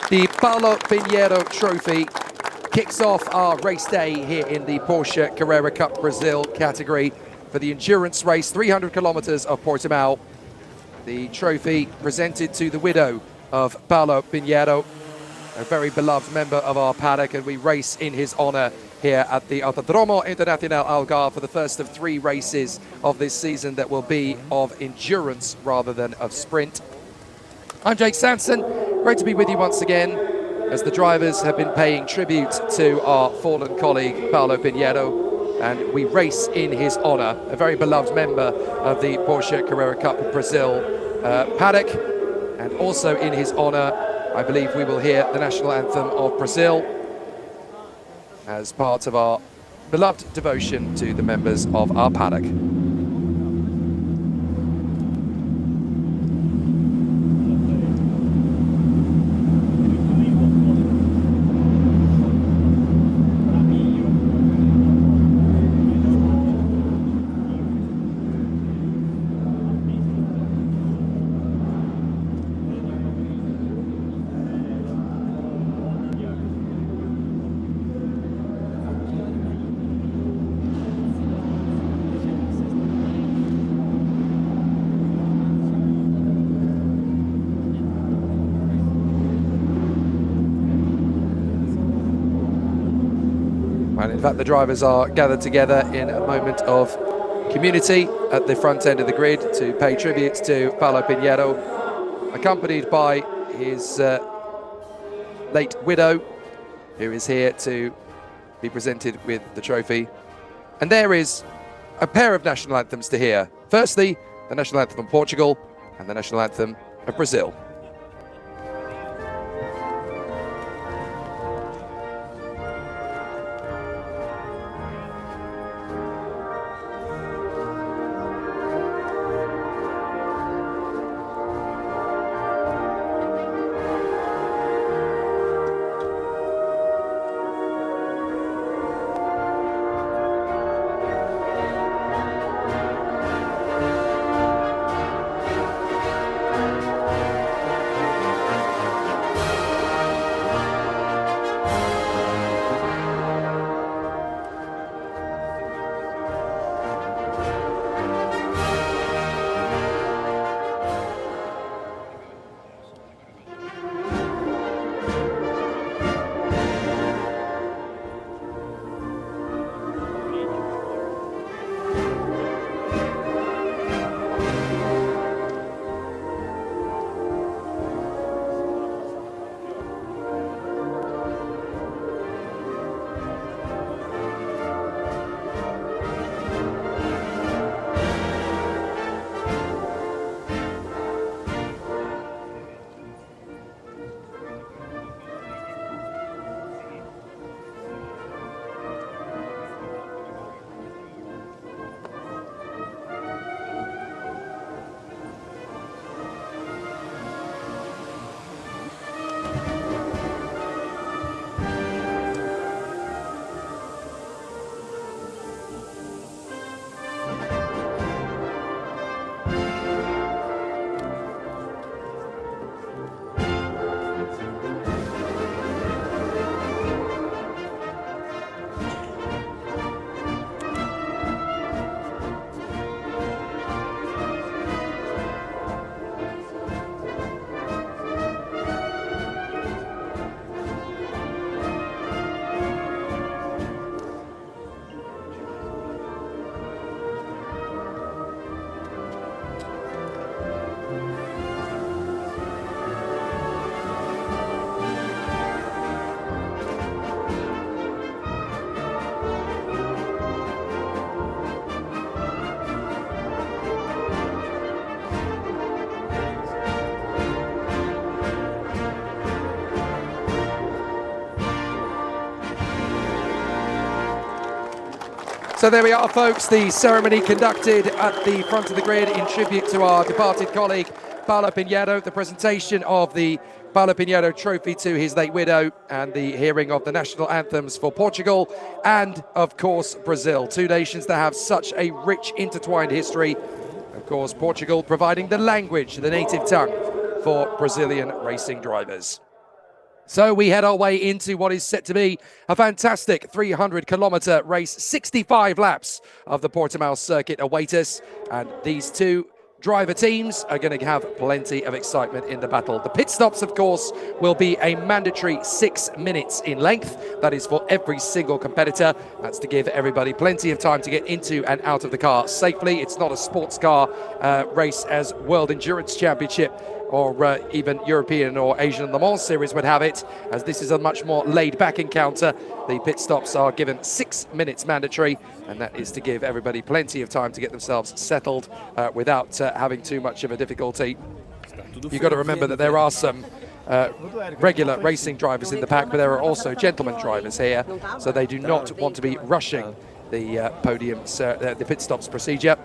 The Paulo Pinheiro Trophy kicks off our race day here in the Porsche Carrera Cup Brazil category for the endurance race, 300 kilometers of Portimão. The trophy presented to the widow of Paulo Pinheiro, a very beloved member of our paddock, and we race in his honor here at the Autódromo Internacional Algarve for the first of 3 races of this season that will be of endurance rather than of sprint. I'm Jake Sanson, great to be with you once again as the drivers have been paying tribute to our fallen colleague Paulo Pinheiro, and we race in his honor, a very beloved member of the Porsche Carrera Cup Brazil paddock. And also in his honor, I believe we will hear the national anthem of Brazil as part of our beloved devotion to the members of our paddock. And in fact, the drivers are gathered together in a moment of community at the front end of the grid to pay tribute to Paulo Pinheiro, accompanied by his late widow, who is here to be presented with the trophy. And there is a pair of national anthems to hear. Firstly, the national anthem of Portugal and the national anthem of Brazil. So there we are, folks, the ceremony conducted at the front of the grid in tribute to our departed colleague, Paulo Pinheiro, the presentation of the Paulo Pinheiro Trophy to his late widow, and the hearing of the national anthems for Portugal and, of course, Brazil. 2 nations that have such a rich, intertwined history. Of course, Portugal providing the language, the native tongue for Brazilian racing drivers. So we head our way into what is set to be a fantastic 300-kilometer race. 65 laps of the Portimão circuit await us, and these two driver teams are going to have plenty of excitement in the battle. The pit stops, of course, will be a mandatory 6 minutes in length. That is for every single competitor. That's to give everybody plenty of time to get into and out of the car safely. It's not a sports car race as World Endurance Championship or even European or Asian Le Mans Series would have it, as this is a much more laid-back encounter. The pit stops are given 6 minutes mandatory, and that is to give everybody plenty of time to get themselves settled without having too much of a difficulty. You've got to remember that there are some regular racing drivers in the pack, but there are also gentleman drivers here, so they do not want to be rushing the the pit stops procedure.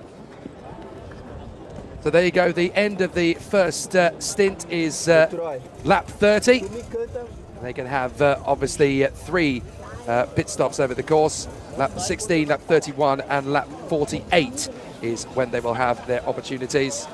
So there you go, the end of the first stint is lap 30. They can have obviously 3 pit stops over the course. Lap 16, lap 31 and lap 48 is when they will have their opportunities.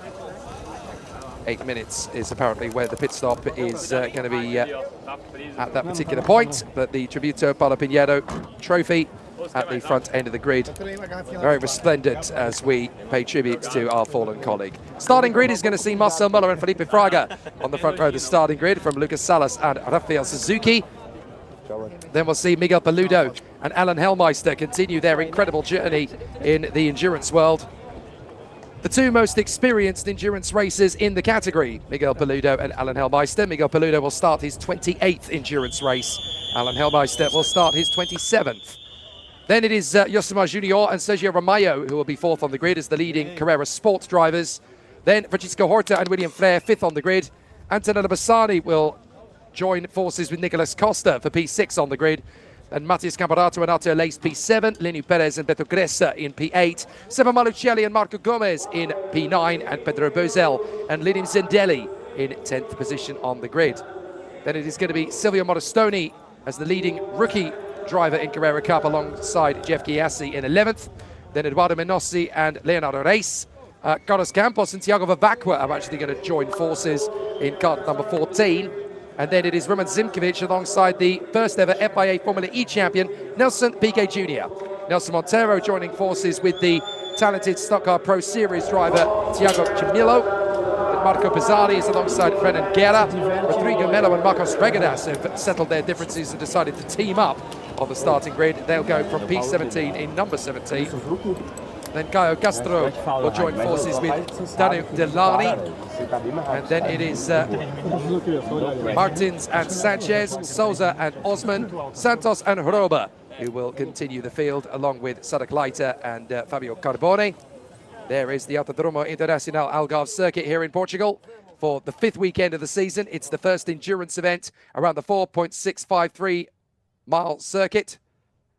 8 minutes is apparently where the pit stop is going to be at that particular point. But the Tributo Paulo Pinheiro trophy at the front end of the grid, very resplendent as we pay tribute to our fallen colleague. Starting grid is going to see Marcel Muller and Felipe Fraga on the front row of the starting grid, from Lucas Salas and Rafael Suzuki. Then we'll see Miguel Paludo and Alan Hellmeister continue their incredible journey in the endurance world. The two most experienced endurance racers in the category, Miguel Paludo and Alan Hellmeister. Miguel Paludo will start his 28th endurance race. Alan Hellmeister will start his 27th. Then it is Yosemar Junior and Sergio Romayo who will be 4th on the grid as the leading Carrera Sport drivers. Then Francisco Horta and William Flair 5th on the grid. Antonella Bassani will join forces with Nicolas Costa for P6 on the grid. And Matias Camparato and Arthur Lace P7, Leniu Perez and Beto Gressa in P8, Seba Malucelli and Marco Gomez in P9, and Pedro Bozel and Linim Zendelli in 10th position on the grid. Then it is going to be Silvio Modestoni as the leading rookie driver in Carrera Cup alongside Jeff Chiassi in 11th. Then Eduardo Menossi and Leonardo Reis. Carlos Campos and Thiago Vavacqua are actually going to join forces in cart number 14. And then it is Roman Zimkovic alongside the first ever FIA Formula E champion, Nelson Piquet Jr. Nelson Montero joining forces with the talented Stock Car Pro Series driver, Thiago Camilo. Marco Pizzari is alongside Frenan Guerra. Rodrigo Melo and Marcos Regadas have settled their differences and decided to team up on the starting grid. They'll go from P17 in number 17. Then Caio Castro will join forces with Daniel Delani. And then it is Martins and Sanchez, Souza and Osman, Santos and Roba, who will continue the field along with Sadak Leiter and Fabio Carbone. There is the Autódromo Internacional Algarve circuit here in Portugal for the 5th weekend of the season. It's the first endurance event around the 4.653 mile circuit.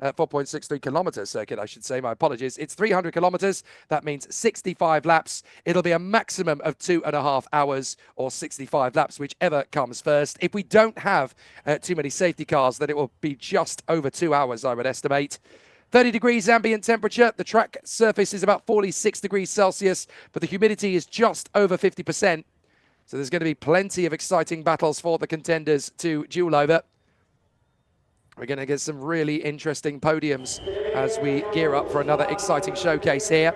4.63 kilometer circuit, I should say, my apologies. It's 300 kilometers. That means 65 laps. It'll be a maximum of 2.5 hours or 65 laps, whichever comes first. If we don't have too many safety cars, then it will be just over 2 hours, I would estimate. 30 degrees ambient temperature. The track surface is about 46 degrees Celsius, but the humidity is just over 50%. So there's going to be plenty of exciting battles for the contenders to duel over. We're going to get some really interesting podiums as we gear up for another exciting showcase here.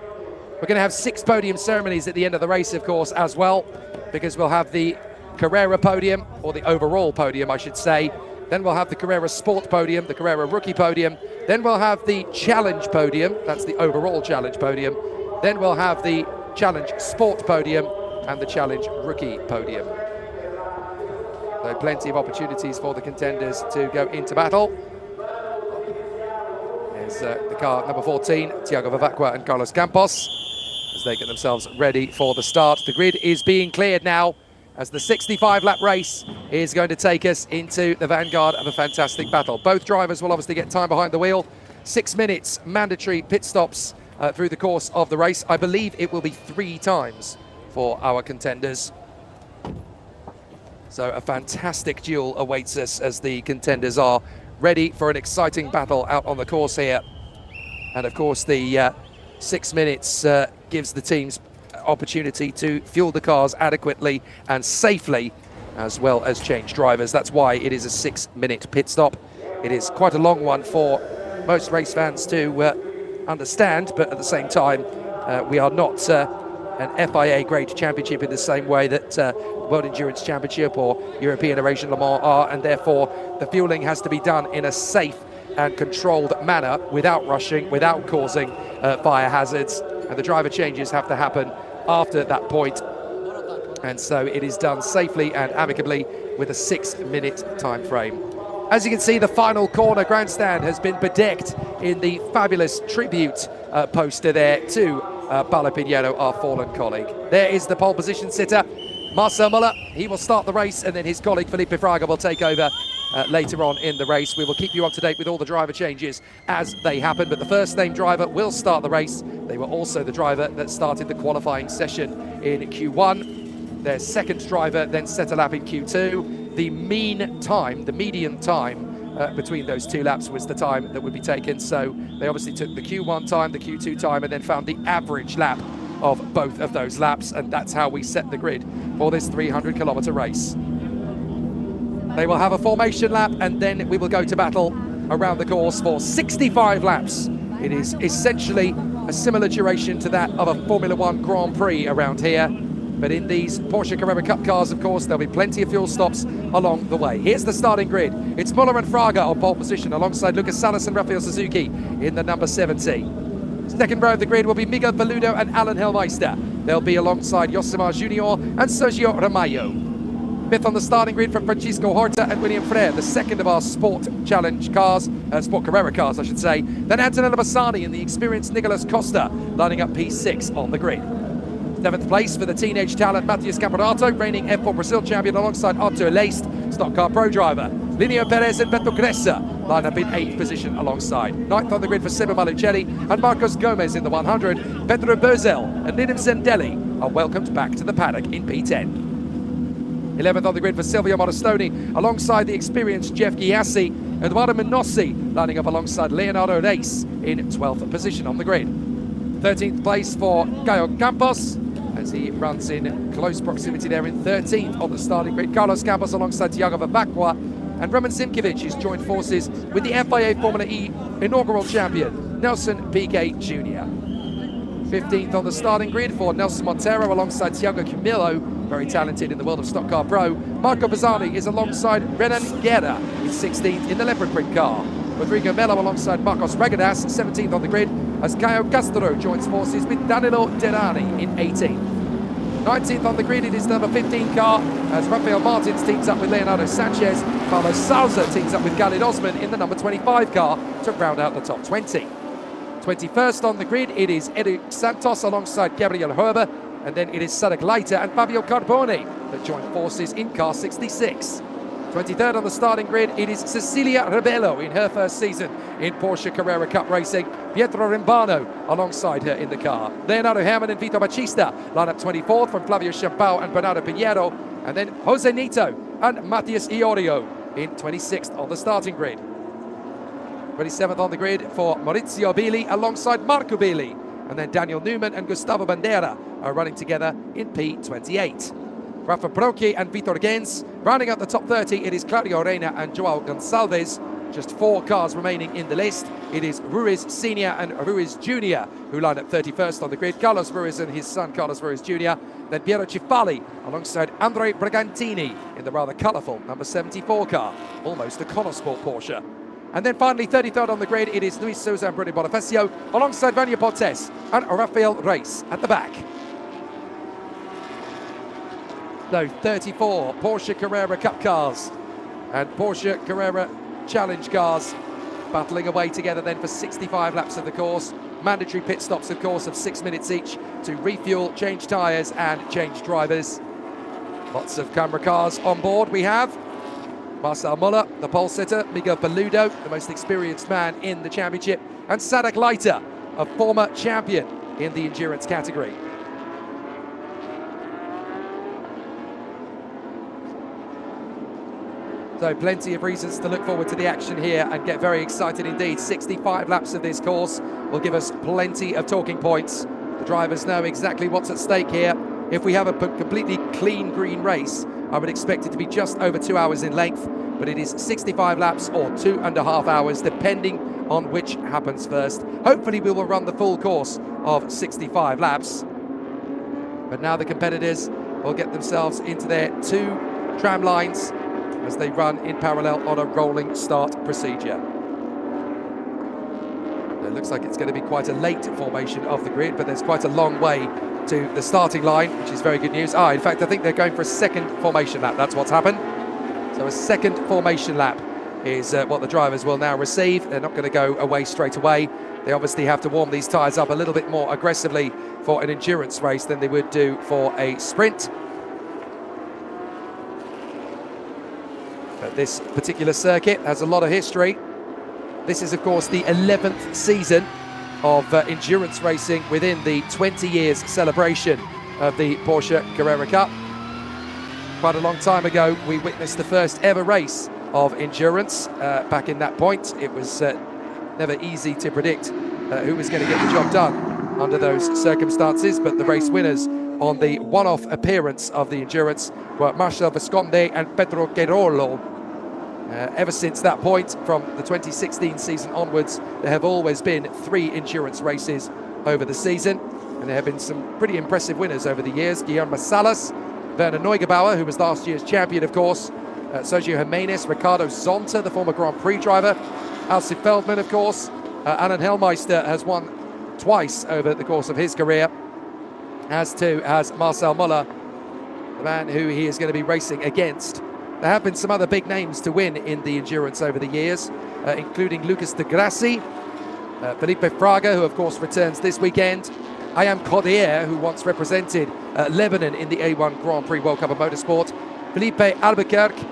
We're going to have 6 podium ceremonies at the end of the race, of course, as well, because we'll have the Carrera podium, or the overall podium, I should say. Then we'll have the Carrera Sport podium, the Carrera Rookie podium. Then we'll have the Challenge podium. That's the overall Challenge podium. Then we'll have the Challenge Sport podium and the Challenge Rookie podium. So plenty of opportunities for the contenders to go into battle. There's the car number 14, Thiago Vavacqua and Carlos Campos, as they get themselves ready for the start. The grid is being cleared now, as the 65-lap race is going to take us into the vanguard of a fantastic battle. Both drivers will obviously get time behind the wheel. 6 minutes mandatory pit stops through the course of the race. I believe it will be 3 times for our contenders. So a fantastic duel awaits us as the contenders are ready for an exciting battle out on the course here. And of course the 6 minutes gives the teams opportunity to fuel the cars adequately and safely as well as change drivers. That's why it is a 6-minute pit stop. It is quite a long one for most race fans to understand, but at the same time, we are not an FIA grade championship in the same way that World Endurance Championship or European or Asian Le Mans are, and therefore the fueling has to be done in a safe and controlled manner without rushing, without causing fire hazards, and the driver changes have to happen after that point. And so it is done safely and amicably with a 6-minute time frame. As you can see, the final corner grandstand has been bedecked in the fabulous tribute poster there to Paulo Pinheiro, our fallen colleague. There is the pole position sitter, Marcel Müller. He will start the race, and then his colleague Felipe Fraga will take over later on in the race. We will keep you up to date with all the driver changes as they happen, but the first named driver will start the race. They were also the driver that started the qualifying session in Q1. Their second driver then set a lap in Q2. The mean time, the median time between those two laps was the time that would be taken. So they obviously took the Q1 time, the Q2 time, and then found the average lap of both of those laps, and that's how we set the grid for this 300-kilometer race. They will have a formation lap, and then we will go to battle around the course for 65 laps. It is essentially a similar duration to that of a Formula One Grand Prix around here. But in these Porsche Carrera Cup cars, of course, there'll be plenty of fuel stops along the way. Here's the starting grid. It's Müller and Fraga on pole position, alongside Lucas Salas and Rafael Suzuki in the number 70. Second row of the grid will be Miguel Veludo and Alan Hellmeister. They'll be alongside Josimar Junior and Sergio Ramalho. Fifth on the starting grid from Francisco Horta and William Frere, the second of our Sport Challenge cars, Sport Carrera cars, I should say. Then Antonello Bassani and the experienced Nicolas Costa lining up P6 on the grid. Seventh place for the teenage talent Matheus Campeonato, reigning F4 Brazil champion, alongside Arthur Leist, stock car pro driver. Lineo Perez and Beto Gressa line up in 8th position alongside. Ninth on the grid for Seba Malucelli and Marcos Gomez in the 100. Pedro Bozel and Lidim Zendelli are welcomed back to the paddock in P10. 11th on the grid for Silvio Modestoni, alongside the experienced Jeff Giassi. Eduardo Menossi lining up alongside Leonardo Reis in 12th position on the grid. 13th place for Caio Campos, as he runs in close proximity there in 13th on the starting grid. Carlos Campos alongside Tiago Vavakwa, and Roman Simkovic has joined forces with the FIA Formula E inaugural champion, Nelson Piquet Jr. 15th on the starting grid for Nelson Monteiro alongside Thiago Camilo, very talented in the world of stock car pro. Marco Bazzani is alongside Renan Guerra in 16th in the Leopard Print car. Rodrigo Melo alongside Marcos Regadas, 17th on the grid, as Caio Castro joins forces with Danilo Derani in 18th. 19th on the grid, it is number 15 car, as Rafael Martins teams up with Leonardo Sanchez. Carlos Souza teams up with Khalid Osman in the number 25 car to round out the top 20. 21st on the grid, it is Eric Santos alongside Gabriel Herber, and then it is Sadek Leiter and Fabio Carboni that join forces in car 66. 23rd on the starting grid, it is Cecilia Rebello in her first season in Porsche Carrera Cup racing. Pietro Rimbano alongside her in the car. Leonardo Herman and Vito Batista line up 24th from Flavio Champao and Bernardo Pinheiro. And then Jose Nito and Matias Iorio in 26th on the starting grid. 27th on the grid for Maurizio Bili alongside Marco Bili. And then Daniel Newman and Gustavo Bandera are running together in P28. Rafa Brocchi and Vitor Gens. Rounding out the top 30, it is Claudio Reina and Joao Gonçalves. Just 4 cars remaining in the list. It is Ruiz Senior and Ruiz Junior who line up 31st on the grid. Carlos Ruiz and his son Carlos Ruiz Jr. Then Piero Cifali alongside Andre Bragantini in the rather colourful number 74 car. Almost a Connosport Porsche. And then finally, 33rd on the grid, it is Luis Souza and Bruno Bonifacio alongside Vania Pontes and Rafael Reis at the back. So 34 Porsche Carrera Cup cars and Porsche Carrera Challenge cars battling away together then for 65 laps of the course. Mandatory pit stops, of course, of 6 minutes each to refuel, change tyres and change drivers. Lots of camera cars on board. We have Marcel Müller, the pole sitter, Miguel Veludo, the most experienced man in the championship, and Sadek Leiter, a former champion in the endurance category. So plenty of reasons to look forward to the action here and get very excited indeed. 65 laps of this course will give us plenty of talking points. The drivers know exactly what's at stake here. If we have a completely clean green race, I would expect it to be just over 2 hours in length, but it is 65 laps or 2.5 hours, depending on which happens first. Hopefully we will run the full course of 65 laps. But now the competitors will get themselves into their 2 tram lines as they run in parallel on a rolling start procedure. It looks like it's going to be quite a late formation of the grid, but there's quite a long way to the starting line, which is very good news. In fact, I think they're going for a second formation lap. That's what's happened. So a second formation lap is what the drivers will now receive. They're not going to go away straight away. They obviously have to warm these tyres up a little bit more aggressively for an endurance race than they would do for a sprint. But this particular circuit has a lot of history. This is, of course, the 11th season of endurance racing within the 20 years celebration of the Porsche Carrera Cup. Quite a long time ago, we witnessed the first ever race of endurance. Back in that point, it was never easy to predict who was going to get the job done under those circumstances, but the race winners on the one-off appearance of the endurance were Marcel Visconde and Pedro Queirolo. Ever since that point, from the 2016 season onwards, there have always been 3 endurance races over the season, and there have been some pretty impressive winners over the years. Guillermo Salas, Werner Neugebauer, who was last year's champion, of course, Sergio Jimenez, Ricardo Zonta, the former Grand Prix driver, Alcy Feldman, of course. Alan Hellmeister has won twice over the course of his career, as too has Marcel Müller, the man who he is going to be racing against. There have been some other big names to win in the endurance over the years, including Lucas de Grassi, Felipe Fraga, who of course returns this weekend, Ayam Cordier, who once represented Lebanon in the A1 Grand Prix World Cup of Motorsport, Felipe Albuquerque,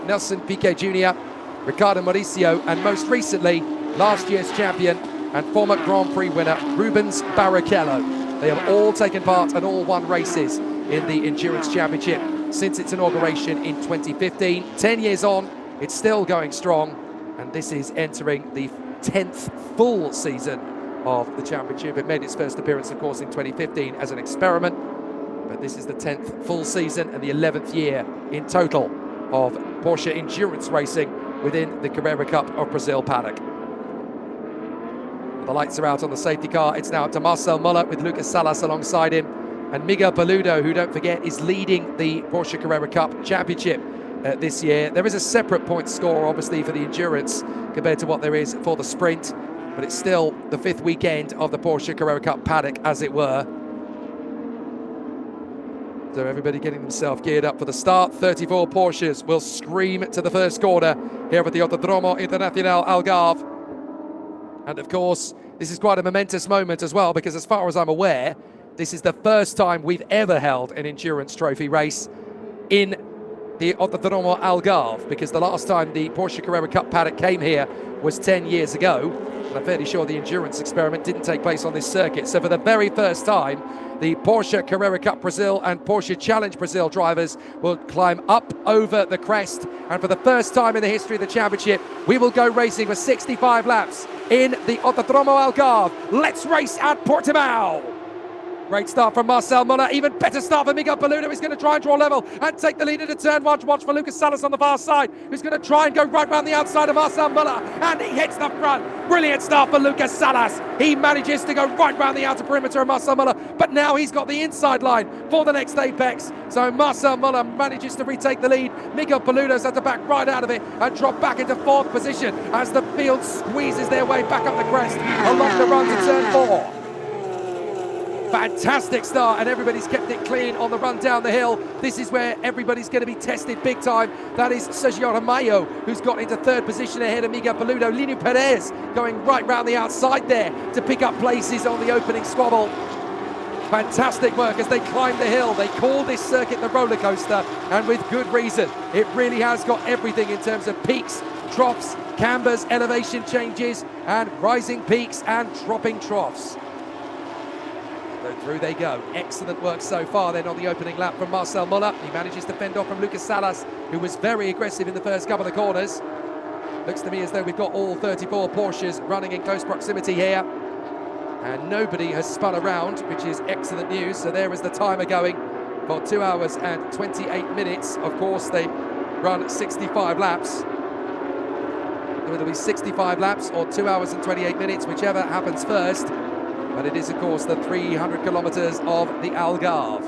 Nelson Piquet Jr., Ricardo Mauricio, and most recently, last year's champion and former Grand Prix winner, Rubens Barrichello. They have all taken part and all won races in the Endurance Championship since its inauguration in 2015. 10 years on, it's still going strong, and this is entering the 10th full season of the championship. It made its first appearance, of course, in 2015 as an experiment, but this is the 10th full season and the 11th year in total of Porsche endurance racing within the Carrera Cup of Brazil paddock. The lights are out on the safety car. It's now up to Marcel Müller with Lucas Salas alongside him, and Miguel Paludo, who, don't forget, is leading the Porsche Carrera Cup Championship this year. There is a separate point score, obviously, for the endurance compared to what there is for the sprint, but it's still the 5th weekend of the Porsche Carrera Cup paddock, as it were. So everybody getting themselves geared up for the start. 34 Porsches will scream to the first corner here at the Autódromo Internacional Algarve. And of course, this is quite a momentous moment as well, because as far as I'm aware, this is the first time we've ever held an endurance trophy race in the Autódromo Algarve, because the last time the Porsche Carrera Cup paddock came here was 10 years ago. And I'm fairly sure the endurance experiment didn't take place on this circuit. So for the very first time, the Porsche Carrera Cup Brazil and Porsche Challenge Brazil drivers will climb up over the crest. And for the first time in the history of the championship, we will go racing for 65 laps in the Autódromo Algarve. Let's race at Portimão. Great start from Marcel Müller, even better start for Miguel Paludo, who's going to try and draw level and take the lead into turn 1. Watch for Lucas Salas on the far side, who's going to try and go right round the outside of Marcel Müller, and he hits the front. Brilliant start for Lucas Salas. He manages to go right round the outer perimeter of Marcel Müller, but now he's got the inside line for the next apex. So Marcel Müller manages to retake the lead. Miguel Paludo's had to back right out of it and drop back into 4th position as the field squeezes their way back up the crest along the run to turn 4. Fantastic start, and everybody's kept it clean on the run down the hill. This is where everybody's going to be tested big time. That is Sergio Romeo, who's got into 3rd position ahead of Miguel Paludo. Lino Perez going right round the outside there to pick up places on the opening squabble. Fantastic work as they climb the hill. They call this circuit the roller coaster, and with good reason. It really has got everything in terms of peaks, troughs, cambers, elevation changes, and rising peaks and dropping troughs. So through they go. Excellent work so far then on the opening lap from Marcel Müller. He manages to fend off from Lucas Salas, who was very aggressive in the first couple of corners. Looks to me as though we've got all 34 Porsches running in close proximity here. And nobody has spun around, which is excellent news. So there is the timer going for 2 hours and 28 minutes. Of course, they run 65 laps. It'll be 65 laps or 2 hours and 28 minutes, whichever happens first. But it is, of course, the 300 kilometers of the Algarve.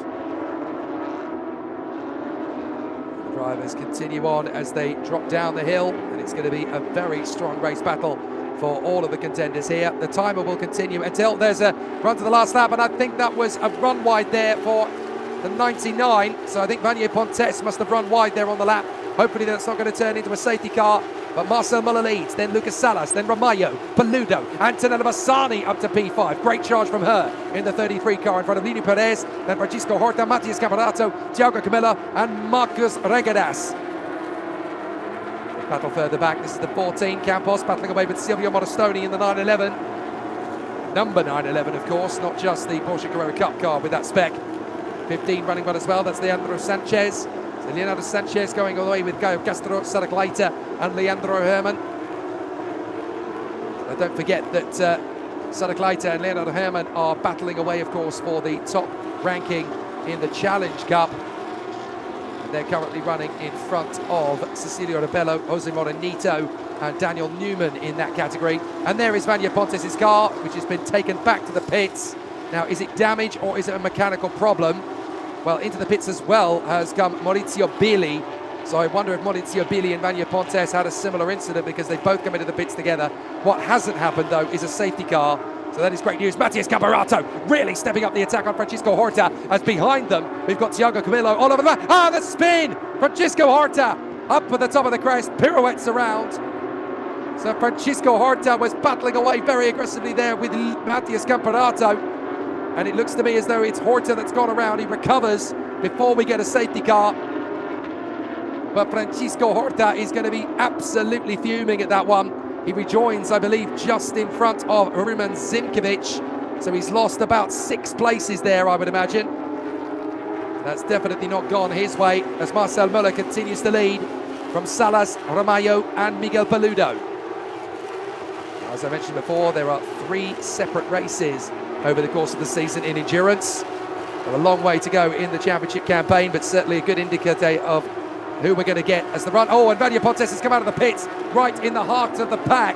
The drivers continue on as they drop down the hill, and it's going to be a very strong race battle for all of the contenders here. The timer will continue until there's a run to the last lap, and I think that was a run wide there for the 99. So I think Vanier Pontes must have run wide there on the lap. Hopefully that's not going to turn into a safety car. But Marcel Muller leads, then Lucas Salas, then Romayo, Peludo, Antonella Bassani up to P5. Great charge from her in the 33 car in front of Lini Perez, then Francisco Horta, Matias Camparato, Thiago Camilla, and Marcus Regadas. Battle further back, this is the 14, Campos battling away with Silvio Modestoni in the 911. Number 911, of course, not just the Porsche Carrera Cup car with that spec. 15 running one as well, that's Leandro Sanchez. So Leonardo Sanchez going all the way with Gaio Castro, Sarah Gleiter and Leandro Herman. But don't forget that Sarah Gleiter and Leonardo Herman are battling away, of course, for the top ranking in the Challenge Cup. And they're currently running in front of Cecilio Rebello, Jose Morenito and Daniel Newman in that category. And there is Vanier Pontes' car, which has been taken back to the pits. Now, is it damage or is it a mechanical problem? Well, into the pits as well has come Maurizio Billi. So I wonder if Maurizio Billi and Vanier Pontes had a similar incident, because they both come into the pits together. What hasn't happened, though, is a safety car. So that is great news. Matias Camparato really stepping up the attack on Francisco Horta, as behind them we've got Thiago Camillo all over the back. Ah, the spin! Francisco Horta up at the top of the crest, pirouettes around. So Francisco Horta was battling away very aggressively there with Matias Camparato. And it looks to me as though it's Horta that's gone around. He recovers before we get a safety car. But Francisco Horta is going to be absolutely fuming at that one. He rejoins, I believe, just in front of Rumen Zimkovic. So he's lost about 6 places there, I would imagine. That's definitely not gone his way, as Marcel Muller continues to lead from Salas, Romayo and Miguel Peludo. As I mentioned before, there are 3 separate races over the course of the season in endurance. A long way to go in the championship campaign, but certainly a good indicator of who we're going to get as the run. Oh, and Vanier Pontes has come out of the pits right in the heart of the pack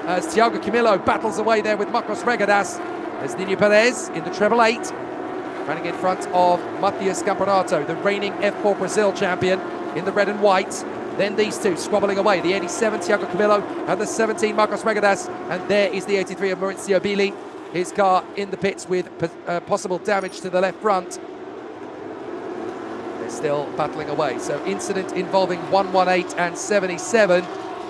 as Thiago Camillo battles away there with Marcos Regadas. There's Nino Perez in the treble 8, running in front of Matias Camparato, the reigning F4 Brazil champion in the red and white. Then these two squabbling away, the 87 Thiago Camillo and the 17 Marcos Regadas, and there is the 83 of Maurizio Billi. His car in the pits with possible damage to the left front. They're still battling away. So incident involving 118 and 77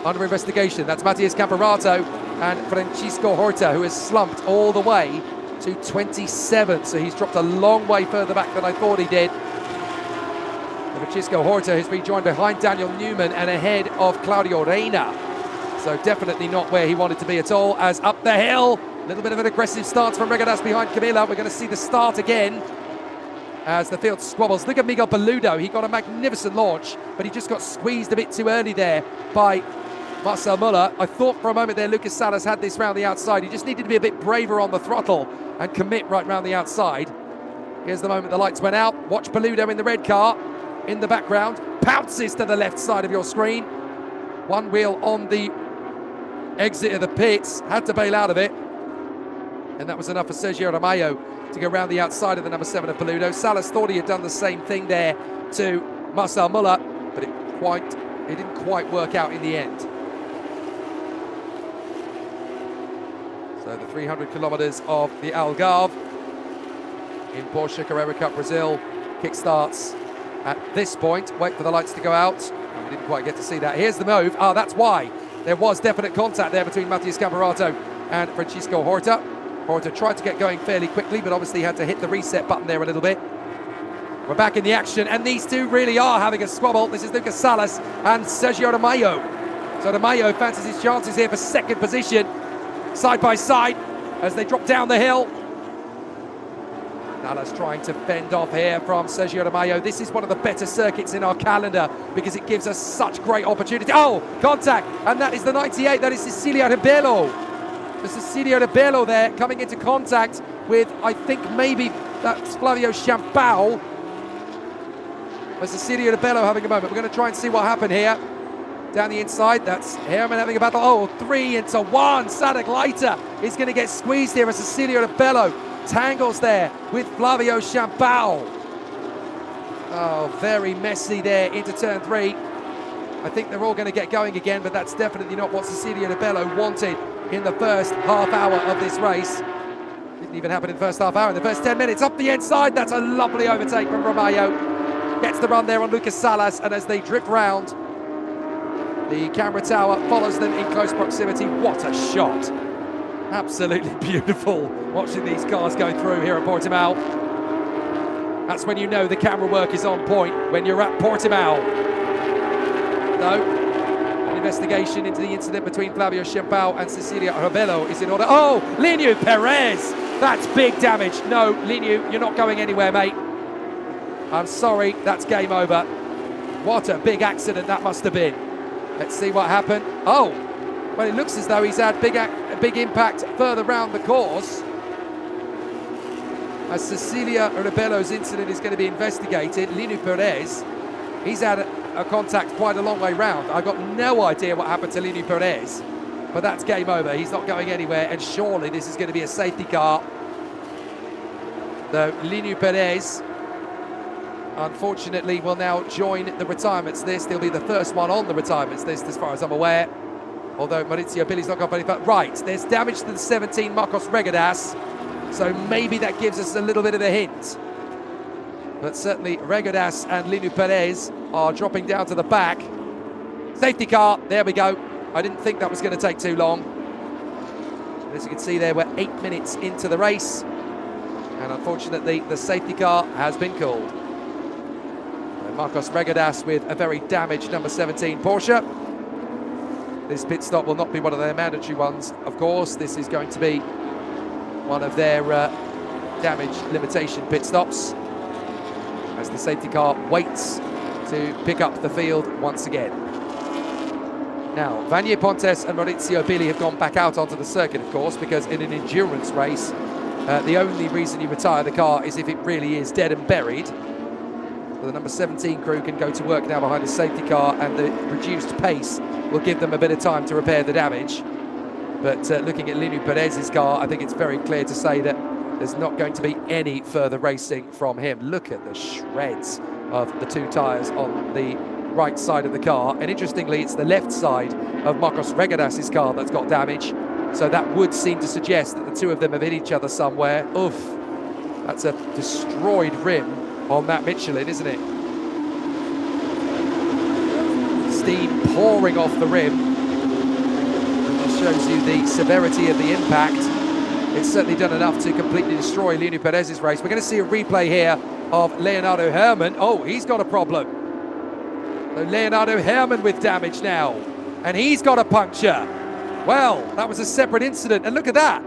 under investigation. That's Matias Camparato and Francisco Horta, who has slumped all the way to 27. So he's dropped a long way further back than I thought he did. And Francisco Horta has been joined behind Daniel Newman and ahead of Claudio Reina. So definitely not where he wanted to be at all, as up the hill. A little bit of an aggressive stance from Regadas behind Camila. We're going to see the start again as the field squabbles. Look at Miguel Peludo. He got a magnificent launch, but he just got squeezed a bit too early there by Marcel Muller. I thought for a moment there Lucas Salas had this round the outside. He just needed to be a bit braver on the throttle and commit right round the outside. Here's the moment the lights went out. Watch Peludo in the red car in the background. Pounces to the left side of your screen. One wheel on the exit of the pits. Had to bail out of it. And that was enough for Sergio Romayo to go round the outside of the number 7 of Peludo. Salas thought he had done the same thing there to Marcel Muller, but it didn't quite work out in the end. So the 300 kilometers of the Algarve in Porsche Carrera Cup Brazil kickstarts at this point. Wait for the lights to go out. We didn't quite get to see that. Here's the move. Ah, that's why. There was definite contact there between Matias Camparato and Francisco Horta. Horta tried to get going fairly quickly, but obviously had to hit the reset button there a little bit. We're back in the action, and these two really are having a squabble. This is Lucas Salas and Sergio Romayo. So Romayo fancies his chances here for second position, side by side, as they drop down the hill. Salas trying to fend off here from Sergio Romayo. This is one of the better circuits in our calendar because it gives us such great opportunity. Oh, contact, and that is the 98, that is Cecilio Rebello. Cecilio Rebello there coming into contact with, I think maybe that's Flavio Champao. There's Cecilio de Bello having a moment. We're going to try and see what happened here. Down the inside, that's Herman having a battle. Oh, 3 into 1. Sadaglaita is going to get squeezed here as Cecilio de Bello tangles there with Flavio Champao. Oh, very messy there into turn 3. I think they're all going to get going again, but that's definitely not what Cecilio de Bello wanted in the first half hour of this race. Didn't even happen in the first half hour. In the first 10 minutes, up the inside, that's a lovely overtake from Romayo. Gets the run there on Lucas Salas, and as they drift round, the camera tower follows them in close proximity. What a shot. Absolutely beautiful watching these cars go through here at Portimão. That's when you know the camera work is on point, when you're at Portimão. No, an investigation into the incident between Flavio Champao and Cecilia Rebello is in order. Oh, Lineu Perez, that's big damage. No, Lineu, you're not going anywhere, mate. I'm sorry, that's game over. What a big accident that must have been. Let's see what happened. Oh, well, it looks as though he's had a big impact further round the course. As Cecilia Rebello's incident is going to be investigated, Lineu Perez, he's had a contact quite a long way round. I've got no idea what happened to Lineu Perez, but that's game over. He's not going anywhere, and surely this is going to be a safety car. Though Lineu Perez, unfortunately, will now join the retirements list. He'll be the first one on the retirements list, as far as I'm aware. Although Maurizio Billy's not got very far. Right, there's damage to the 17 Marcos Regadas, so maybe that gives us a little bit of a hint. But certainly Regadas and Lineu Perez are dropping down to the back. Safety car, there we go. I didn't think that was going to take too long. As you can see there, we're 8 minutes into the race. And unfortunately, the safety car has been called. Marcos Regadas with a very damaged number 17 Porsche. This pit stop will not be one of their mandatory ones, of course. This is going to be one of their damage limitation pit stops, as the safety car waits to pick up the field once again. Now, Vanier Pontes and Maurizio Billy have gone back out onto the circuit, of course, because in an endurance race, the only reason you retire the car is if it really is dead and buried. So the number 17 crew can go to work now behind a safety car, and the reduced pace will give them a bit of time to repair the damage. But looking at Lineu Perez's car, I think it's very clear to say that there's not going to be any further racing from him. Look at the shreds of the 2 tyres on the right side of the car. And interestingly, it's the left side of Marcos Regadas' car that's got damage. So that would seem to suggest that the 2 of them have hit each other somewhere. Oof, that's a destroyed rim on that Michelin, isn't it? Steam pouring off the rim. It just shows you the severity of the impact. It's certainly done enough to completely destroy Lineu Perez's race. We're going to see a replay here of Leonardo Herman. Oh, he's got a problem. So Leonardo Herman with damage now, and he's got a puncture. Well, that was a separate incident, and look at that.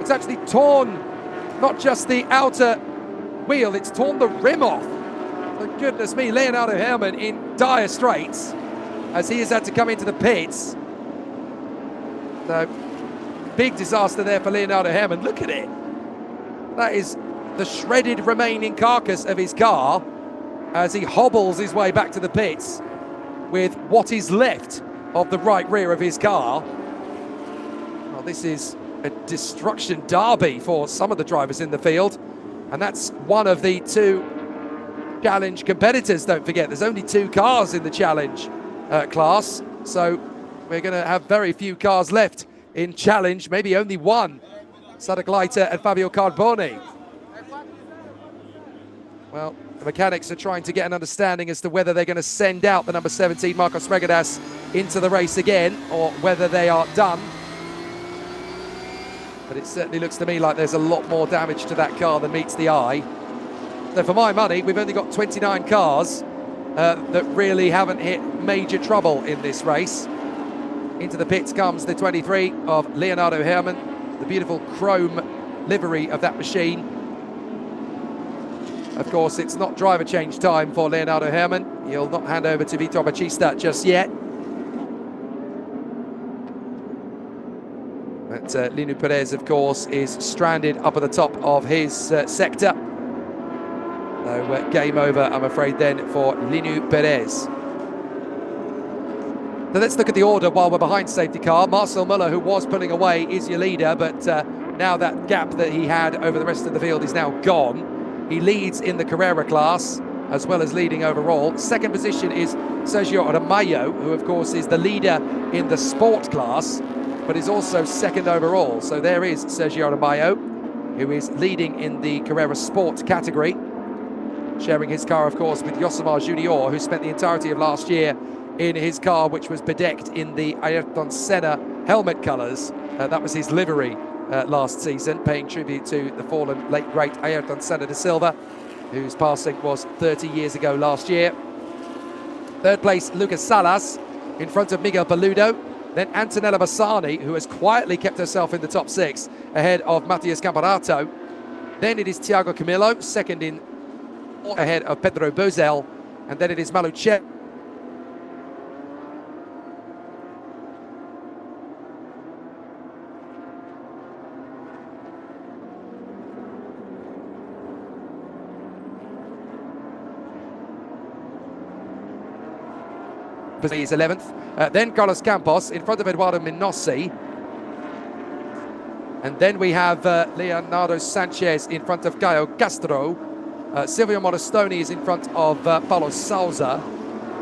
It's actually torn not just the outer wheel, it's torn the rim off. So goodness me, Leonardo Herman in dire straits as he has had to come into the pits. So, big disaster there for Leonardo Herman. Look at it. That is the shredded remaining carcass of his car as he hobbles his way back to the pits with what is left of the right rear of his car. Well, this is a destruction derby for some of the drivers in the field, and that's one of the 2 challenge competitors. Don't forget, there's only 2 cars in the challenge class, so we're going to have very few cars left in challenge, maybe only 1, Sadaglaita and Fabio Carboni. Well, the mechanics are trying to get an understanding as to whether they're going to send out the number 17 Marcos Regadas into the race again, or whether they are done. But it certainly looks to me like there's a lot more damage to that car than meets the eye. So for my money, we've only got 29 cars that really haven't hit major trouble in this race. Into the pits comes the 23 of Leonardo Herman, the beautiful chrome livery of that machine. Of course, it's not driver change time for Leonardo Herman. He'll not hand over to Vitor Batista just yet. But Lineu Perez, of course, is stranded up at the top of his sector. So game over, I'm afraid, then for Linu Perez. Now let's look at the order while we're behind safety car. Marcel Müller, who was pulling away, is your leader, but now that gap that he had over the rest of the field is now gone. He leads in the Carrera class, as well as leading overall. Second position is Sergio Aramayo, who of course is the leader in the sport class, but is also second overall. So there is Sergio Aramayo, who is leading in the Carrera Sport category, sharing his car, of course, with Yosemar Junior, who spent the entirety of last year in his car, which was bedecked in the Ayrton Senna helmet colours. That was his livery last season, paying tribute to the fallen late great Ayrton Senna da Silva, whose passing was 30 years ago last year. Third place, Lucas Salas, in front of Miguel Paludo. Then Antonella Bassani, who has quietly kept herself in the top 6, ahead of Matias Camparato. Then it is Thiago Camilo, second in, ahead of Pedro Bozel. And then it is Maluche. He's 11th. Then Carlos Campos in front of Eduardo Minossi. And then we have Leonardo Sanchez in front of Caio Castro. Silvio Modestoni is in front of Paulo Sousa.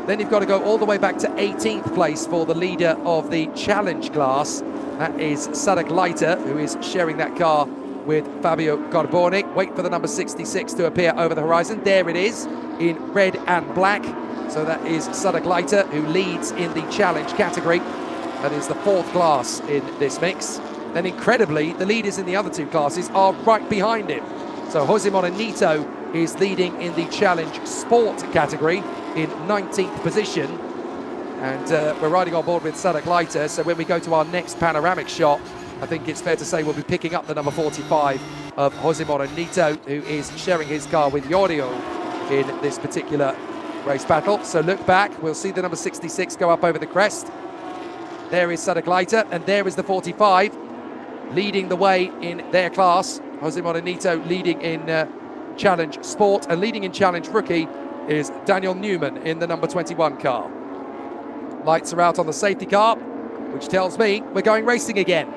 Then you've got to go all the way back to 18th place for the leader of the challenge class. That is Sadek Leiter, who is sharing that car with Fabio Carboni. Wait for the number 66 to appear over the horizon. There it is in red and black. So that is Sadek Leiter, who leads in the challenge category. That is the 4th class in this mix. Then incredibly, the leaders in the other 2 classes are right behind him. So Jose Morenito is leading in the challenge sport category in 19th position. And we're riding on board with Sadek Leiter. So when we go to our next panoramic shot, I think it's fair to say we'll be picking up the number 45 of Jose Morenito, who is sharing his car with Yorio in this particular race battle. So look back, we'll see the number 66 go up over the crest. There is Sadek Leiter, and there is the 45 leading the way in their class. Jose Morenito leading in challenge sport, and leading in challenge rookie is Daniel Newman in the number 21 car. Lights are out on the safety car, which tells me we're going racing again.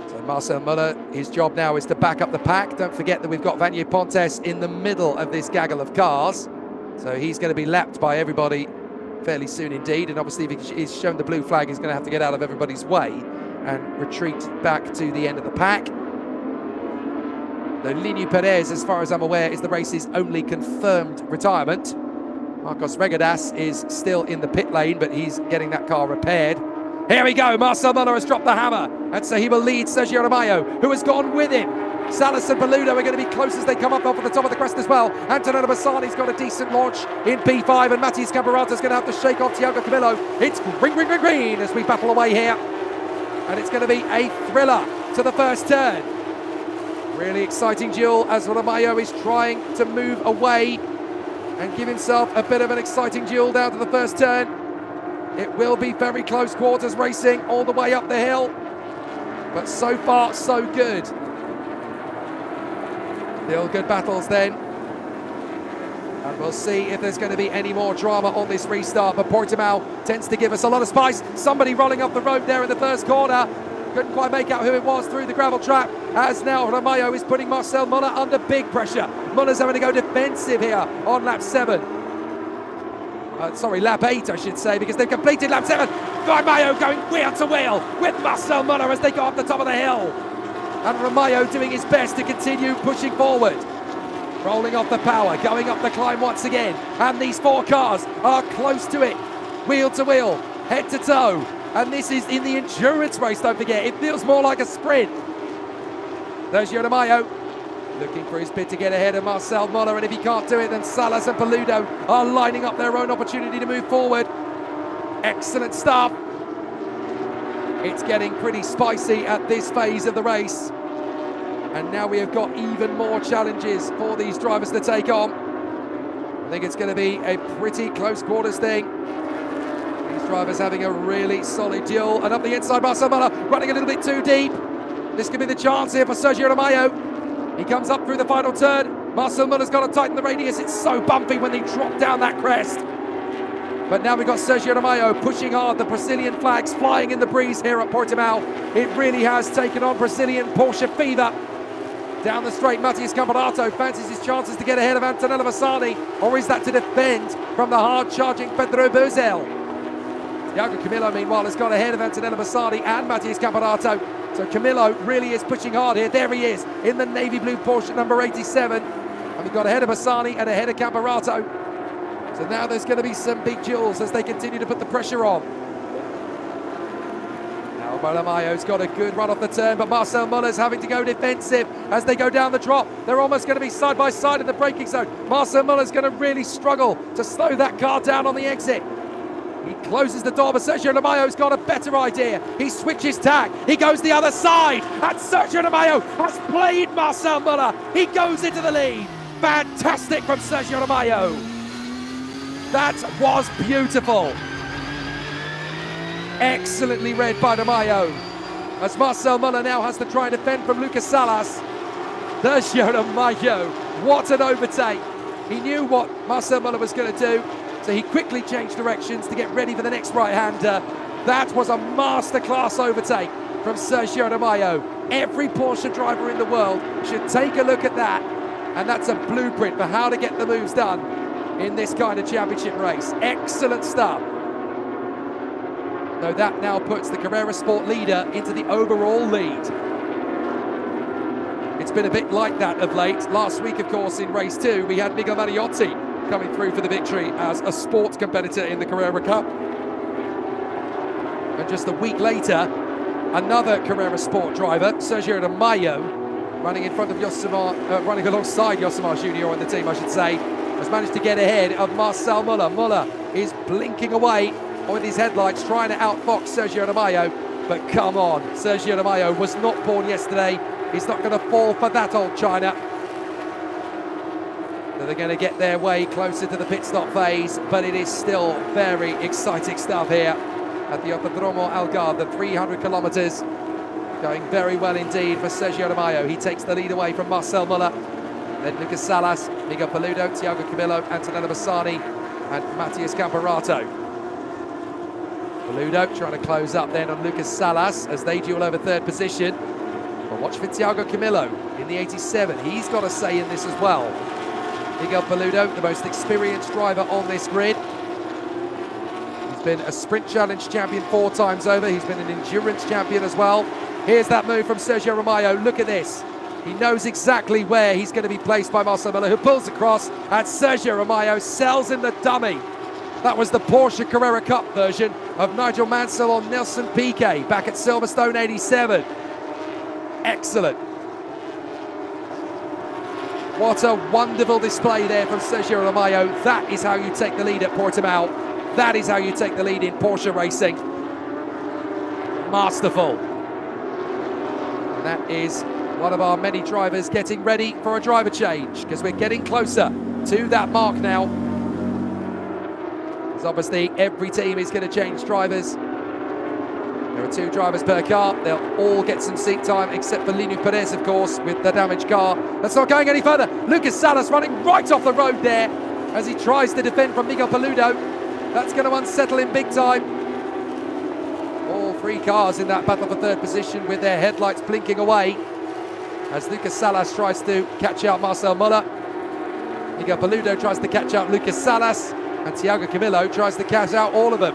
So Marcel Müller, his job now is to back up the pack. Don't forget that we've got Vanier Pontes in the middle of this gaggle of cars. So he's going to be lapped by everybody fairly soon indeed. And obviously if he's shown the blue flag, he's going to have to get out of everybody's way and retreat back to the end of the pack. Though Linu Perez, as far as I'm aware, is the race's only confirmed retirement. Marcos Regadas is still in the pit lane, but he's getting that car repaired. Here we go, Marcel Müller has dropped the hammer, and so he will lead Sergio Aramayo, who has gone with him. Salas and Paludo are going to be close as they come up off the top of the crest as well. Antonella Bassani's got a decent launch in P5, and Matias Camparato's going to have to shake off Thiago Camilo. It's green, green, green, green as we battle away here. And it's going to be a thriller to the first turn. Really exciting duel as Aramayo is trying to move away and give himself a bit of an exciting duel down to the first turn. It will be very close quarters racing all the way up the hill, but so far so good. Still good battles then, and we'll see if there's going to be any more drama on this restart. But Portimão tends to give us a lot of spice. Somebody rolling up the road there in the first corner. Couldn't quite make out who it was through the gravel trap, as now Aramayo is putting Marcel Müller under big pressure. Müller's having to go defensive here on lap 7. Lap 8, I should say, because they've completed lap 7. Aramayo going wheel to wheel with Marcel Müller as they go up the top of the hill. And Aramayo doing his best to continue pushing forward. Rolling off the power, going up the climb once again. And these 4 cars are close to it. Wheel to wheel, head to toe. And this is in the endurance race, don't forget. It feels more like a sprint. There's Aramayo, looking for his bid to get ahead of Marcel Müller, and if he can't do it, then Salas and Paludo are lining up their own opportunity to move forward. Excellent stuff. It's getting pretty spicy at this phase of the race. And now we have got even more challenges for these drivers to take on. I think it's going to be a pretty close quarters thing. These drivers having a really solid duel. And up the inside, Marcel Müller running a little bit too deep. This could be the chance here for Sergio Aramayo. He comes up through the final turn. Marcel Muller's got to tighten the radius. It's so bumpy when they drop down that crest. But now we've got Sergio de Maio pushing hard. The Brazilian flags flying in the breeze here at Portimão. It really has taken on Brazilian Porsche fever. Down the straight, Matheus Campeonato fancies his chances to get ahead of Antonello Bassani, or is that to defend from the hard-charging Pedro Buzel? Thiago Camilo, meanwhile, has got ahead of Antonello Bassani and Matheus Campeonato. So Camilo really is pushing hard here. There he is in the navy blue Porsche number 87. And we've got ahead of Bassani and ahead of Campeonato. So now there's going to be some big duels as they continue to put the pressure on. Now Maio's got a good run off the turn, but Marcel Muller's having to go defensive as they go down the drop. They're almost going to be side by side in the braking zone. Marcel Muller's going to really struggle to slow that car down on the exit. He closes the door, but Sergio de Maio's got a better idea. He switches tack, he goes the other side, and Sergio de Maio has played Marcel Muller. He goes into the lead. Fantastic from Sergio de Maio. That was beautiful. Excellently read by de Maio. As Marcel Muller now has to try and defend from Lucas Salas. Sergio de Maio, what an overtake. He knew what Marcel Muller was going to do, so he quickly changed directions to get ready for the next right-hander. That was a masterclass overtake from Sergio de Maio. Every Porsche driver in the world should take a look at that, and that's a blueprint for how to get the moves done in this kind of championship race. Excellent stuff. Though that now puts the Carrera Sport leader into the overall lead. It's been a bit like that of late. Last week, of course, in race 2, we had Miguel Mariotti coming through for the victory as a sports competitor in the Carrera Cup. And just a week later, another Carrera Sport driver, Sergio de Maio, running in front of Yosemar, running alongside Yosemar Junior on the team, I should say, has managed to get ahead of Marcel Muller. Muller is blinking away with his headlights, trying to outfox Sergio de Maio. But come on, Sergio de Maio was not born yesterday. He's not going to fall for that, old China. So they're going to get their way closer to the pit stop phase, but it is still very exciting stuff here at the Autódromo Algarve. The 300 kilometers going very well indeed for Sergio de Maio. He takes the lead away from Marcel Muller. Then Lucas Salas, Miguel Paludo, Thiago Camilo, Antonello Bassani and Matheus Campeonato. Paludo trying to close up then on Lucas Salas as they duel over third position. But watch for Thiago Camilo in the 87. He's got a say in this as well. Miguel Paludo, the most experienced driver on this grid. He's been a sprint challenge champion 4 times over. He's been an endurance champion as well. Here's that move from Sergio de Maio. Look at this. He knows exactly where he's going to be placed by Marcel Muller, who pulls across, and Sergio de Maio sells in the dummy. That was the Porsche Carrera Cup version of Nigel Mansell on Nelson Piquet back at Silverstone 87. Excellent. What a wonderful display there from Sergio de Maio. That is how you take the lead at Portimão. That is how you take the lead in Porsche racing. Masterful. And that is one of our many drivers getting ready for a driver change, because we're getting closer to that mark now. Because obviously every team is going to change drivers. There are 2 drivers per car. They'll all get some seat time, except for Lino Perez, of course, with the damaged car. That's not going any further. Lucas Salas running right off the road there as he tries to defend from Miguel Paludo. That's going to unsettle him big time. All 3 cars in that battle for third position with their headlights blinking away as Lucas Salas tries to catch out Marcel Muller. Miguel Paludo tries to catch out Lucas Salas, and Thiago Camilo tries to catch out all of them.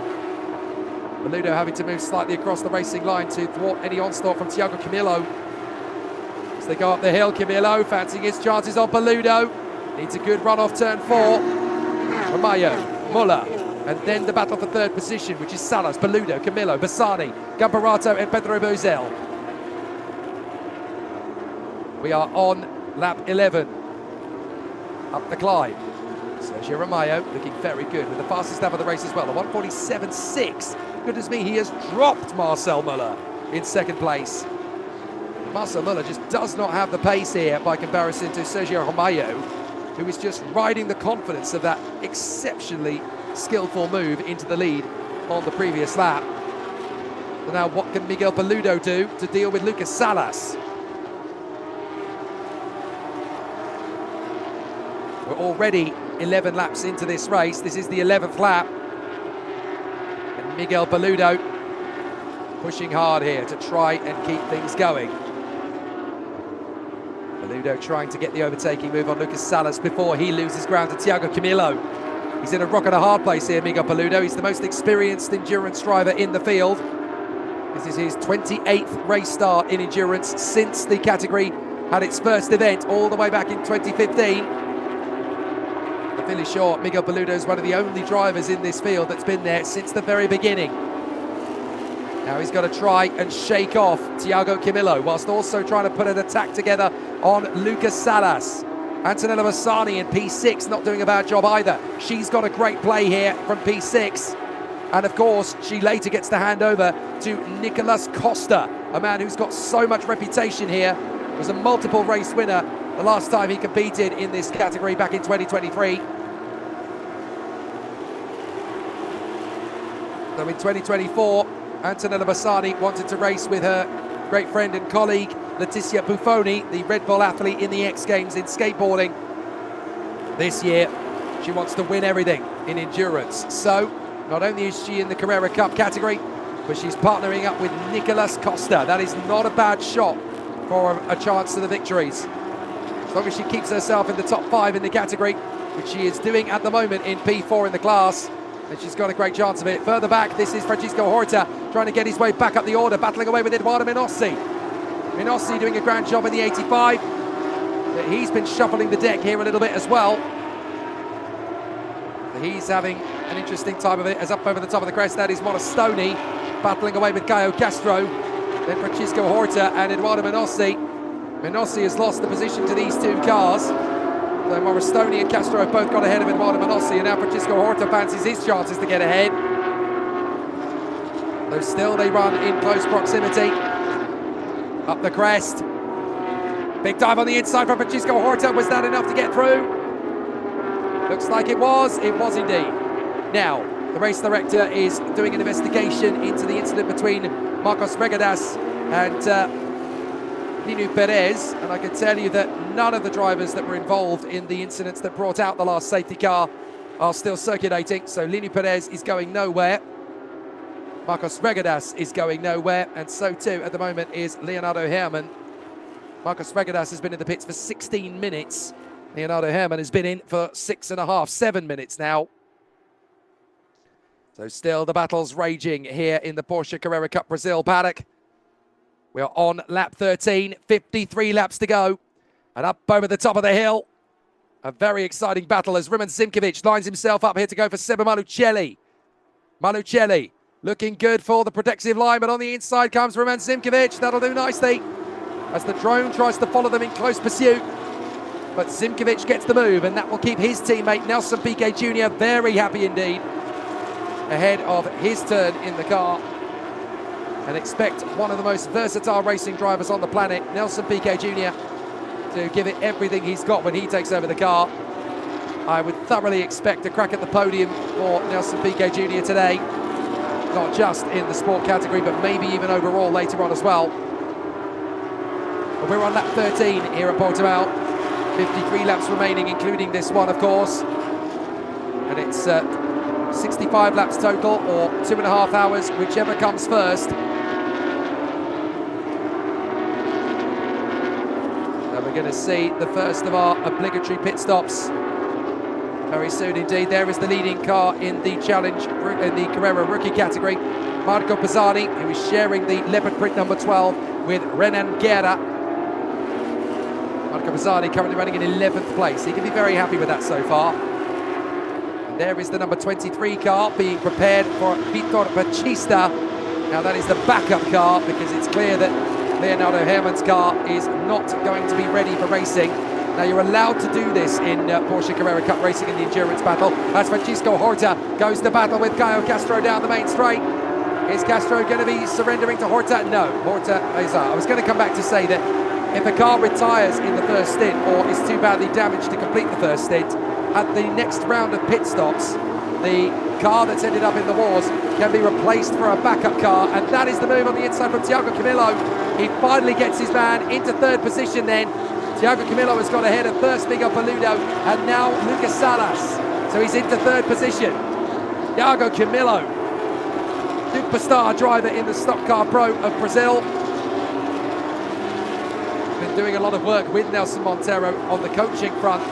Paludo having to move slightly across the racing line to thwart any onslaught from Thiago Camilo. As they go up the hill, Camilo fancying his chances on Paludo. Needs a good run off turn 4. Maio, Muller, and then the battle for third position, which is Salas, Paludo, Camilo, Bassani, Campeonato and Pedro Buzel. We are on lap 11. Up the climb. Sergio de Maio looking very good with the fastest lap of the race as well, a 1:47.6. Goodness me, he has dropped Marcel Muller in second place. Marcel Muller just does not have the pace here by comparison to Sergio de Maio, who is just riding the confidence of that exceptionally skillful move into the lead on the previous lap. So now what can Miguel Paludo do to deal with Lucas Salas? We're already 11 laps into this race. This is the 11th lap. And Miguel Paludo pushing hard here to try and keep things going. Paludo trying to get the overtaking move on Lucas Salas before he loses ground to Thiago Camilo. He's in a rock and a hard place here, Miguel Paludo. He's the most experienced endurance driver in the field. This is his 28th race start in endurance since the category had its first event all the way back in 2015. I'm fairly sure Miguel Paludo is one of the only drivers in this field that's been there since the very beginning. Now he's got to try and shake off Thiago Camilo, whilst also trying to put an attack together on Lucas Salas. Antonella Bassani in P6 not doing a bad job either. She's got a great play here from P6. And of course, she later gets to hand over to Nicolas Costa, a man who's got so much reputation here. Was a multiple race winner the last time he competed in this category back in 2023. So in 2024, Antonella Bassani wanted to race with her great friend and colleague Letizia Buffoni, the Red Bull athlete in the X Games in skateboarding. This year, she wants to win everything in endurance. So, not only is she in the Carrera Cup category, but she's partnering up with Nicolas Costa. That is not a bad shot for a chance to the victories. As long as she keeps herself in the top 5 in the category, which she is doing at the moment in P4 in the class, and she's got a great chance of it. Further back, this is Francisco Horta trying to get his way back up the order, battling away with Eduardo Minossi. Minossi doing a grand job in the 85. But he's been shuffling the deck here a little bit as well. But he's having an interesting time of it, as up over the top of the crest, that is Morostoni, battling away with Caio Castro. Then Francisco Horta and Eduardo Minossi. Minossi has lost the position to these two cars. So Morostoni and Castro have both got ahead of Eduardo Minossi, and now Francisco Horta fancies his chances to get ahead. Though still they run in close proximity. Up the crest. Big dive on the inside from Francisco Horta. Was that enough to get through? Looks like it was. It was indeed. Now, the race director is doing an investigation into the incident between Marcos Regadas and Linu Perez, and I can tell you that none of the drivers that were involved in the incidents that brought out the last safety car are still circulating. So Linu Perez is going nowhere. Marcos Regadas is going nowhere, and so too at the moment is Leonardo Herrmann. Marcos Regadas has been in the pits for 16 minutes. Leonardo Herrmann has been in for 6.5, 7 minutes now. So still the battle's raging here in the Porsche Carrera Cup Brazil paddock. We're on lap 13, 53 laps to go. And up over the top of the hill, a very exciting battle as Roman Zimkovic lines himself up here to go for Seba Malucelli. Malucelli looking good for the protective line, but on the inside comes Roman Zimkovic. That'll do nicely as the drone tries to follow them in close pursuit. But Zimkovic gets the move, and that will keep his teammate Nelson Piquet Jr. very happy indeed, ahead of his turn in the car. And expect one of the most versatile racing drivers on the planet, Nelson Piquet Jr., to give it everything he's got when he takes over the car. I would thoroughly expect a crack at the podium for Nelson Piquet Jr. today, not just in the sport category, but maybe even overall later on as well. But we're on lap 13 here at Portimão. 53 laps remaining, including this one, of course. And it's 65 laps total, or 2.5 hours, whichever comes first. And we're going to see the first of our obligatory pit stops very soon indeed. There is the leading car in the challenge, in the Carrera rookie category, Marco Pisani, who is sharing the leopard print number 12 with Renan Guerra. Marco Pisani currently running in 11th place. He can be very happy with that so far. And there is the number 23 car being prepared for Vitor Batista. Now that is the backup car, because it's clear that Leonardo Herrmann's car is not going to be ready for racing. Now you're allowed to do this in Porsche Carrera Cup racing in the endurance battle. As Francisco Horta goes to battle with Caio Castro down the main straight. Is Castro going to be surrendering to Horta? No, Horta is I was going to come back to say that if a car retires in the first stint or is too badly damaged to complete the first stint, at the next round of pit stops, the car that's ended up in the wars can be replaced for a backup car, and that is the move on the inside from Thiago Camilo. He finally gets his man into third position then, Thiago Camilo has got ahead of first Miguel Paludo and now Lucas Salas. So he's into third position. Thiago Camilo, superstar driver in the Stock Car Pro of Brazil. Been doing a lot of work with Nelson Monteiro on the coaching front,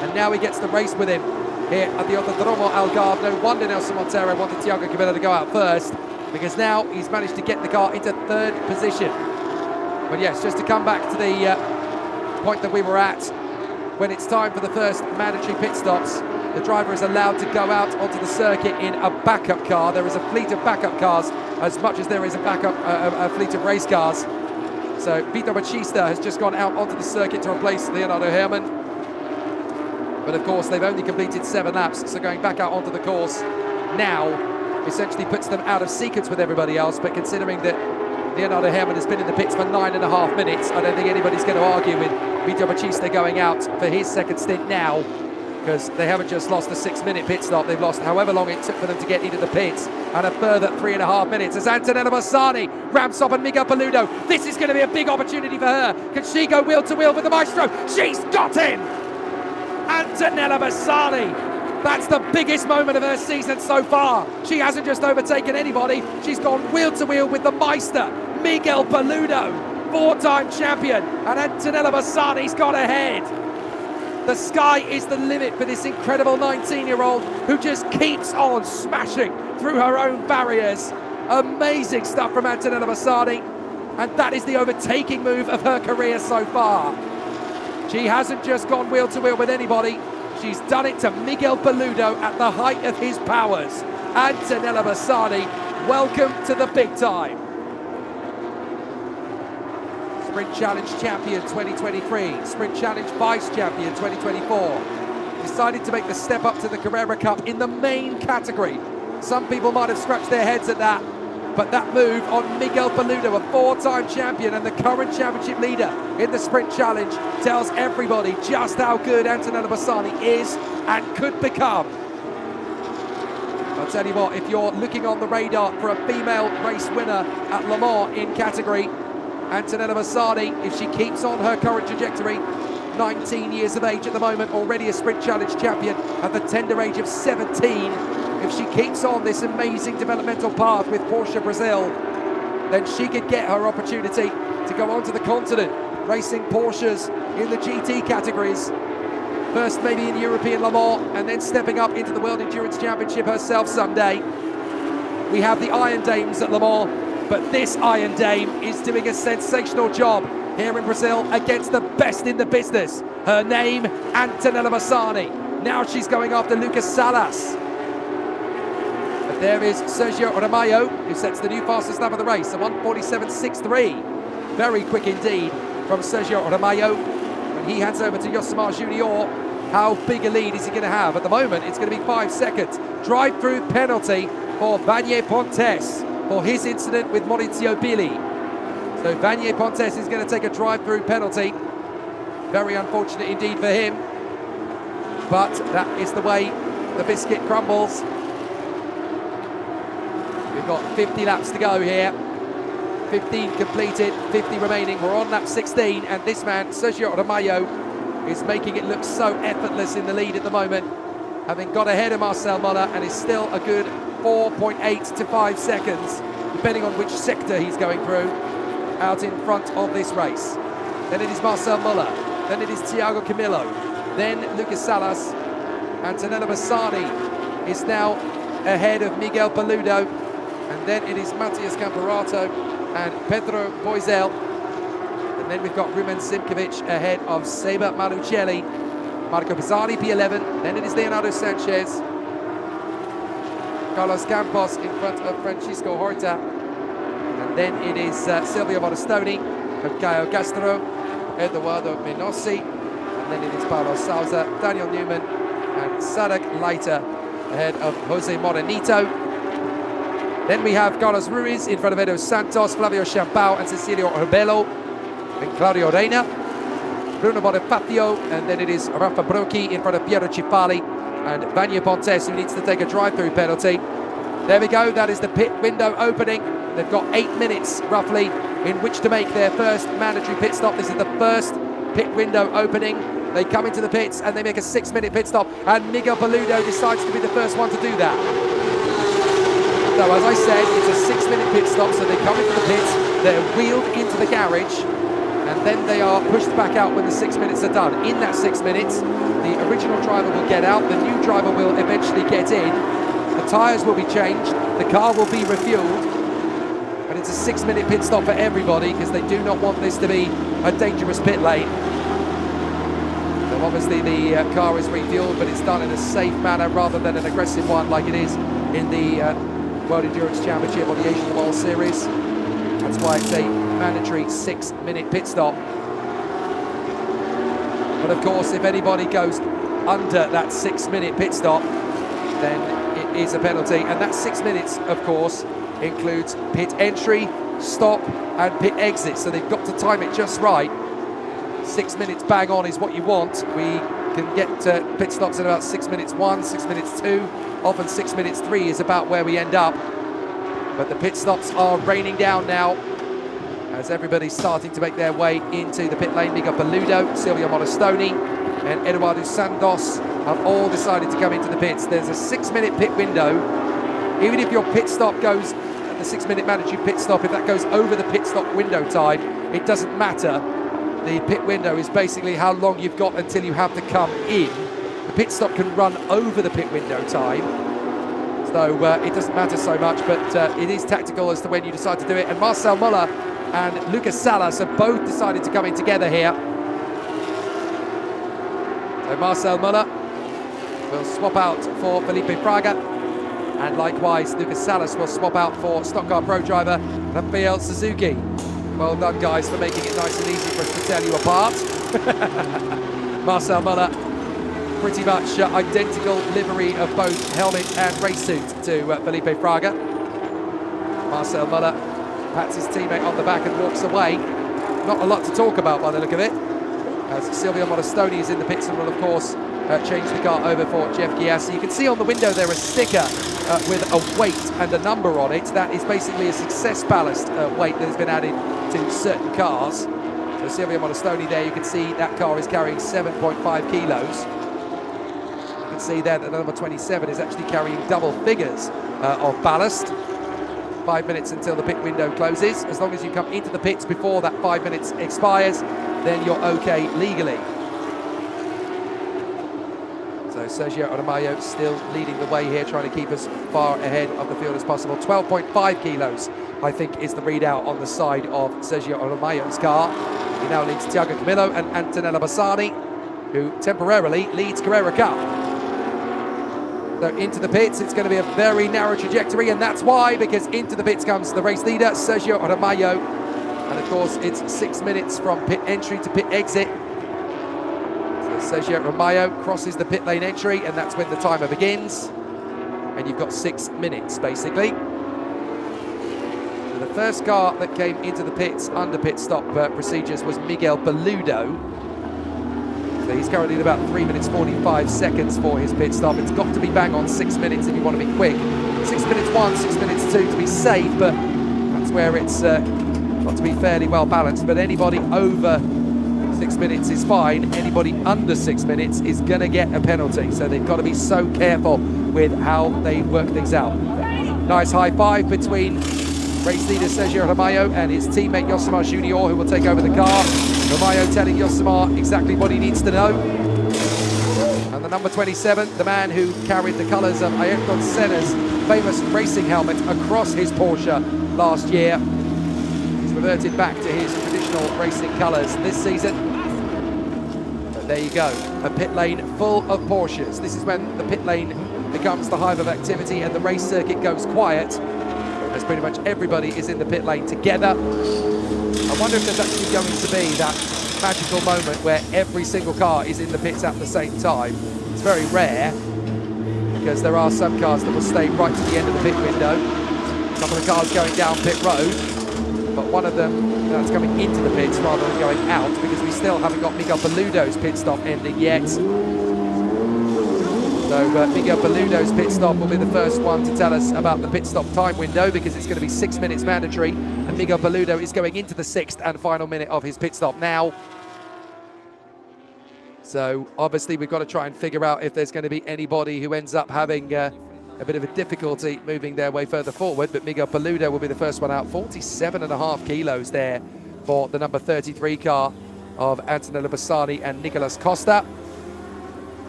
and now he gets the race with him here at the Autódromo Algarve. No wonder Nelson Monteiro wanted Thiago Camilo to go out first, because now he's managed to get the car into third position. But yes, just to come back to the point that we were at, when it's time for the first mandatory pit stops, the driver is allowed to go out onto the circuit in a backup car. There is a fleet of backup cars as much as there is a fleet of race cars. So Vitor Batista has just gone out onto the circuit to replace Leonardo Herrmann. But of course, they've only completed 7 laps, so going back out onto the course now essentially puts them out of sequence with everybody else. But considering that Leonardo Herrmann has been in the pits for 9.5 minutes, I don't think anybody's going to argue with Vitor Batista going out for his second stint now, because they haven't just lost a 6-minute pit stop, they've lost however long it took for them to get into the pits, and a further 3.5 minutes as Antonella Bassani ramps up on Miguel Paludo. This is going to be a big opportunity for her. Can she go wheel to wheel with the Maestro? She's got him! Antonella Bassani. That's the biggest moment of her season so far. She hasn't just overtaken anybody, she's gone wheel to wheel with the Meister, Miguel Paludo, 4-time champion, and Antonella Bassani's got ahead. The sky is the limit for this incredible 19-year-old who just keeps on smashing through her own barriers. Amazing stuff from Antonella Bassani, and that is the overtaking move of her career so far. She hasn't just gone wheel to wheel with anybody, she's done it to Miguel Paludo at the height of his powers. Antonella Bassani, welcome to the big time. Sprint Challenge Champion 2023, Sprint Challenge Vice Champion 2024. Decided to make the step up to the Carrera Cup in the main category. Some people might have scratched their heads at that, but that move on Miguel Paludo, a 4-time champion and the current championship leader in the Sprint Challenge, tells everybody just how good Antonella Bassani is and could become. I'll tell you what, if you're looking on the radar for a female race winner at Le Mans in category, Antonella Bassani, if she keeps on her current trajectory, 19 years of age at the moment, already a Sprint Challenge champion at the tender age of 17. If she keeps on this amazing developmental path with Porsche Brazil, then she could get her opportunity to go onto the continent, racing Porsches in the GT categories. First maybe in European Le Mans, and then stepping up into the World Endurance Championship herself someday. We have the Iron Dames at Le Mans, but this Iron Dame is doing a sensational job here in Brazil against the best in the business. Her name, Antonella Bassani. Now she's going after Lucas Salas. But there is Sergio Aramayo, who sets the new fastest lap of the race, a 1:47.63. Very quick indeed from Sergio Aramayo. When he hands over to Yosemar Junior, how big a lead is he going to have? At the moment, it's going to be 5 seconds. Drive-through penalty for Vanier Pontes for his incident with Maurizio Billy. So Vanier Pontes is going to take a drive-through penalty. Very unfortunate indeed for him. But that is the way the biscuit crumbles. We've got 50 laps to go here. 15 completed, 50 remaining. We're on lap 16, and this man, Sergio Aramayo, is making it look so effortless in the lead at the moment, having got ahead of Marcel Muller, and is still a good 4.8 to 5 seconds, depending on which sector he's going through, out in front of this race. Then it is Marcel Muller, then it is Thiago Camilo, then Lucas Salas. Antonella Bassani is now ahead of Miguel Paludo, and then it is Matias Camperato and Pedro Boisel. And then we've got Rumen Simkovic ahead of Seba Malucelli, Marco Bizzarri P11, then it is Leonardo Sanchez, Carlos Campos in front of Francisco Horta, and then it is Silvio Modestoni, Caio Castro, Eduardo Menossi, and then it is Paulo Sousa, Daniel Newman, and Sadak Leiter ahead of Jose Morenito. Then we have Carlos Ruiz in front of Edo Santos, Flavio Champao and Cecilio Orbello, and Claudio Reina, Bruno Bonifacio, and then it is Rafa Brocchi in front of Piero Cifali and Vanier Pontes, who needs to take a drive-through penalty. There we go, that is the pit window opening. They've got 8 minutes roughly in which to make their first mandatory pit stop. This is the first pit window opening. They come into the pits and they make a 6-minute pit stop, and Miguel Paludo decides to be the first one to do that. So as I said, it's a 6-minute pit stop, so they come into the pits, they're wheeled into the garage, and then they are pushed back out when the 6 minutes are done. In that 6 minutes, the original driver will get out, the new driver will eventually get in, the tyres will be changed, the car will be refueled, and it's a 6-minute pit stop for everybody because they do not want this to be a dangerous pit lane. So obviously the car is refueled, but it's done in a safe manner rather than an aggressive one like it is in the World Endurance Championship or the Asian Le Mans Series. That's why it's a mandatory 6-minute pit stop. But of course, if anybody goes under that 6-minute pit stop, then it is a penalty. And that 6 minutes, of course, includes pit entry, stop, and pit exit. So they've got to time it just right. 6 minutes bang on is what you want. We can get pit stops in about 6 minutes 1, 6 minutes 2, often 6 minutes 3 is about where we end up. But the pit stops are raining down now as everybody's starting to make their way into the pit lane. Miguel Paludo, Silvio Monastoni, and Eduardo Santos have all decided to come into the pits. There's a 6-minute pit window. Even if your pit stop goes, the 6-minute mandatory pit stop, if that goes over the pit stop window time, it doesn't matter. The pit window is basically how long you've got until you have to come in. The pit stop can run over the pit window time, so it doesn't matter so much, but it is tactical as to when you decide to do it. And Marcel Muller and Lucas Salas have both decided to come in together here. So Marcel Muller will swap out for Felipe Fraga, and likewise Lucas Salas will swap out for Stock Car Pro driver Rafael Suzuki. Well done, guys, for making it nice and easy for us to tell you apart. Marcel Muller, pretty much identical livery of both helmet and race suit to Felipe Fraga. Marcel Muller pats his teammate on the back and walks away. Not a lot to talk about by the look of it, as Silvio Monastoni is in the pits and will, of course, change the car over for Jeff Giassi. You can see on the window there a sticker with a weight and a number on it. That is basically a success ballast weight that has been added to certain cars. So Silvio Monastoni there, you can see that car is carrying 7.5 kilos. You can see there that the number 27 is actually carrying double figures of ballast. 5 minutes until the pit window closes. As long as you come into the pits before that 5 minutes expires, then you're okay legally. So Sergio Aramayo still leading the way here, trying to keep us far ahead of the field as possible. 12.5 kilos, I think, is the readout on the side of Sergio Aramayo's car. He now leads Tiago Camillo and Antonella Bassani, who temporarily leads Carrera Cup. So into the pits, it's going to be a very narrow trajectory, and that's why, because into the pits comes the race leader, Sergio Aramayo. And of course, it's 6 minutes from pit entry to pit exit. Sergio Aramayo crosses the pit lane entry, and that's when the timer begins. And you've got 6 minutes, basically. So the first car that came into the pits under pit stop procedures was Miguel Paludo. So he's currently at about 3 minutes 45 seconds for his pit stop. It's got to be bang on 6 minutes if you want to be quick. 6 minutes 1, 6 minutes 2 to be safe, but that's where it's got to be fairly well balanced. But anybody over 6 minutes is fine. Anybody under 6 minutes is going to get a penalty. So they've got to be so careful with how they work things out. Nice high five between race leader Sergio Aramayo and his teammate Yosimar Junior, who will take over the car. Aramayo telling Yosimar exactly what he needs to know. And the number 27, the man who carried the colours of Ayrton Senna's famous racing helmet across his Porsche last year, he's reverted back to his traditional racing colours this season. There you go, a pit lane full of Porsches. This is when the pit lane becomes the hive of activity and the race circuit goes quiet, as pretty much everybody is in the pit lane together. I wonder if there's actually going to be that magical moment where every single car is in the pits at the same time. It's very rare, because there are some cars that will stay right to the end of the pit window. A couple of cars going down pit road, but one of them that's coming into the pits rather than going out, because we still haven't got Miguel Paludo's pit stop ending yet. So Miguel Paludo's pit stop will be the first one to tell us about the pit stop time window, because it's going to be 6 minutes mandatory, and Miguel Paludo is going into the 6th and final minute of his pit stop now. So obviously we've got to try and figure out if there's going to be anybody who ends up having a bit of a difficulty moving their way further forward. But Miguel Paludo will be the first one out. 47.5 kilos there for the number 33 car of Antonello Bassani and Nicolas Costa.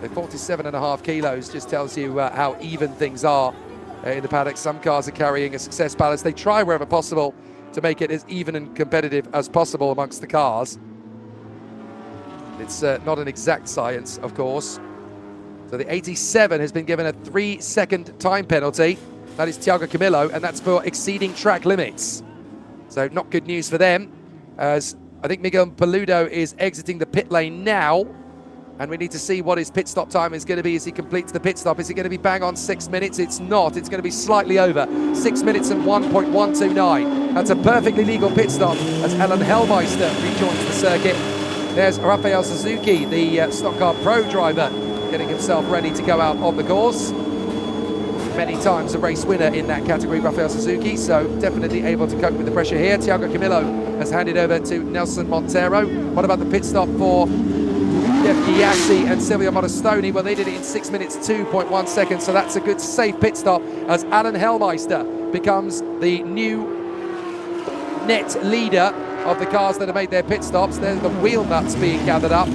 The 47.5 kilos just tells you how even things are in the paddock. Some cars are carrying a success balance. They try wherever possible to make it as even and competitive as possible amongst the cars. It's not an exact science, of course. So the 87 has been given a 3-second time penalty. That is Thiago Camilo, and that's for exceeding track limits. So not good news for them, as I think Miguel Paludo is exiting the pit lane now. And we need to see what his pit stop time is going to be as he completes the pit stop. Is it going to be bang on 6 minutes? It's not. It's going to be slightly over. 6 minutes and 1.129. That's a perfectly legal pit stop as Alan Hellmeister rejoins the circuit. There's Rafael Suzuki, the Stock Car Pro driver, getting himself ready to go out on the course. Many times a race winner in that category, Rafael Suzuki, so definitely able to cope with the pressure here. Thiago Camilo has handed over to Nelson Montero. What about the pit stop for Jeff Gyasi and Silvio Modestoni? Well, they did it in 6 minutes, 2.1 seconds, so that's a good safe pit stop as Alan Hellmeister becomes the new net leader of the cars that have made their pit stops. There's the wheel nuts being gathered up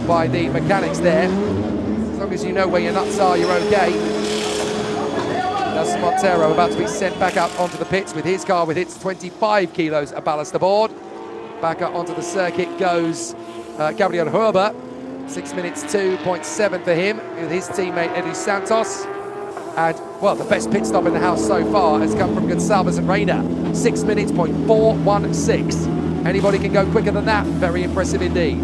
by the mechanics there. As long as you know where your nuts are, you're okay. Nelson Montero about to be sent back out onto the pits with his car with its 25 kilos of ballast aboard. Back up onto the circuit goes Gabriel Herber. 6 minutes 2.7 for him with his teammate Edu Santos. And, well, the best pit stop in the house so far has come from Gonçalves and Reina. 6 minutes, 4.16. Anybody can go quicker than that. Very impressive indeed.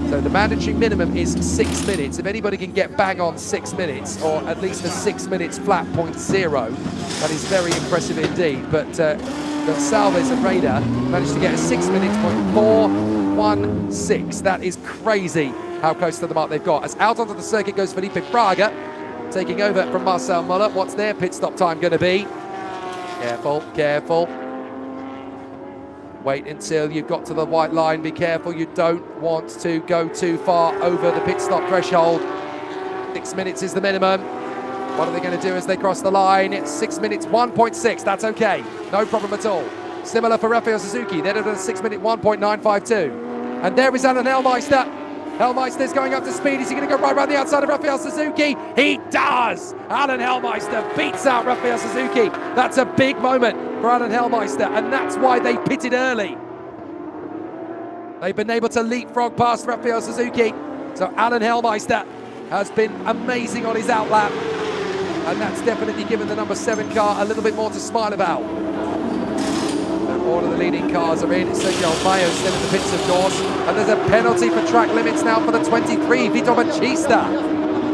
So the mandatory minimum is 6 minutes. If anybody can get bang on 6 minutes, or at least a 6 minutes flat 0.0, that is very impressive indeed. But Gonçalves and Reina managed to get a 6 minutes, 4.16. That is crazy how close to the mark they've got. As out onto the circuit goes Felipe Fraga, taking over from Marcel Muller. What's their pit stop time going to be? Careful, careful. Wait until you've got to the white line. Be careful, you don't want to go too far over the pit stop threshold. 6 minutes is the minimum. What are they going to do as they cross the line? It's 6 minutes, 1.6. That's okay. No problem at all. Similar for Rafael Suzuki. They're at a 6 minute, 1.952. And there is Alan Hellmeister. Hellmeister's going up to speed. Is he going to go right around the outside of Rafael Suzuki? He does! Alan Hellmeister beats out Rafael Suzuki. That's a big moment for Alan Hellmeister, and that's why they pitted early. They've been able to leapfrog past Rafael Suzuki. So Alan Hellmeister has been amazing on his outlap, and that's definitely given the number 7 car a little bit more to smile about. All of the leading cars are in. Sergio Mayo still in the pits, of course. And there's a penalty for track limits now for the 23, Vitor Batista.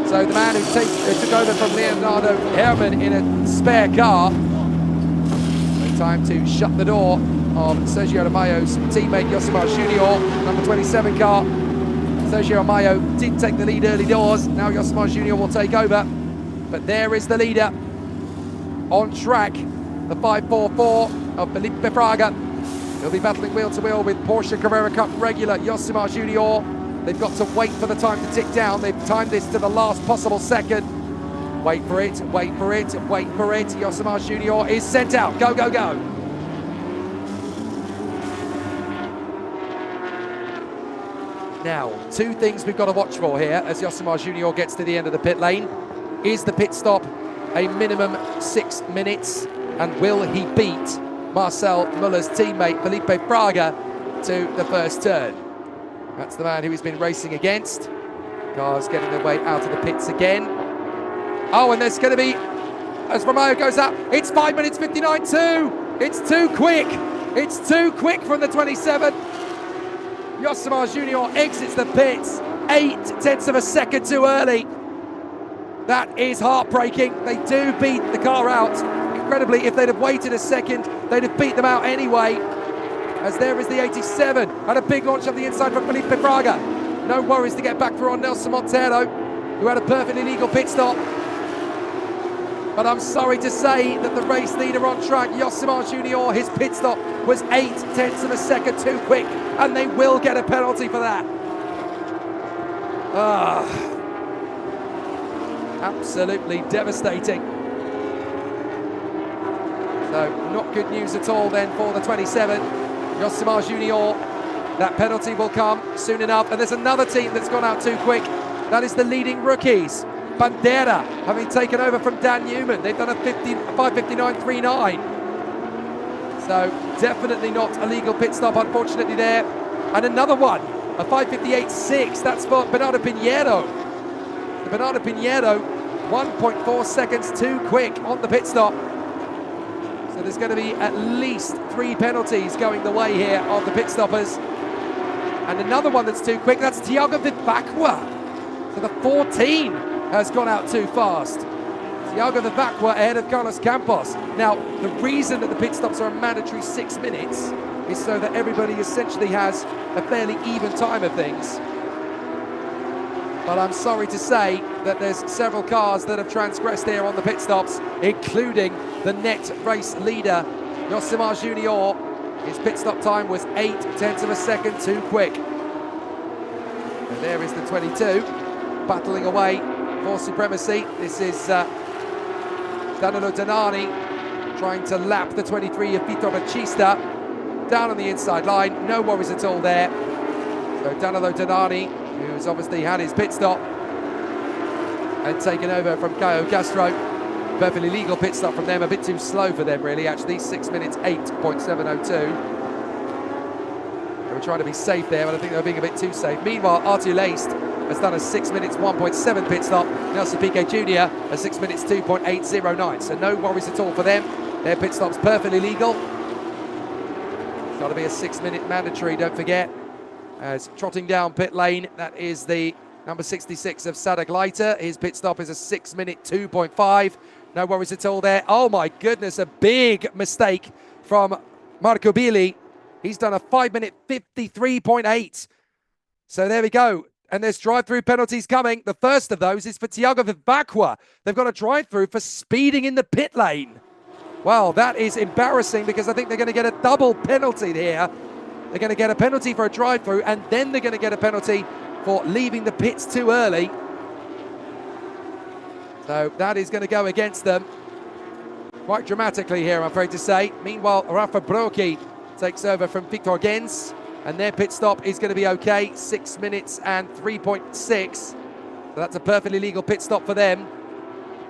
So the man who took over from Leonardo Herman in a spare car. So time to shut the door of Sergio Mayo's teammate Yosimar Junior, number 27 car. Sergio Mayo did take the lead early doors. Now Yosimar Junior will take over. But there is the leader on track, the 544 of Felipe Fraga. He'll be battling wheel to wheel with Porsche Carrera Cup regular Yosimar Junior. They've got to wait for the time to tick down. They've timed this to the last possible second. Wait for it, wait for it, wait for it. Yosimar Junior is sent out. Go, go, go. Now, two things we've got to watch for here as Yosimar Junior gets to the end of the pit lane. Is the pit stop a minimum 6 minutes? And will he beat Marcel Muller's teammate Felipe Fraga to the first turn? That's the man who he's been racing against. Cars getting their way out of the pits again. Oh, and there's going to be, as Romeo goes up, it's 5 minutes 59.2. It's too quick. It's too quick from the 27. Yosimar Junior exits the pits 0.8 of a second too early. That is heartbreaking. They do beat the car out. Incredibly, if they'd have waited a second, they'd have beat them out anyway. As there is the 87, and a big launch up the inside from Felipe Fraga. No worries to get back through on Nelson Montero, who had a perfectly legal pit stop. But I'm sorry to say that the race leader on track, Yosimar Junior, his pit stop was 0.8 of a second too quick, and they will get a penalty for that. Ah, absolutely devastating. So not good news at all then for the 27, Josimar Junior. That penalty will come soon enough. And there's another team that's gone out too quick. That is the leading rookies. Bandera, having taken over from Dan Newman. They've done a 5:59.39. So definitely not a legal pit stop, unfortunately, there. And another one, a 5:58.6. That's for Bernardo Pinheiro. The Bernardo Pinheiro, 1.4 seconds too quick on the pit stop. So there's going to be at least 3 penalties going the way here of the pit stoppers. And another one that's too quick, that's Thiago Vivacqua. So the 14 has gone out too fast. Thiago Vivacqua ahead of Carlos Campos. Now, the reason that the pit stops are a mandatory 6 minutes is so that everybody essentially has a fairly even time of things. But I'm sorry to say that there's several cars that have transgressed here on the pit stops, including the net race leader, Josimar Junior. His pit stop time was 0.8 of a second too quick. And there is the 22, battling away for supremacy. This is Danilo Donani trying to lap the 23 of Vitor Batista down on the inside line. No worries at all there. So Danilo Donani, who's obviously had his pit stop and taken over from Caio Castro. Perfectly legal pit stop from them, a bit too slow for them really, actually. 6 minutes 8.702. They were trying to be safe there, but I think they were being a bit too safe. Meanwhile, Artur Leist has done a 6 minutes 1.7 pit stop. Nelson Piquet Jr. a 6 minutes 2.809. So no worries at all for them. Their pit stop's perfectly legal. It's got to be a 6 minute mandatory, don't forget. As trotting down pit lane, that is the number 66 of Sadak Leiter. His pit stop is a 6 minute 2.5. No worries at all there. Oh my goodness, a big mistake from Marco Billi. He's done a 5 minute 53.8. So there we go. And there's drive-through penalties coming. The first of those is for Thiago Vivacqua. They've got a drive-through for speeding in the pit lane. Well, that is embarrassing because I think they're going to get a double penalty here. They're going to get a penalty for a drive-through, and then they're going to get a penalty for leaving the pits too early. So that is going to go against them quite dramatically here, I'm afraid to say. Meanwhile, Rafa Brocchi takes over from Victor Gens, and their pit stop is going to be okay, 6 minutes and 3.6. So that's a perfectly legal pit stop for them.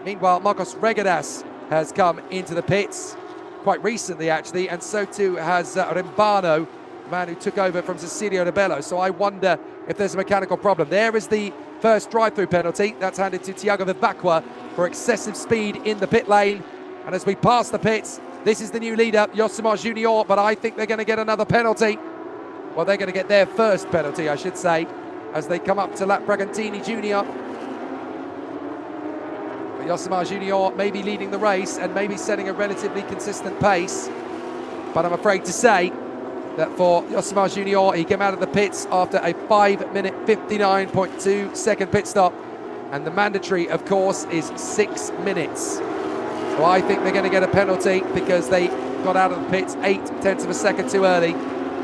Meanwhile, Marcos Regadas has come into the pits quite recently, actually, and so too has Rembano, man who took over from Cecilio Rebello. So I wonder if there's a mechanical problem. There is the first drive-through penalty. That's handed to Thiago Vivacqua for excessive speed in the pit lane. And as we pass the pits, this is the new leader, Josimar Junior, but I think they're going to get another penalty. Well, they're going to get their first penalty, I should say, as they come up to lap Bragantini Junior. But Josimar Junior may be leading the race and maybe setting a relatively consistent pace. But I'm afraid to say that for Josimar Junior, he came out of the pits after a 5 minute 59.2 second pit stop. And the mandatory, of course, is 6 minutes. So I think they're going to get a penalty because they got out of the pits 0.8 of a second too early.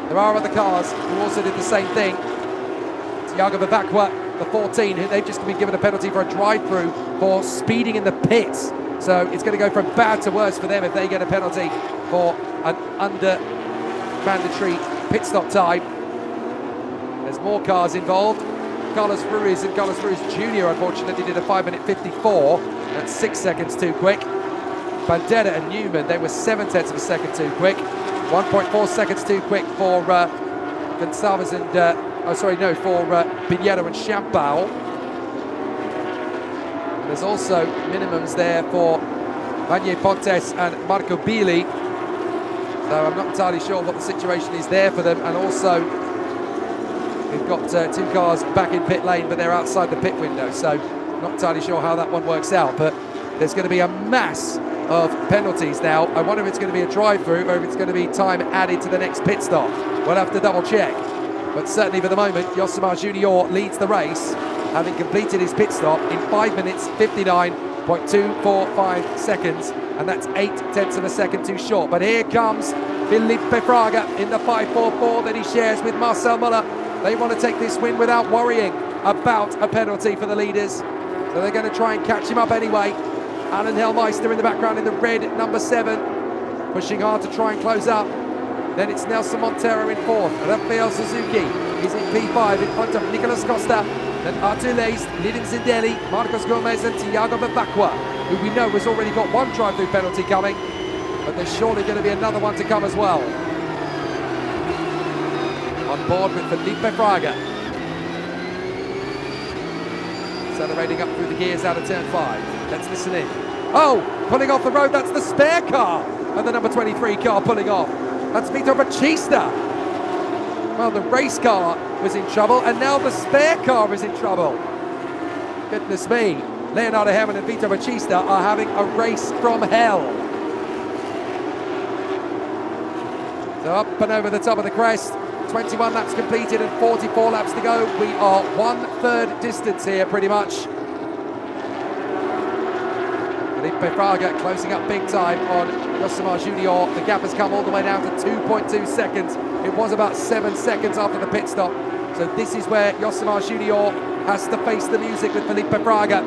There are other cars who also did the same thing. Thiago Vivacqua, the 14, who they've just been given a penalty for a drive-through for speeding in the pits. So it's going to go from bad to worse for them if they get a penalty for an under mandatory pit stop time. There's more cars involved. Carlos Ruiz and Carlos Ruiz Jr. unfortunately did a 5 minute 54. That's 6 seconds too quick. Bandera and Newman, they were 0.7 of a second too quick. 1.4 seconds too quick for Gonçalves and, for Pinheiro and Champao. There's also minimums there for Vanier Pontes and Marco Billi. So I'm not entirely sure what the situation is there for them. And also, we've got 2 cars back in pit lane, but they're outside the pit window. So not entirely sure how that one works out. But there's going to be a mass of penalties now. I wonder if it's going to be a drive-through or if it's going to be time added to the next pit stop. We'll have to double check. But certainly for the moment, Josimar Junior leads the race, having completed his pit stop in 5 minutes 59.245 seconds, and that's 0.8 of a second too short. But here comes Felipe Fraga in the 544 that he shares with Marcel Muller. They want to take this win without worrying. about a penalty for the leaders. So they're going to try and catch him up anyway. Alan Hellmeister in the background in the red number 7, pushing hard to try and close up. Then it's Nelson Monteiro in 4th. Rafael Suzuki is in P5 in front of Nicolas Costa. Then Artur Leist, Lidin Zindeli, Marcos Gomez and Tiago Vivacqua, who we know has already got one drive-through penalty coming, but there's surely going to be another one to come as well. On board with Felipe Fraga. Accelerating up through the gears out of turn 5. Let's listen in. Oh, pulling off the road, that's the spare car. And the number 23 car pulling off. That's Vito Batista. Well, the race car was in trouble, and now the spare car is in trouble. Goodness me. Leonardo Herman and Vito Batista are having a race from hell. So up and over the top of the crest. 21 laps completed and 44 laps to go. We are 1/3 distance here, pretty much. Felipe Fraga closing up big time on Yosemar Junior. The gap has come all the way down to 2.2 seconds. It was about 7 seconds after the pit stop. So this is where Yosemar Junior has to face the music with Felipe Fraga.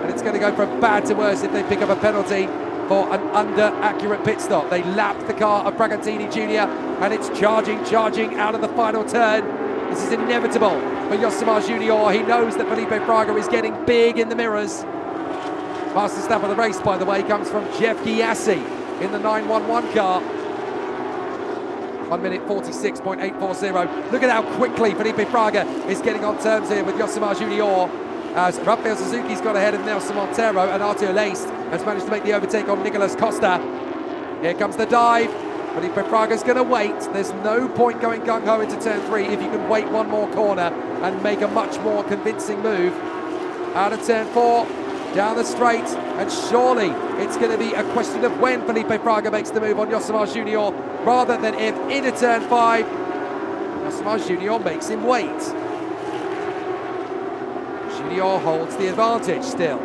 And it's going to go from bad to worse if they pick up a penalty for an under-accurate pit stop. They lapped the car of Bragantini Jr. and it's charging out of the final turn. This is inevitable for Yosemar Junior. He knows that Felipe Fraga is getting big in the mirrors. Fastest lap of the race, by the way, comes from Jeff Gyasi in the 911 car. 1 minute 46.840. Look at how quickly Felipe Fraga is getting on terms here with Yosemar Junior, as Rafael Suzuki's got ahead of Nelson Monteiro and Artur Leist has managed to make the overtake on Nicolas Costa. Here comes the dive. Felipe Fraga's going to wait. There's no point going gung-ho into turn 3 if you can wait one more corner and make a much more convincing move. Out of turn 4. Down the straight, and surely it's going to be a question of when Felipe Fraga makes the move on Yosemar Junior rather than if into turn 5 Yosemar Junior makes him wait. Junior holds the advantage still,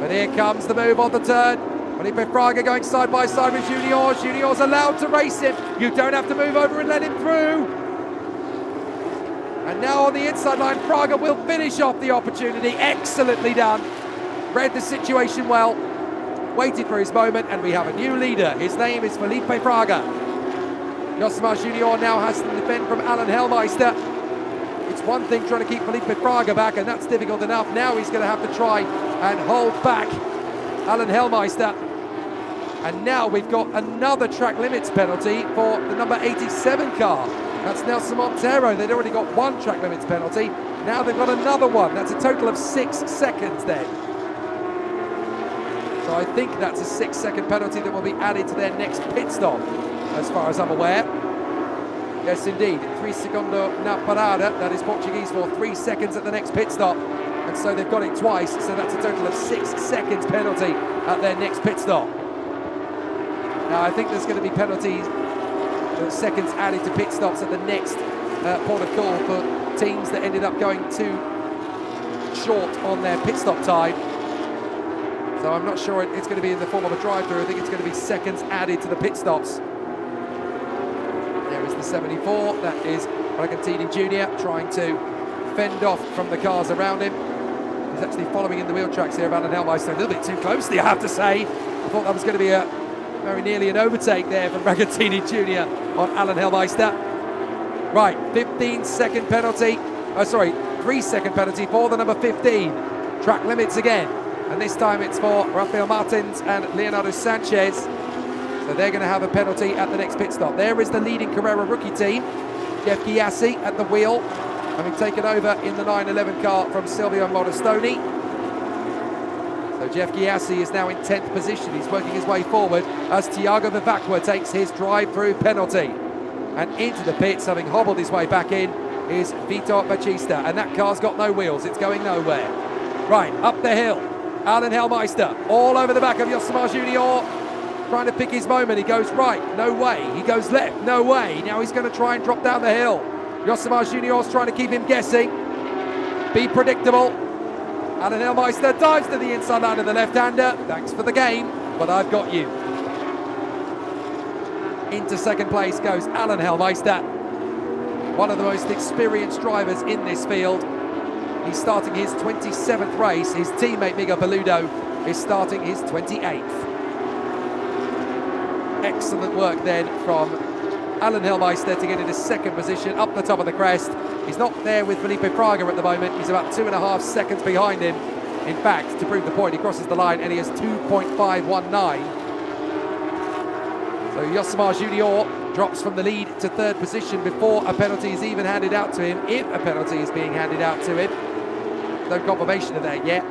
but here comes the move on the turn. Felipe Fraga going side by side with Junior. Junior's allowed to race him. You don't have to move over and let him through. And now on the inside line, Fraga will finish off the opportunity. Excellently done. Read the situation well, waited for his moment, and we have a new leader. His name is Felipe Fraga. Yosemar Junior now has to defend from Alan Hellmeister. It's one thing trying to keep Felipe Fraga back, and that's difficult enough. Now he's going to have to try and hold back Alan Hellmeister. And now we've got another track limits penalty for the number 87 car. That's Nelson Monteiro. They'd already got one track limits penalty. Now they've got another one. That's a total of 6 seconds then. So I think that's a 6-second penalty that will be added to their next pit stop, as far as I'm aware. Yes, indeed, 3 secondo na parada, that is Portuguese for 3 seconds at the next pit stop. And so they've got it twice, so that's a total of 6 seconds penalty at their next pit stop. Now, I think there's going to be penalties, seconds added to pit stops at the next port of call for teams that ended up going too short on their pit stop time. So I'm not sure it's going to be in the form of a drive-through. I think it's going to be seconds added to the pit stops. There is the 74. That is Bragantini Jr. trying to fend off from the cars around him. He's actually following in the wheel tracks here of Alan Hellmeister. A little bit too closely, I have to say. I thought that was going to be a very nearly an overtake there from Bragantini Jr. on Alan Hellmeister. Right, 15-second penalty. 3-second penalty for the number 15. Track limits again. And this time it's for Rafael Martins and Leonardo Sanchez. So they're going to have a penalty at the next pit stop. There is the leading Carrera rookie team. Jeff Gyasi at the wheel, having taken over in the 911 car from Silvio Modestoni. So Jeff Gyasi is now in 10th position. He's working his way forward as Tiago Vivacqua takes his drive-through penalty. And into the pits, having hobbled his way back in, is Vito Batista. And that car's got no wheels. It's going nowhere. Right, up the hill. Alan Hellmeister all over the back of Yosemar Junior, trying to pick his moment. He goes right, no way. He goes left, no way. Now he's going to try and drop down the hill. Yosemar Junior's trying to keep him guessing. Be predictable. Alan Hellmeister dives to the inside line of the left-hander. Thanks for the game, but I've got you. Into second place goes Alan Hellmeister, one of the most experienced drivers in this field. He's starting his 27th race. His teammate Miguel Peludo is starting his 28th. Excellent work then from Alan Helmeister to get into second position up the top of the crest. He's not there with Felipe Fraga at the moment. He's about 2.5 seconds behind him. In fact, to prove the point, he crosses the line and he has 2.519. So Yosemar Junior drops from the lead to third position before a penalty is even handed out to him, if a penalty is being handed out to him. No confirmation of that yet.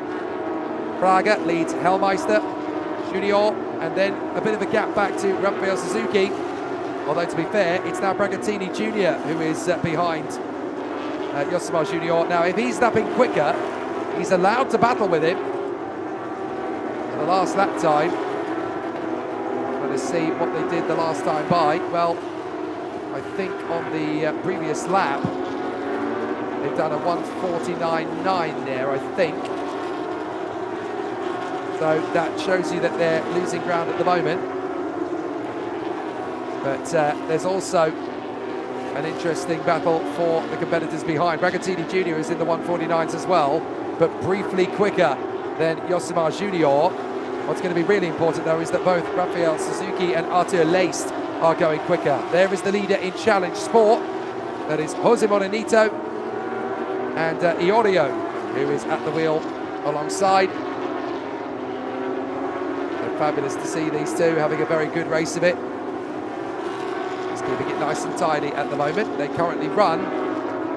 Fraga leads Helmeister, Junior, and then a bit of a gap back to Rafael Suzuki. Although, to be fair, it's now Bragatini Jr. who is behind Yosemar Junior. Now, if he's lapping quicker, he's allowed to battle with him. For the last lap time, to see what they did the last time by. Well, I think on the previous lap they've done a 1:49.9 there, I think. So that shows you that they're losing ground at the moment. But there's also an interesting battle for the competitors behind. Bragatini Jr. is in the 1:49s as well, but briefly quicker than Yosemar Junior. What's going to be really important, though, is that both Rafael Suzuki and Artur Leist are going quicker. There is the leader in Challenge Sport. That is Jose Morenito and Iorio, who is at the wheel alongside. So fabulous to see these two having a very good race of it. Just keeping it nice and tidy at the moment. They currently run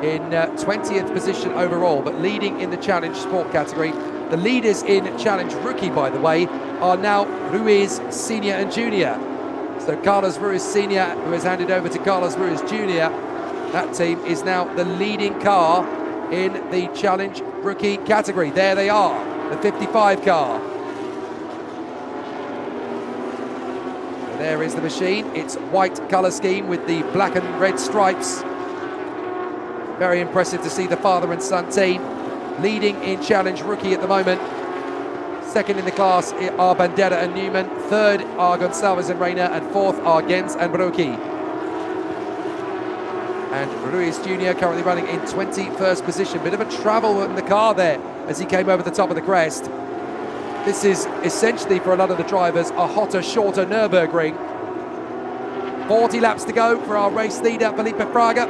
in 20th position overall, but leading in the Challenge Sport category. The leaders in Challenge Rookie, by the way, are now Ruiz Senior and Junior. So Carlos Ruiz Senior, who has handed over to Carlos Ruiz Junior, that team is now the leading car in the Challenge Rookie category. There they are, the 55 car. And there is the machine. It's white colour scheme with the black and red stripes. Very impressive to see the father and son team leading in Challenge Rookie at the moment. Second in the class are Bandera and Newman. Third are Gonçalves and Reina. And fourth are Gens and Brocchi. And Ruiz Jr. currently running in 21st position. Bit of a travel in the car there as he came over the top of the crest. This is essentially, for a lot of the drivers, a hotter, shorter Nürburgring. 40 laps to go for our race leader, Felipe Fraga.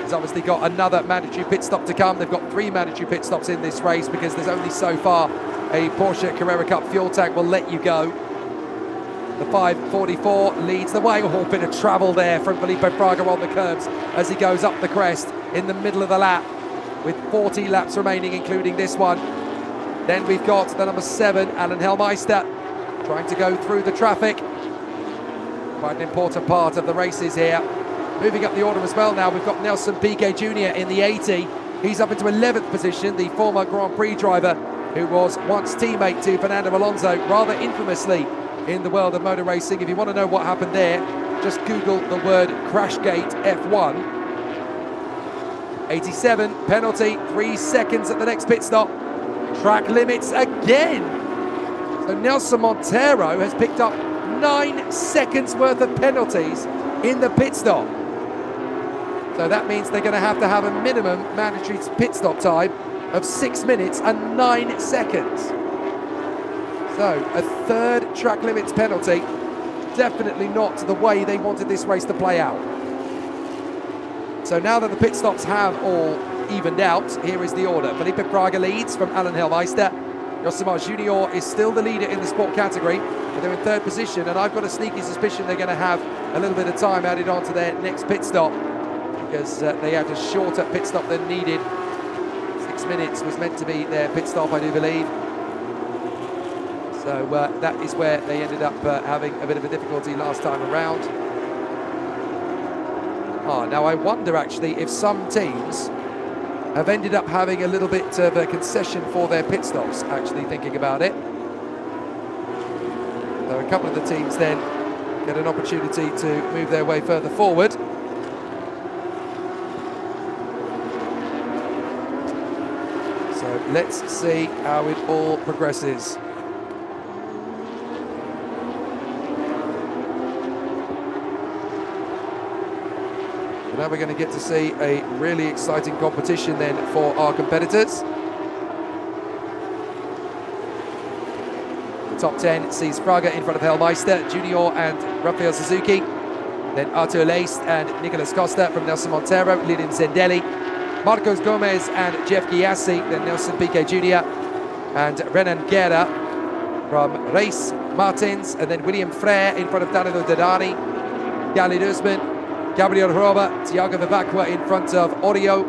He's obviously got another mandatory pit stop to come. They've got 3 mandatory pit stops in this race because there's only so far a Porsche Carrera Cup fuel tank will let you go. The 544 leads the way. Oh, bit of travel there from Felipe Fraga on the curbs as he goes up the crest in the middle of the lap with 40 laps remaining, including this one. Then we've got the number 7, Alan Helmeister, trying to go through the traffic. Quite an important part of the races here. Moving up the order as well now, we've got Nelson Piquet Jr. in the 80. He's up into 11th position, the former Grand Prix driver who was once teammate to Fernando Alonso, rather infamously in the world of motor racing. If you want to know what happened there, just Google the word Crashgate F1. 87, penalty, 3 seconds at the next pit stop. Track limits again. So Nelson Monteiro has picked up 9 seconds worth of penalties in the pit stop. So that means they're going to have a minimum mandatory pit stop time of 6 minutes and 9 seconds. So a third track limits penalty, definitely not the way they wanted this race to play out. So now that the pit stops have all evened out, here is the order. Felipe Fraga leads from Alan Helmeister. Yosemar Junior is still the leader in the sport category, but they're in third position, and I've got a sneaky suspicion they're going to have a little bit of time added on to their next pit stop because they had a shorter pit stop than needed. 6 minutes was meant to be their pit stop, I do believe. So that is where they ended up having a bit of a difficulty last time around. Now I wonder actually if some teams have ended up having a little bit of a concession for their pit stops, actually thinking about it. So a couple of the teams then get an opportunity to move their way further forward. So let's see how it all progresses. now we're going to get to see a really exciting competition then for our competitors. The top 10 sees Fraga in front of Hellmeister, Junior and Rafael Suzuki. Then Artur Leist and Nicolas Costa from Nelson Monteiro, Lidim Zendelli, Marcos Gomez and Jeff Giassi, then Nelson Piquet Jr. and Renan Guerra from Reis Martins, and then William Frere in front of Danilo Dedani, Gali Dusman, Gabriel Roba, Tiago Vivacqua in front of Orio,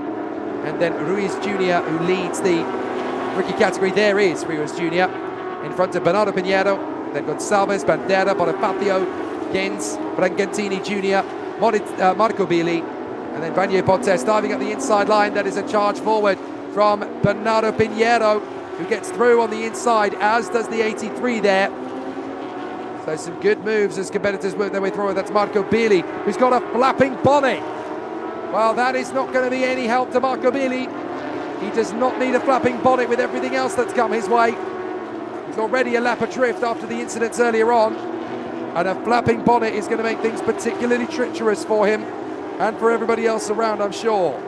and then Ruiz Jr. who leads the rookie category. There is Ruiz Jr. in front of Bernardo Pinheiro, then Gonçalves, Bandera, Bonifacio, Gens, Brangantini Jr., Marco Billy, and then Vanier Pontes diving up the inside line. That is a charge forward from Bernardo Pinheiro, who gets through on the inside, as does the 83 there. So some good moves as competitors work their way through. That's Marco Billy, who's got a flapping bonnet. Well, that is not going to be any help to Marco Billy. He does not need a flapping bonnet with everything else that's come his way. He's already a lap adrift after the incidents earlier on. And a flapping bonnet is going to make things particularly treacherous for him and for everybody else around, I'm sure.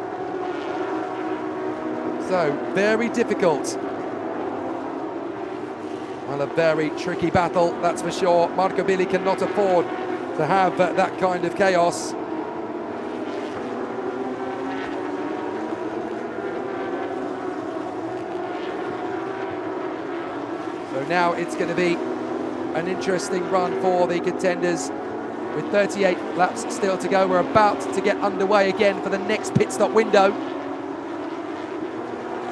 So, very difficult. Well, a very tricky battle, that's for sure. Marco Billy cannot afford to have that kind of chaos. So now it's going to be an interesting run for the contenders with 38 laps still to go. We're about to get underway again for the next pit stop window.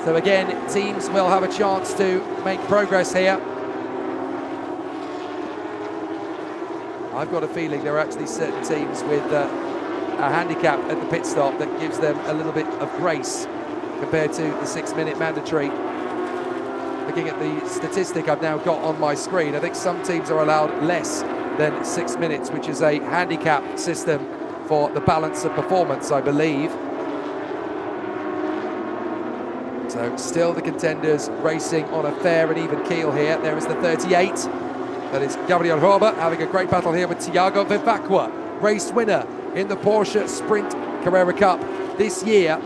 So again, teams will have a chance to make progress here. I've got a feeling there are actually certain teams with a handicap at the pit stop that gives them a little bit of grace compared to the 6-minute mandatory. Looking at the statistic I've now got on my screen, I think some teams are allowed less than 6 minutes, which is a handicap system for the balance of performance, I believe. So still the contenders racing on a fair and even keel here. There is the 38. That is Gabriel Roba having a great battle here with Tiago Vivacqua, race winner in the Porsche Sprint Carrera Cup this year.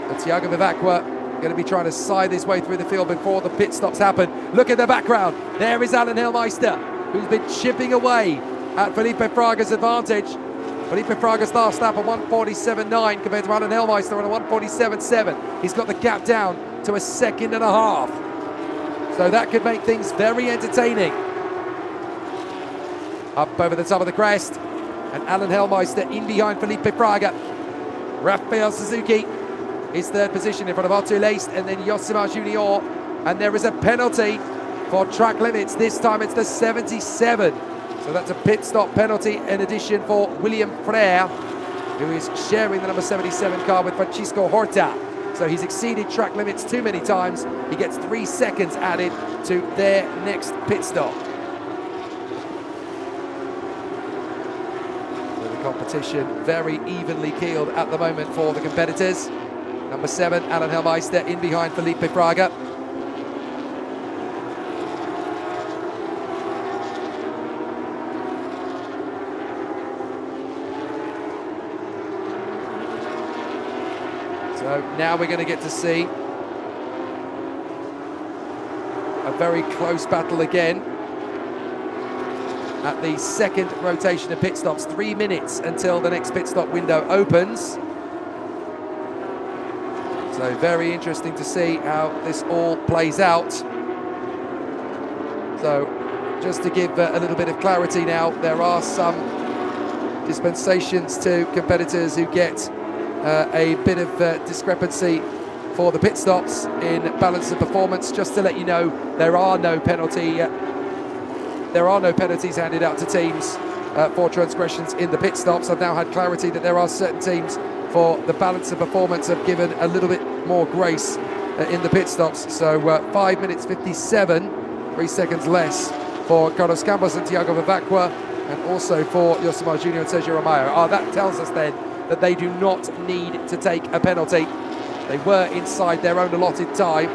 But Tiago Vivacqua going to be trying to scythe his way through the field before the pit stops happen. Look at the background. There is Alan Hellmeister, who's been chipping away at Felipe Fraga's advantage. Felipe Fraga's last lap, a 1:47.9 compared to Alan Hellmeister on a 1:47.7. He's got the gap down to a second and a half. So that could make things very entertaining. Up over the top of the crest, and Alan Hellmeister in behind Felipe Fraga. Rafael Suzuki is third position in front of Artur Leist and then Yosimar Junior. And there is a penalty for track limits. This time it's the 77. So that's a pit stop penalty in addition for William Frere, who is sharing the number 77 car with Francisco Horta. So he's exceeded track limits too many times. He gets 3 seconds added to their next pit stop. So the competition very evenly keeled at the moment for the competitors. Number 7, Alan Hellmeister in behind Felipe Fraga. So now we're going to get to see a very close battle again at the second rotation of pit stops. 3 minutes until the next pit stop window opens. So very interesting to see how this all plays out. So just to give a little bit of clarity now, there are some dispensations to competitors who get a bit of discrepancy for the pit stops in balance of performance. Just to let you know, there are no penalties handed out to teams for transgressions in the pit stops. I've now had clarity that there are certain teams for the balance of performance have given a little bit more grace in the pit stops. So 5 minutes 57, 3 seconds less for Carlos Campos and Tiago Vivacqua, and also for Yosimar Junior and Sergio Romero. That tells us then that they do not need to take a penalty. They were inside their own allotted time.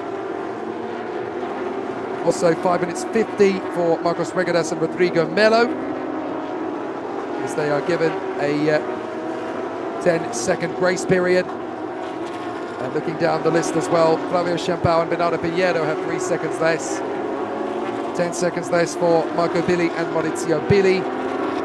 Also 5 minutes 50 for Marcos Regadas and Rodrigo Melo, as they are given a 10-second grace period. And looking down the list as well, Flavio Champao and Bernardo Pinheiro have 3 seconds less. 10 seconds less for Marco Billy and Maurizio Billy.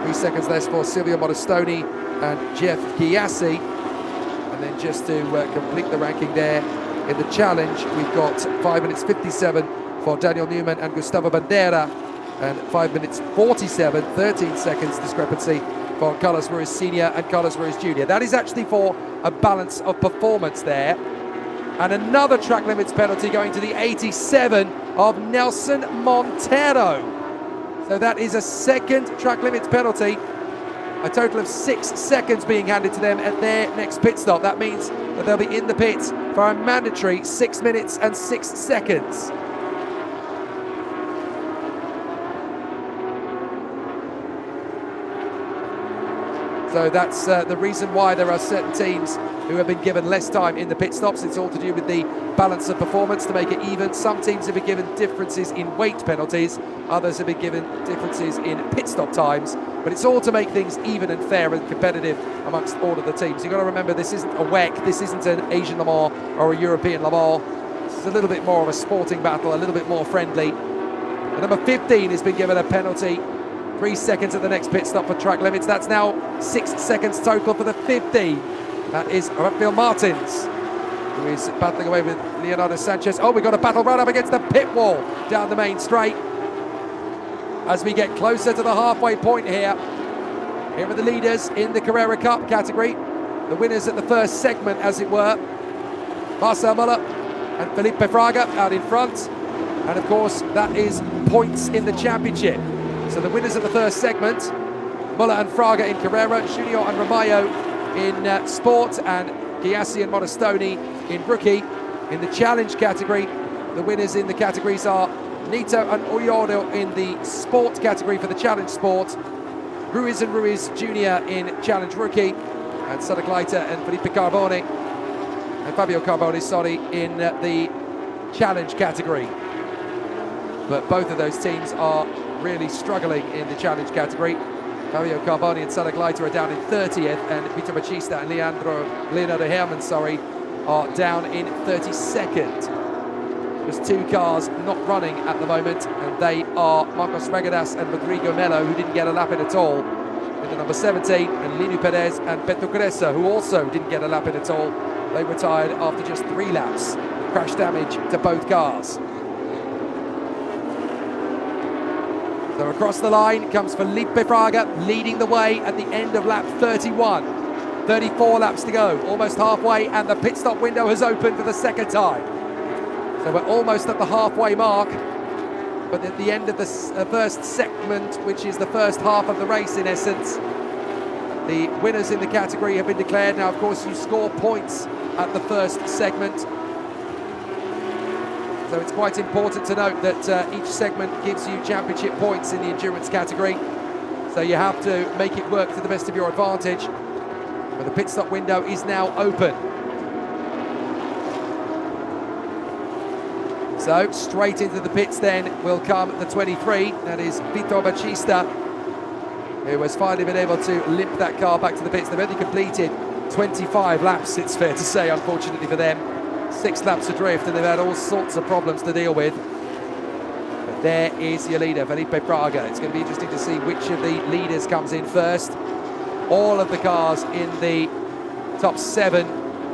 3 seconds less for Silvio Modestoni and Jeff Giassi. And then just to complete the ranking there, in the challenge, we've got 5 minutes 57 for Daniel Newman and Gustavo Bandera, and 5 minutes 47, 13 seconds discrepancy for Carlos Ruiz Sr. and Carlos Ruiz Jr. That is actually for a balance of performance there. And another track limits penalty going to the 87 of Nelson Monteiro. So that is a second track limits penalty. A total of 6 seconds being handed to them at their next pit stop. That means that they'll be in the pits for a mandatory 6 minutes and 6 seconds. So that's the reason why there are certain teams who have been given less time in the pit stops. It's all to do with the balance of performance to make it even. Some teams have been given differences in weight penalties. Others have been given differences in pit stop times. But it's all to make things even and fair and competitive amongst all of the teams. You've got to remember, this isn't a WEC, this isn't an Asian Le Mans or a European Le Mans. This is a little bit more of a sporting battle, a little bit more friendly. And number 15 has been given a penalty. 3 seconds at the next pit stop for track limits. That's now 6 seconds total for the 15. That is Rafael Martins, who is battling away with Leonardo Sanchez. Oh, we've got a battle right up against the pit wall down the main straight. As we get closer to the halfway point here. Here are the leaders in the Carrera Cup category. The winners at the first segment, as it were. Marcel Muller and Felipe Fraga out in front. And of course, that is points in the championship. So the winners of the first segment, Muller and Fraga in Carrera, Junior and Ramayo in Sport, and Giassi and Modestoni in Rookie. In the Challenge category, the winners in the categories are Nito and Oyodo in the Sport category for the Challenge Sport, Ruiz and Ruiz Jr. in Challenge Rookie, and Sadaglaita and Felipe Carboni, and Fabio Carboni, sorry, in the Challenge category. But both of those teams are really struggling in the Challenge category. Fabio Carboni and Sadaglaita are down in 30th, and Vito Bachista and Leonardo Herman, are down in 32nd. There's 2 cars not running at the moment, and they are Marcos Regadas and Rodrigo Melo, who didn't get a lap in at all in the number 17, and Linu Perez and Beto Cressa, who also didn't get a lap in at all. They retired after just 3 laps. Crash damage to both cars. So across the line comes Felipe Fraga, leading the way at the end of lap 31. 34 laps to go, almost halfway, and the pit stop window has opened for the second time. So we're almost at the halfway mark, but at the end of the first segment, which is the first half of the race in essence, the winners in the category have been declared. Now, of course, you score points at the first segment. So it's quite important to note that each segment gives you championship points in the endurance category. So you have to make it work to the best of your advantage. But the pit stop window is now open. So straight into the pits then will come the 23. That is Vito Bachista, who has finally been able to limp that car back to the pits. They've only completed 25 laps, it's fair to say, unfortunately for them. 6 laps adrift, and they've had all sorts of problems to deal with. But there is your leader, Felipe Fraga. It's going to be interesting to see which of the leaders comes in first. All of the cars in the top 7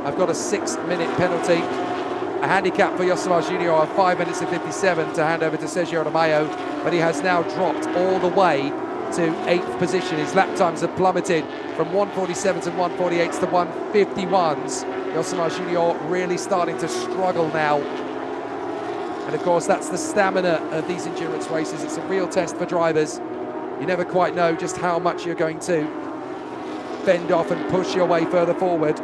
have got a 6-minute penalty. A handicap for Yosemar Junior of 5 minutes and 57 to hand over to Sergio Aramayo, but he has now dropped all the way to 8th position. His lap times have plummeted from 147s and 148s to 151s. Yosemar Junior really starting to struggle now. And of course, that's the stamina of these endurance races. It's a real test for drivers. You never quite know just how much you're going to fend off and push your way further forward.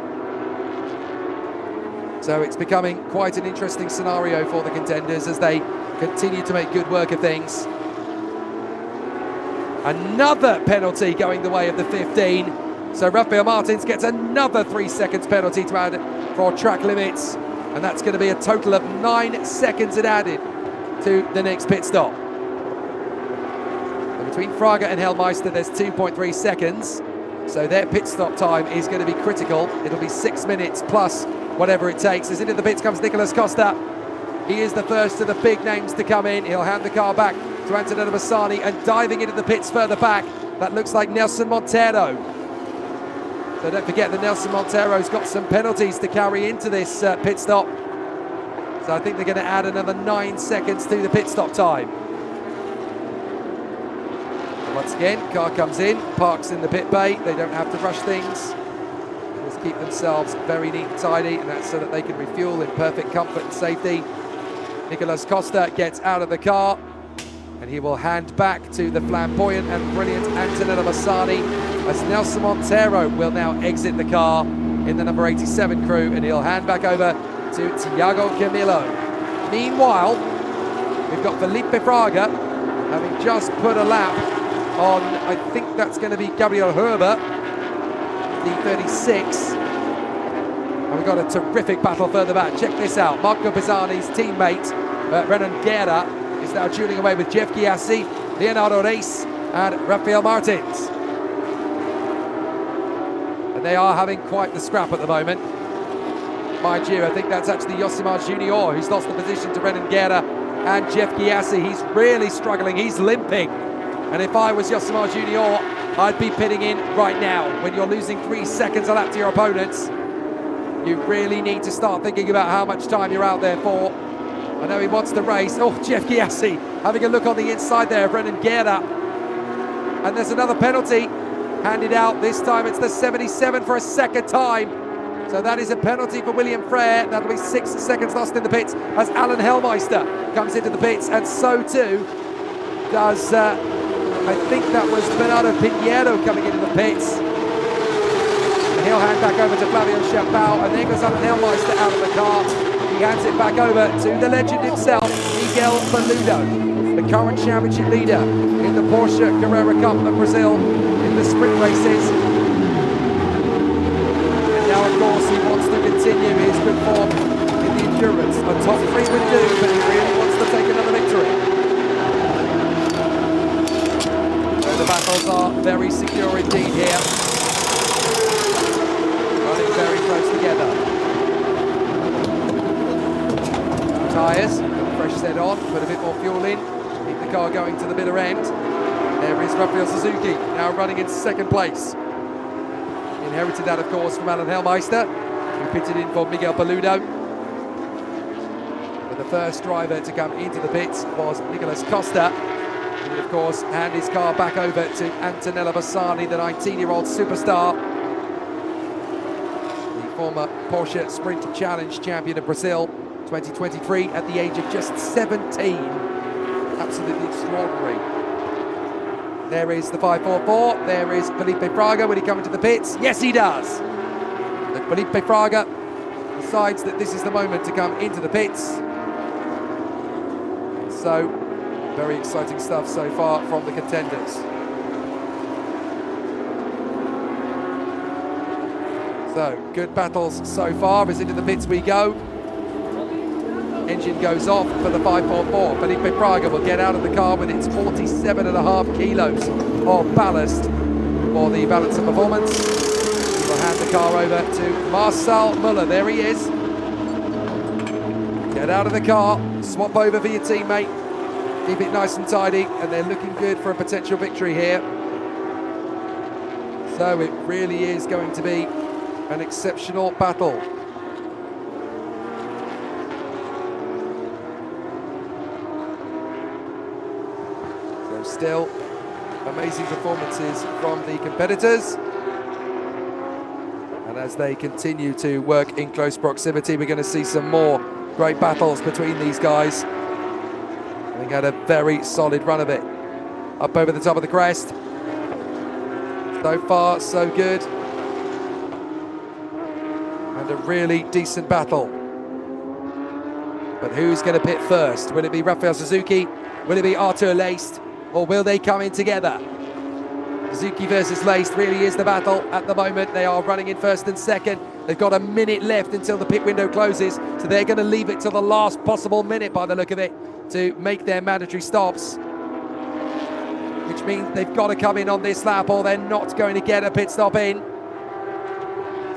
So it's becoming quite an interesting scenario for the contenders as they continue to make good work of things. Another penalty going the way of the 15. So Rafael Martins gets another 3 seconds penalty to add for track limits. And that's going to be a total of 9 seconds added to the next pit stop. And between Fraga and Hellmeister, there's 2.3 seconds. So their pit stop time is going to be critical. It'll be 6 minutes plus whatever it takes. As into the pits comes Nicolas Costa. He is the first of the big names to come in. He'll hand the car back to Antonello Bassani, and diving into the pits further back, that looks like Nelson Monteiro. So don't forget that Nelson Monteiro's got some penalties to carry into this pit stop. So I think they're going to add another 9 seconds to the pit stop time. And once again, car comes in, parks in the pit bay. They don't have to rush things. Just keep themselves very neat and tidy, and that's so that they can refuel in perfect comfort and safety. Nicolas Costa gets out of the car, and he will hand back to the flamboyant and brilliant Antonello Bassani, as Nelson Monteiro will now exit the car in the number 87 crew, and he'll hand back over to Thiago Camilo. Meanwhile, we've got Felipe Fraga having just put a lap on, I think that's going to be Gabriel Herber, the 36. And we've got a terrific battle further back. Check this out. Marco Pisani's teammate, Renan Guerra, is now tuning away with Jeff Chiassi, Leonardo Reis, and Rafael Martins. And they are having quite the scrap at the moment. Mind you, I think that's actually Yosimar Junior who's lost the position to Renan Guerra and Jeff Chiassi. He's really struggling, he's limping. And if I was Yosimar Junior, I'd be pitting in right now. When you're losing 3 seconds a lap to your opponents, you really need to start thinking about how much time you're out there for. I know he wants to race. Oh, Jeff Chiassi having a look on the inside there of Renan Guerra. And there's another penalty handed out. This time it's the 77 for a second time. So that is a penalty for William Frere. That'll be 6 seconds lost in the pits as Alan Hellmeister comes into the pits, and so too does, I think that was Bernardo Pinheiro coming into the pits. And he'll hand back over to Flavio Chapao, and there goes Alan Hellmeister out of the car. He hands it back over to the legend himself, Miguel Paludo, the current championship leader in the Porsche Carrera Cup of Brazil in the sprint races. Now, of course, he wants to continue his good form in the endurance. A top 3 would do, but he really wants to take another victory. So the battles are very secure indeed here. Running very close together. Tyres, fresh set on, put a bit more fuel in, keep the car going to the bitter end. There is Rafael Suzuki, now running in second place. Inherited that, of course, from Alan Hellmeister, who pitted in for Miguel Paludo. But the first driver to come into the pits was Nicolas Costa, who would, of course, hand his car back over to Antonello Bassani, the 19-year-old superstar, the former Porsche Sprint Challenge champion of Brazil, 2023, at the age of just 17. Absolutely extraordinary. There is the 544, there is Felipe Fraga. Will he come into the pits? Yes, he does. But Felipe Fraga decides that this is the moment to come into the pits. So, very exciting stuff so far from the contenders. So, good battles so far as into the pits we go. Engine goes off for the 544. Felipe Fraga will get out of the car with its 47.5 kilos of ballast for the balance of performance. He will hand the car over to Marcel Muller. There he is. Get out of the car, swap over for your teammate, keep it nice and tidy, and they're looking good for a potential victory here. So it really is going to be an exceptional battle. Still, amazing performances from the competitors. And as they continue to work in close proximity, we're going to see some more great battles between these guys. Having had a very solid run of it. Up over the top of the crest. So far, so good. And a really decent battle. But who's going to pit first? Will it be Rafael Suzuki? Will it be Arthur Leist? Or will they come in together? Suzuki versus Leist really is the battle at the moment. They are running in first and second. They've got a minute left until the pit window closes, so they're going to leave it till the last possible minute by the look of it to make their mandatory stops. which means they've got to come in on this lap or they're not going to get a pit stop in.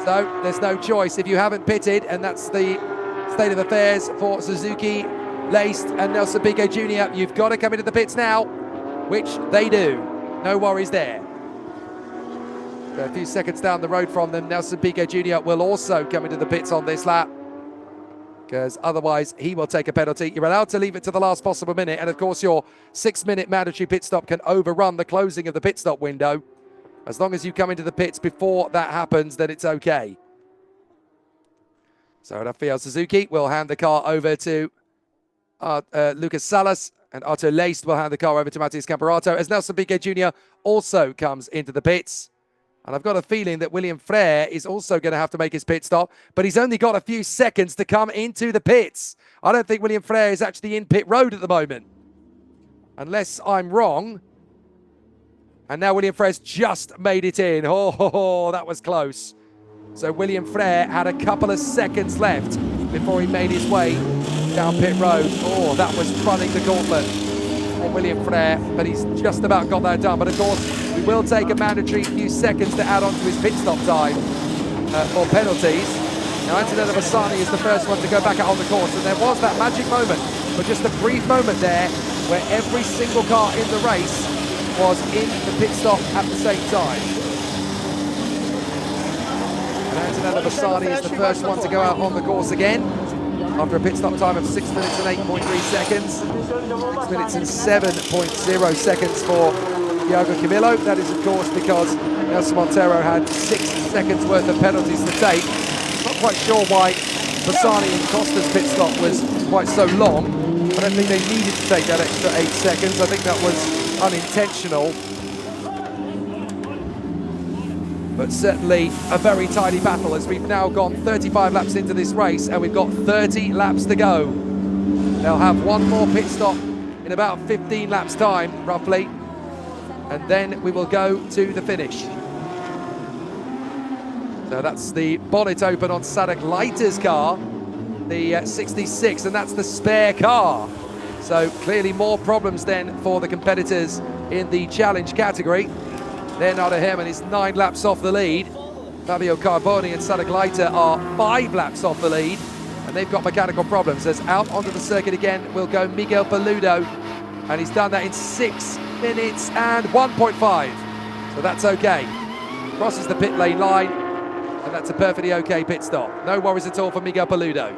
So there's no choice. If you haven't pitted, and that's the state of affairs for Suzuki, Laced and Nelson Piquet Jr., you've got to come into the pits now, which they do. No worries there. A few seconds down the road from them, Nelson Piquet Jr. will also come into the pits on this lap, because otherwise he will take a penalty. You're allowed to leave it to the last possible minute, and of course your 6-minute mandatory pit stop can overrun the closing of the pit stop window. As long as you come into the pits before that happens, then it's okay. So Rafael Suzuki will hand the car over to Lucas Salas, and Otto Laced will hand the car over to Matthias Camperato, as Nelson Piquet Jr. also comes into the pits. And I've got a feeling that William Frere is also going to have to make his pit stop, but he's only got a few seconds to come into the pits. I don't think William Frere is actually in pit road at the moment, unless I'm wrong. And now William Frere's just made it in. Oh, that was close. So William Frere had a couple of seconds left before he made his way down pit road. Oh, that was running the gauntlet for William Frere, but he's just about got that done. But of course, we will take a mandatory few seconds to add on to his pit stop time for penalties. Now, Antonello Bassani is the first one to go back out on the course, and there was that magic moment, but just a brief moment there, where every single car in the race was in the pit stop at the same time. And Antonello Bassani is the first one to go out on the course again, after a pit stop time of 6 minutes and 8.3 seconds. 6 minutes and 7.0 seconds for Thiago Camilo. That is, of course, because Nelson Monteiro had 6 seconds worth of penalties to take. Not quite sure why Bassani and Costa's pit stop was quite so long. I don't think they needed to take that extra 8 seconds. I think that was unintentional. But certainly a very tidy battle, as we've now gone 35 laps into this race and we've got 30 laps to go. They'll have one more pit stop in about 15 laps time, roughly, and then we will go to the finish. So that's the bonnet open on Sadek Leiter's car, the 66, and that's the spare car. So clearly more problems then for the competitors in the challenge category. Leonardo Herrmann is 9 laps off the lead. Fabio Carboni and Sadek Leiter are 5 laps off the lead, and they've got mechanical problems. As out onto the circuit again will go Miguel Paludo, and he's done that in 6 minutes and 1.5. So that's okay. Crosses the pit lane line, and that's a perfectly okay pit stop. No worries at all for Miguel Paludo.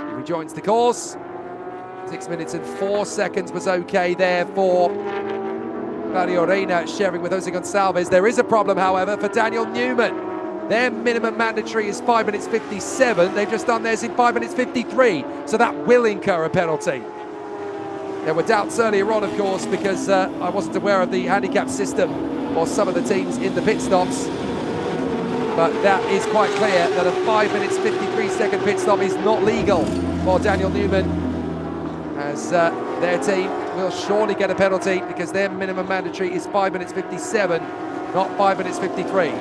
He rejoins the course. 6 minutes and 4 seconds was okay there for Mario Reina, sharing with Jose Gonçalves. There is a problem, however, for Daniel Newman. Their minimum mandatory is 5 minutes 57. They've just done theirs in 5 minutes 53, so that will incur a penalty. There were doubts earlier on, of course, because I wasn't aware of the handicap system for some of the teams in the pit stops. But that is quite clear that a 5 minutes 53 second pit stop is not legal for Daniel Newman, as their team will surely get a penalty because their minimum mandatory is 5 minutes 57, not 5 minutes 53.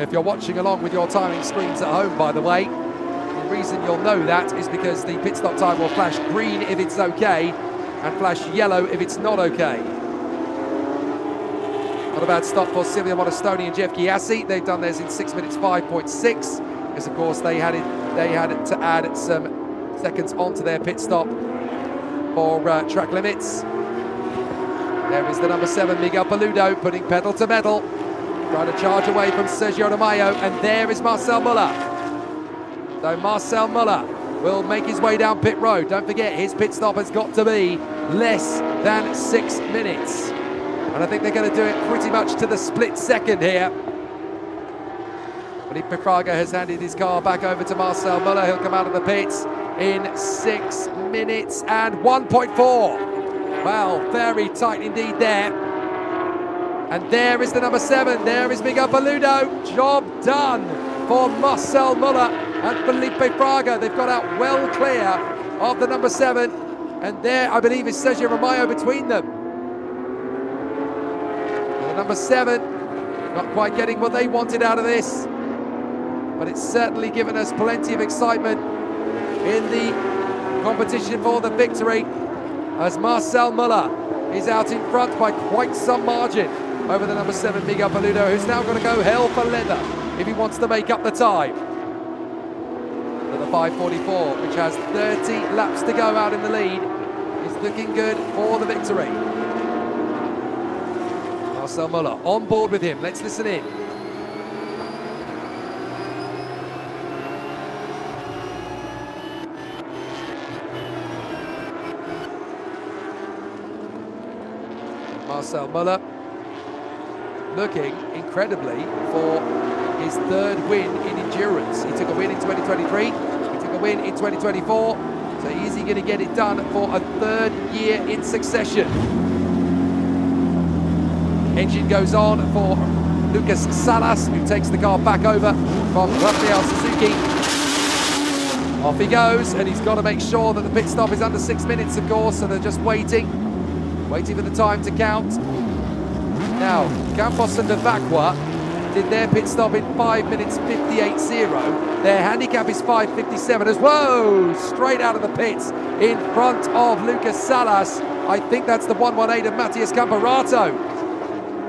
If you're watching along with your timing screens at home, by the way, the reason you'll know that is because the pit stop time will flash green if it's okay and flash yellow if it's not okay. Not a bad stop for Silvio Modestoni and Jeff Chiassi. They've done theirs in 6 minutes 5.6, because of course they had to add some seconds onto their pit stop for track limits. There is the number 7, Miguel Paludo, putting pedal to metal, trying to charge away from Sergio De Mayo, and there is Marcel Muller. So Marcel Muller will make his way down pit road. Don't forget, his pit stop has got to be less than 6 minutes. And I think they're going to do it pretty much to the split second here. Felipe Fraga has handed his car back over to Marcel Muller. He'll come out of the pits in 6 minutes and 1.4. Well, very tight indeed there. And there is the number 7. There is Miguel Paludo. Job done for Marcel Muller and Felipe Fraga. They've got out well clear of the number 7. And there, I believe, is Sergio Romayo between them. And the number 7, not quite getting what they wanted out of this. But it's certainly given us plenty of excitement in the competition for the victory. as Marcel Muller is out in front by quite some margin over the number 7 Miguel Paludo, who's now going to go hell for leather if he wants to make up the time. But the 5:44, which has 30 laps to go out in the lead, is looking good for the victory. Marcel Muller on board with him. Let's listen in. Marcel Muller looking incredibly for his third win in endurance. He took a win in 2023, he took a win in 2024, so is he going to get it done for a third year in succession? Engine goes on for Lucas Salas, who takes the car back over from Rafael Suzuki. Off he goes, and he's got to make sure that the pit stop is under 6 minutes, of course, so they're just waiting for the time to count. Now, Campos and Vacqua did their pit stop in 5 minutes 58.0. Their handicap is 5:57 as whoa, straight out of the pits in front of Lucas Salas. I think that's the 1:18 of Matthias Camperato.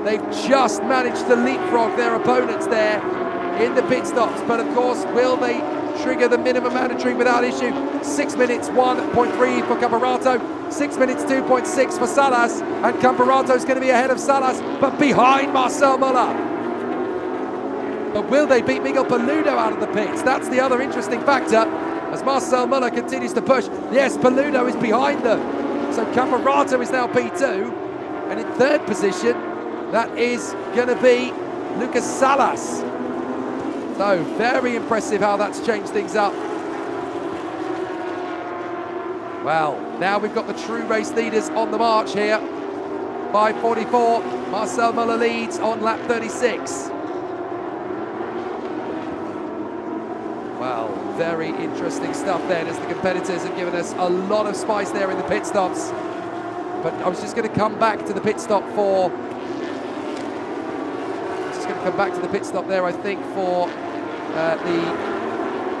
They've just managed to leapfrog their opponents there in the pit stops, but of course, will they trigger the minimum mandatory without issue? 6 minutes 1.3 for Camperato, 6 minutes 2.6 for Salas, and Camperato's going to be ahead of Salas, but behind Marcel Muller. But will they beat Miguel Paludo out of the pits? That's the other interesting factor, as Marcel Muller continues to push. Yes, Paludo is behind them, so Camperato is now P2, and in third position, that is going to be Lucas Salas. So, very impressive how that's changed things up. Well, now we've got the true race leaders on the march here. 5:44, Marcel Muller leads on lap 36. Well, very interesting stuff then, as the competitors have given us a lot of spice there in the pit stops. But I was just going to come back to the pit stop for... there, I think, for the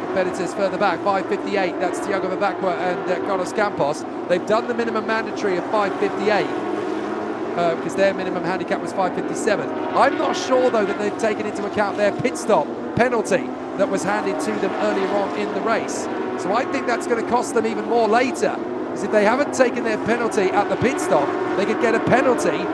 competitors further back. 5:58, that's Thiago Vacqua and Carlos Campos. They've done the minimum mandatory of 5:58 because their minimum handicap was 5:57. I'm not sure, though, that they've taken into account their pit stop penalty that was handed to them earlier on in the race. So I think that's going to cost them even more later, because if they haven't taken their penalty at the pit stop, they could get a penalty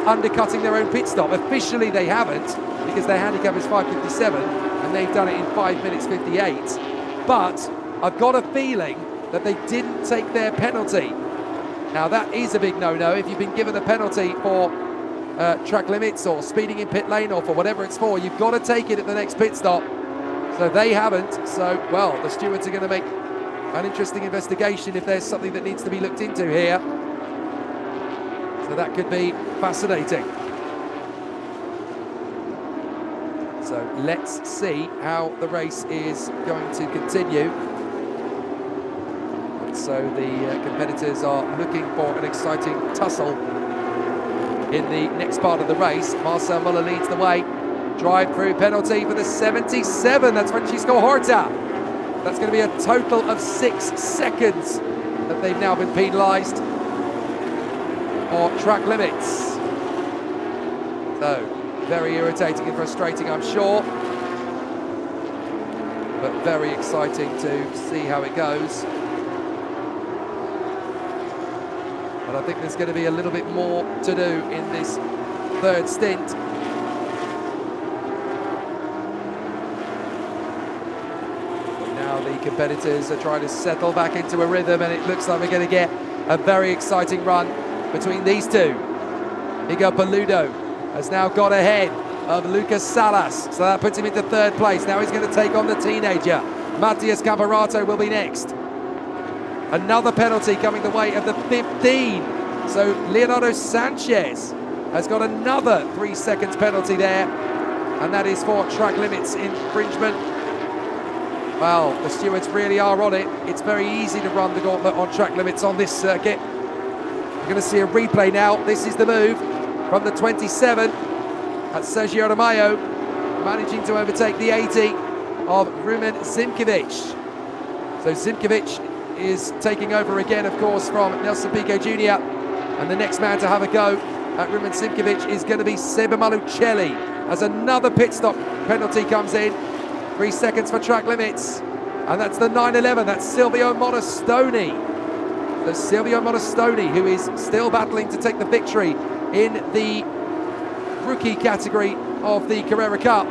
undercutting their own pit stop. Officially they haven't, because their handicap is 5:57 and they've done it in 5 minutes 58. But I've got a feeling that they didn't take their penalty. Now that is a big no-no. If you've been given a penalty for track limits or speeding in pit lane or for whatever it's for, you've got to take it at the next pit stop. So they haven't. So, well, the stewards are going to make an interesting investigation if there's something that needs to be looked into here. So that could be fascinating. So let's see how the race is going to continue. So the competitors are looking for an exciting tussle in the next part of the race. Marcel Muller leads the way. Drive-through penalty for the 77. That's Francisco Horta. That's going to be a total of 6 seconds that they've now been penalised for track limits. So, very irritating and frustrating, I'm sure. But very exciting to see how it goes. But I think there's going to be a little bit more to do in this third stint. But now the competitors are trying to settle back into a rhythm, and it looks like we're going to get a very exciting run between these two. Miguel Paludo has now got ahead of Lucas Salas, so that puts him into third place. Now he's going to take on the teenager. Matthias Camperato will be next. Another penalty coming the way of the 15. So Leonardo Sanchez has got another 3 seconds penalty there, and that is for track limits infringement. Well, the stewards really are on it. It's very easy to run the gauntlet on track limits on this circuit. We're going to see a replay now. This is the move from the 27. That's Sergio Romeo managing to overtake the 80 of Rumen Zimkovic. So Zimkovic is taking over again, of course, from Nelson Piquet Jr. And the next man to have a go at Roman Simkovic is going to be Seba Malucelli, as another pit stop penalty comes in. 3 seconds for track limits. And that's the 911, that's Silvio Monastoni. So Silvio Monastoni, who is still battling to take the victory in the rookie category of the Carrera Cup.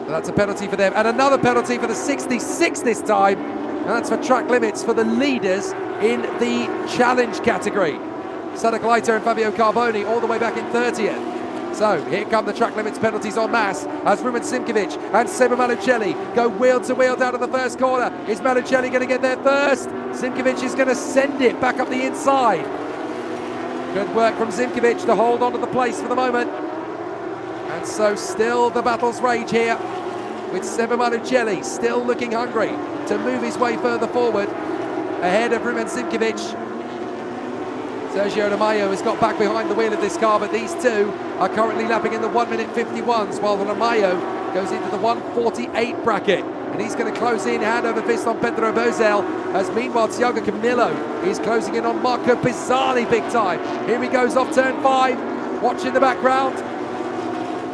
So that's a penalty for them, and another penalty for the 66 this time, and that's for track limits for the leaders in the challenge category. Sada Gleiter and Fabio Carboni all the way back in 30th. So here come the track limits penalties en masse as Roman Simkovic and Seba Malucelli go wheel to wheel down to the first corner. Is Malucelli going to get there first? Simkovic is going to send it back up the inside. Good work from Simkovic to hold on to the place for the moment. And so still the battles rage here, with Seba Malucelli still looking hungry to move his way further forward ahead of Roman Simkovic. Sergio De Mayo has got back behind the wheel of this car, but these two are currently lapping in the 1:51s, while De Mayo goes into the 1:48 bracket. And he's going to close in hand over fist on Pedro Bozel, as meanwhile Thiago Camillo is closing in on Marco Pisani big time. Here he goes off turn 5, watch in the background.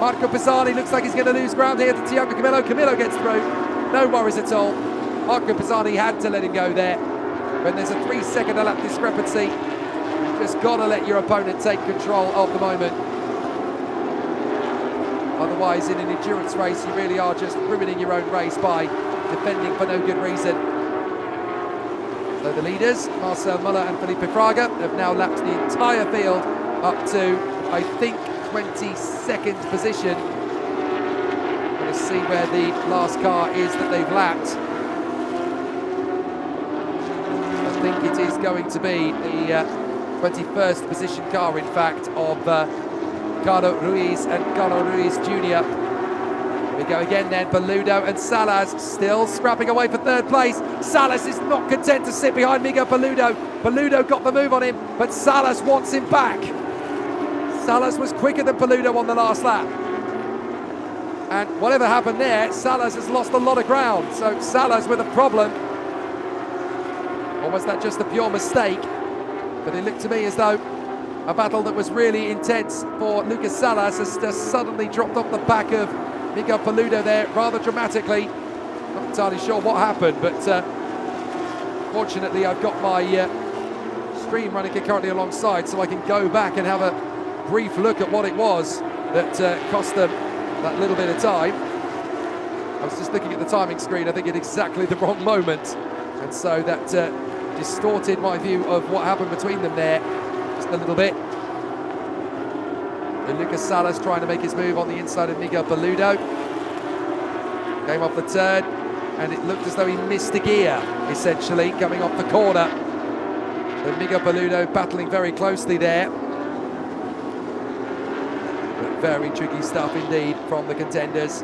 Marco Pisani looks like he's going to lose ground here to Thiago Camillo. Camillo gets through, no worries at all. Marco Pisani had to let him go there. When there's a 3-second a lap discrepancy, just got to let your opponent take control of the moment. Otherwise, in an endurance race, you really are just ruining your own race by defending for no good reason. So the leaders, Marcel Muller and Felipe Fraga, have now lapped the entire field up to, I think, 22nd position. We're going to see where the last car is that they've lapped. I think it is going to be the 21st position car, in fact, of Carlo Ruiz and Carlo Ruiz Jr. Here we go again then, Paludo and Salas still scrapping away for third place. Salas is not content to sit behind Miguel Paludo. Paludo got the move on him, but Salas wants him back. Salas was quicker than Paludo on the last lap. And whatever happened there, Salas has lost a lot of ground. So Salas with a problem. Or was that just a pure mistake? But it looked to me as though a battle that was really intense for Lucas Salas has just suddenly dropped off the back of Miguel Paludo there rather dramatically. Not entirely sure what happened, but fortunately I've got my stream running concurrently alongside, so I can go back and have a brief look at what it was that cost them that little bit of time. I was just looking at the timing screen, I think at exactly the wrong moment, and so that distorted my view of what happened between them there just a little bit. And Lucas Salas trying to make his move on the inside of Miguel Paludo. Came off the turn, and it looked as though he missed a gear, essentially, coming off the corner. And Miguel Paludo battling very closely there. But very tricky stuff indeed from the contenders.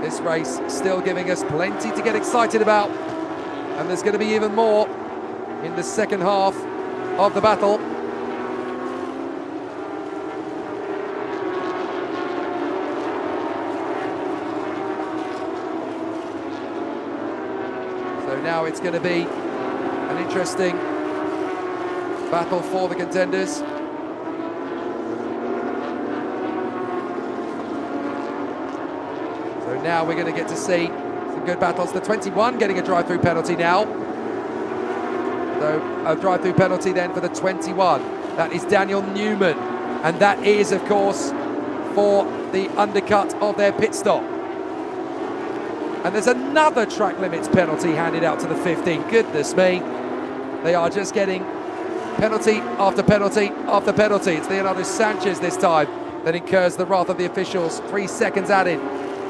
This race still giving us plenty to get excited about. And there's going to be even more in the second half of the battle. So now it's going to be an interesting battle for the contenders. So now we're going to get to see good battles. The 21 getting a drive-through penalty now. So a drive-through penalty then for the 21. That is Daniel Newman, and that is, of course, for the undercut of their pit stop. And there's another track limits penalty handed out to the 15. Goodness me, they are just getting penalty after penalty after penalty. It's Leonardo Sanchez this time that incurs the wrath of the officials. 3 seconds added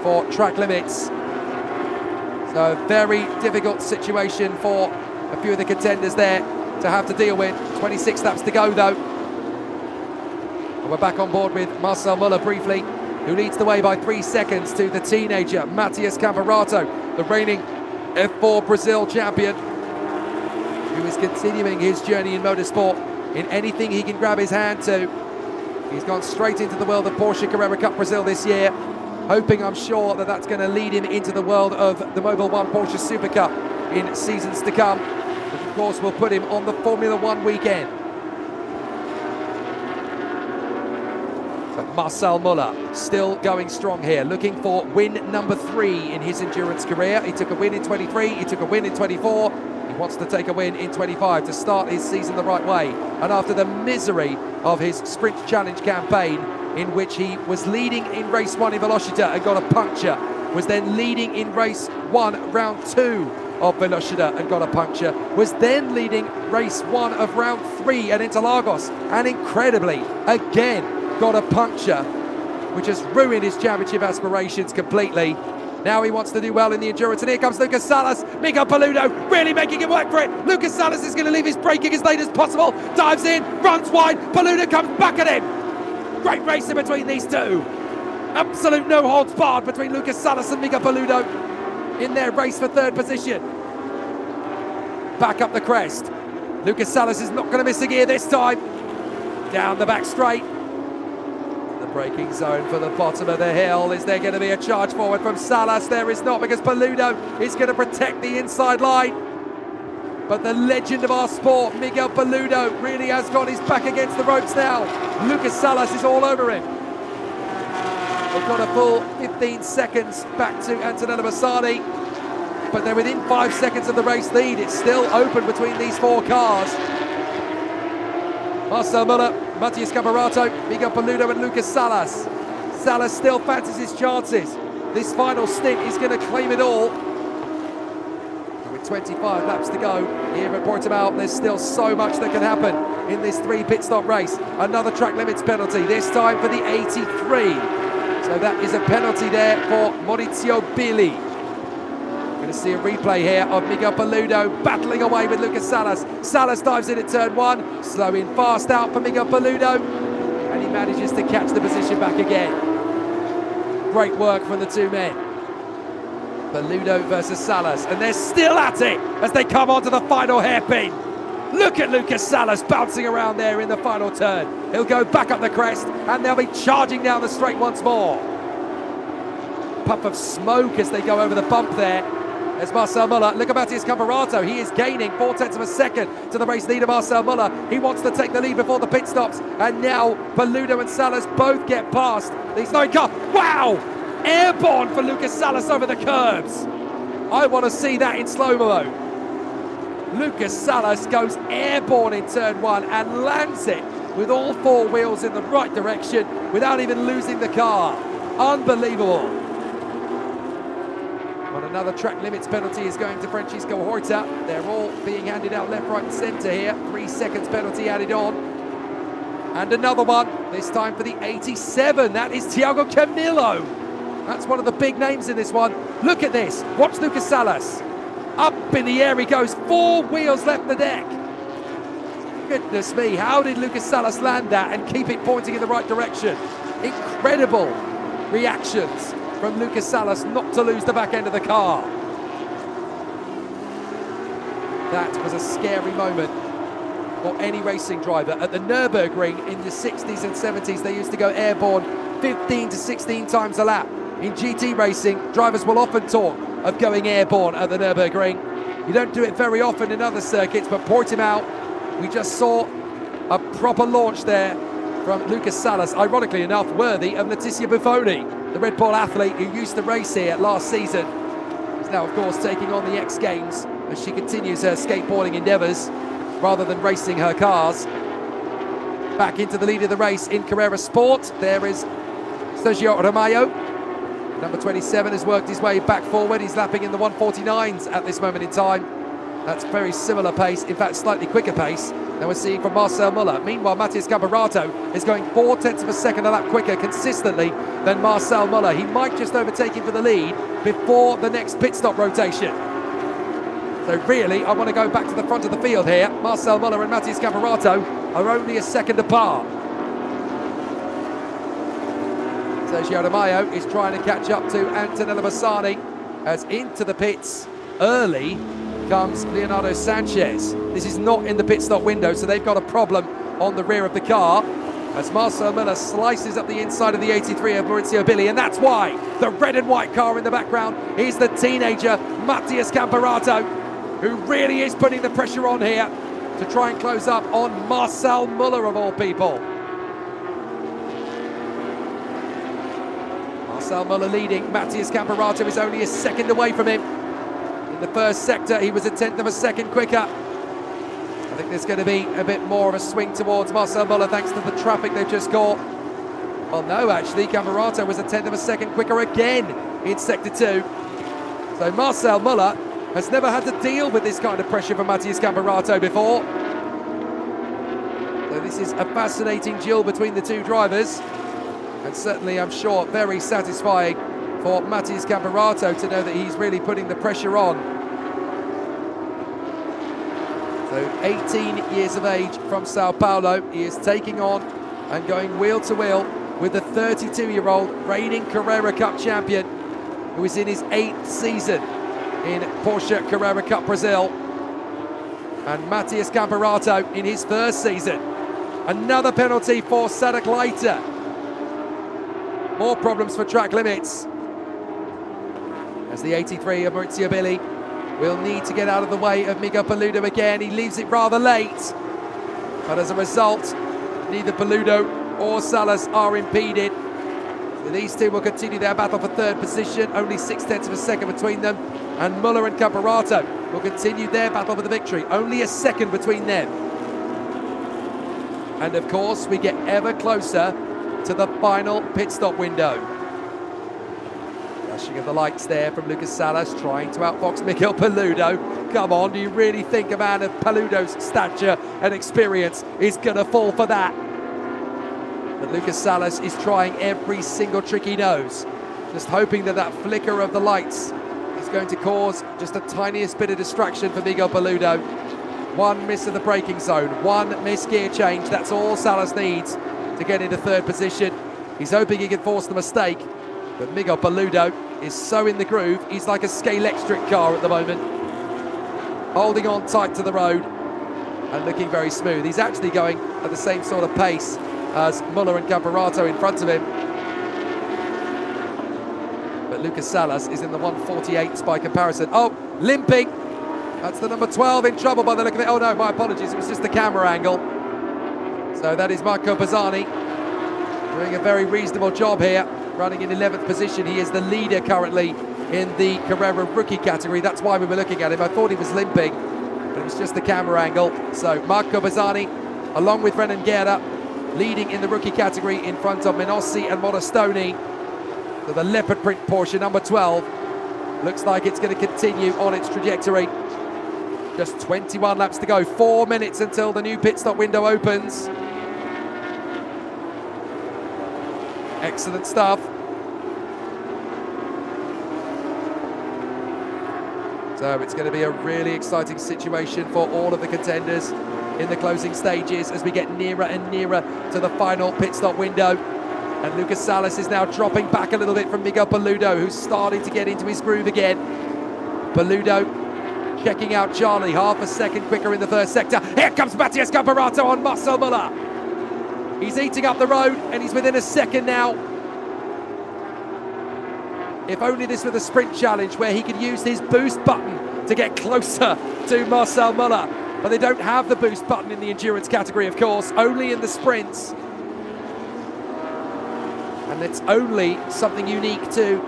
for track limits. So a very difficult situation for a few of the contenders there to have to deal with. 26 laps to go though. And we're back on board with Marcel Muller briefly, who leads the way by 3 seconds to the teenager Matias Camparato, the reigning F4 Brazil champion, who is continuing his journey in motorsport in anything he can grab his hand to. He's gone straight into the world of Porsche Carrera Cup Brazil this year. hoping, I'm sure, that that's going to lead him into the world of the Mobil 1 Porsche Super Cup in seasons to come, which of course will put him on the Formula 1 weekend. But Marcel Müller still going strong here, looking for win number 3 in his endurance career. He took a win in 23, he took a win in 24. He wants to take a win in 25 to start his season the right way. And after the misery of his Sprint Challenge campaign, in which he was leading in race 1 in Velocita and got a puncture, was then leading in race 1, round 2 of Velocita and got a puncture, was then leading race 1 of round 3 at Interlagos, and incredibly, again, got a puncture, which has ruined his championship aspirations completely. Now he wants to do well in the endurance, and here comes Lucas Salas. Miguel Paludo really making him work for it. Lucas Salas is going to leave his braking as late as possible, dives in, runs wide, Paludo comes back at him. Great race in between these two. Absolute no holds barred between Lucas Salas and Miguel Paludo in their race for 3rd position. Back up the crest. Lucas Salas is not going to miss a gear this time. Down the back straight. The braking zone for the bottom of the hill. Is there going to be a charge forward from Salas? There is not, because Paludo is going to protect the inside line. But the legend of our sport, Miguel Paludo, really has got his back against the ropes now. Lucas Salas is all over him. They've got a full 15 seconds back to Antonello Bassani, but they're within 5 seconds of the race lead. It's still open between these 4 cars. Marcel Müller, Matthias Camperato, Miguel Paludo and Lucas Salas. Salas still fancies his chances. This final stint is going to claim it all. 25 laps to go here at Portimão. There's still so much that can happen in this 3 pit stop race. Another track limits penalty, this time for the 83. So that is a penalty there for Maurizio Billi. We're going to see a replay here of Miguel Paludo battling away with Lucas Salas. Salas dives in at turn 1, slowing fast out for Miguel Paludo, and he manages to catch the position back again. Great work from the 2 men. Paludo versus Salas, and they're still at it as they come onto the final hairpin. Look at Lucas Salas bouncing around there in the final turn. He'll go back up the crest, and they'll be charging down the straight once more. Puff of smoke as they go over the bump there. There's Marcel Müller. Look at Matthias Camperato. He is gaining 4/10 of a second to the race leader, Marcel Müller. He wants to take the lead before the pit stops, and now Paludo and Salas both get past these 9 cars. Wow! Airborne for Lucas Salas over the curbs. I want to see that in slow-mo. Lucas Salas goes airborne in turn 1 and lands it with all 4 wheels in the right direction without even losing the car. Unbelievable. Well, another track limits penalty is going to Francisco Horta. They're all being handed out left, right and centre here. 3 seconds penalty added on. And another one, this time for the 87. That is Thiago Camilo. That's one of the big names in this one. Look at this. Watch Lucas Salas. Up in the air he goes. 4 wheels left the deck. Goodness me, how did Lucas Salas land that and keep it pointing in the right direction? Incredible reactions from Lucas Salas not to lose the back end of the car. That was a scary moment for any racing driver. At the Nürburgring in the 60s and 70s, they used to go airborne 15 to 16 times a lap. In GT racing, drivers will often talk of going airborne at the Nürburgring. You don't do it very often in other circuits, but Portimão, we just saw a proper launch there from Lucas Salas, ironically enough, worthy of Letizia Buffoni, the Red Bull athlete who used to race here last season. He's now, of course, taking on the X Games as she continues her skateboarding endeavours rather than racing her cars. Back into the lead of the race in Carrera Sport, there is Sergio Romeo. Number 27 has worked his way back forward. He's lapping in the 149s at this moment in time. That's very similar pace, in fact slightly quicker pace than we're seeing from Marcel Müller. Meanwhile, Matthias Camperato is going 4/10 of a second a lap quicker consistently than Marcel Müller. He might just overtake him for the lead before the next pit stop rotation. So really, I want to go back to the front of the field here. Marcel Müller and Matthias Camperato are only a second apart. Sergio Romeo is trying to catch up to Antonello Bassani as into the pits early comes Leonardo Sanchez. This is not in the pit stop window, so they've got a problem on the rear of the car. as Marcel Miller slices up the inside of the 83 of Maurizio Billi, and that's why the red and white car in the background is the teenager Mattias Camperato, who really is putting the pressure on here to try and close up on Marcel Miller of all people. Marcel Miller leading, Mattias Camperato is only a second away from him. In the first sector, he was a tenth of a second quicker. I think there's going to be a bit more of a swing towards Marcel Miller thanks to the traffic they've just caught. Well, no, actually, Camperato was a tenth of a second quicker again in Sector 2. So Marcel Miller has never had to deal with this kind of pressure from Mattias Camperato before. So this is a fascinating duel between the two drivers. And certainly, I'm sure, very satisfying for Mattias Camperato to know that he's really putting the pressure on. So 18 years of age from Sao Paulo, he is taking on and going wheel to wheel with the 32-year-old reigning Carrera Cup champion, who is in his 8th season in Porsche Carrera Cup Brazil, and Mattias Camperato in his first season. Another penalty for Sadok Leiter. More problems for track limits, as the 83 of Maurizio Billi will need to get out of the way of Miguel Paludo again. He leaves it rather late, but as a result, neither Paludo or Salas are impeded. So these two will continue their battle for third position, only 0.6 of a second between them, and Muller and Camperato will continue their battle for the victory, only a second between them. And of course, we get ever closer to the final pit stop window. Flashing of the lights there from Lucas Salas, trying to outfox Miguel Paludo. Come on, do you really think a man of Paludo's stature and experience is going to fall for that? But Lucas Salas is trying every single trick he knows, just hoping that that flicker of the lights is going to cause just the tiniest bit of distraction for Miguel Paludo. One miss of the braking zone, one missed gear change, that's all Salas needs to get into third position. He's hoping he can force the mistake, but Miguel Paludo is so in the groove, he's like a Scalextric car at the moment, holding on tight to the road and looking very smooth. He's actually going at the same sort of pace as Muller and Camperato in front of him. But Lucas Salas is in the 148s by comparison. Oh, limping. That's the number 12 in trouble by the look of it. Oh no, my apologies, it was just the camera angle. So that is Marco Bazzani doing a very reasonable job here, running in 11th position. He is the leader currently in the Carrera rookie category. That's why we were looking at him. I thought he was limping, but it was just the camera angle. So Marco Bazzani, along with Renan Guerra, leading in the rookie category in front of Menossi and Modestoni. So the leopard print Porsche number 12 looks like it's going to continue on its trajectory. Just 21 laps to go, 4 minutes until the new pit stop window opens. Excellent stuff. So it's going to be a really exciting situation for all of the contenders in the closing stages as we get nearer and nearer to the final pit stop window. And Lucas Salas is now dropping back a little bit from Miguel Paludo, who's starting to get into his groove again. Paludo checking out Charlie, half a second quicker in the first sector. Here comes Mattias Camperato on Marcel Miller. He's eating up the road and he's within a second now. If only this were the sprint challenge where he could use his boost button to get closer to Marcel Miller. But they don't have the boost button in the endurance category, of course, only in the sprints. And it's only something unique to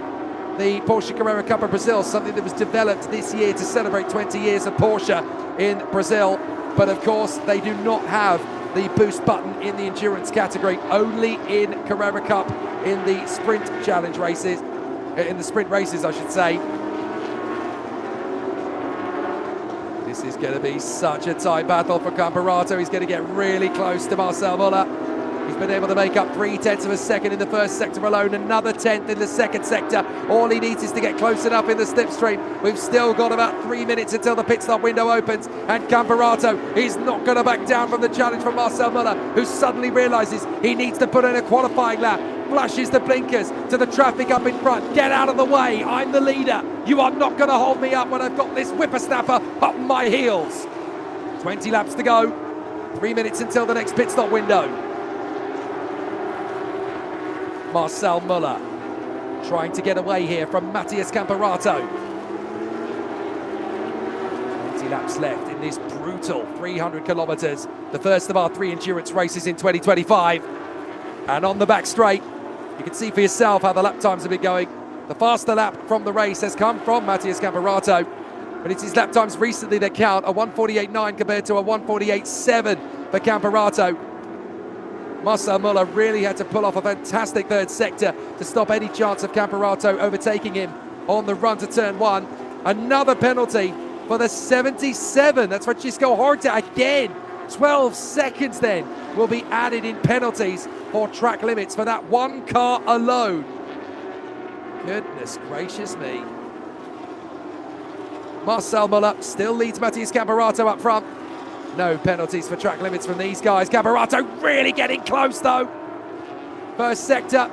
the Porsche Carrera Cup of Brazil, something that was developed this year to celebrate 20 years of Porsche in Brazil. But of course, they do not have the boost button in the endurance category, only in Carrera Cup in the sprint challenge races, in the sprint races, I should say. This is going to be such a tight battle for Camperato. He's going to get really close to Marcel Miller. He's been able to make up 0.3 of a second in the first sector alone, another 10th in the second sector. All he needs is to get close enough in the slipstream. We've still got about 3 minutes until the pit stop window opens, and Camperato is not going to back down from the challenge from Marcel Miller, who suddenly realises he needs to put in a qualifying lap. Flashes the blinkers to the traffic up in front. Get out of the way, I'm the leader. You are not going to hold me up when I've got this whippersnapper up my heels. 20 laps to go, 3 minutes until the next pit stop window. Marcel Müller trying to get away here from Matthias Camperato. 20 laps left in this brutal 300 kilometers, the first of our 3 endurance races in 2025. And on the back straight, you can see for yourself how the lap times have been going. The faster lap from the race has come from Matthias Camperato, but it's his lap times recently that count, a 1:48.9 compared to a 1:48.7 for Camperato. Marcel Müller really had to pull off a fantastic third sector to stop any chance of Camperato overtaking him on the run to turn 1. Another penalty for the 77. That's Francisco Horta again. 12 seconds then will be added in penalties for track limits for that one car alone. Goodness gracious me. Marcel Müller still leads Matthias Camperato up front. No penalties for track limits from these guys. Camperato really getting close though. First sector,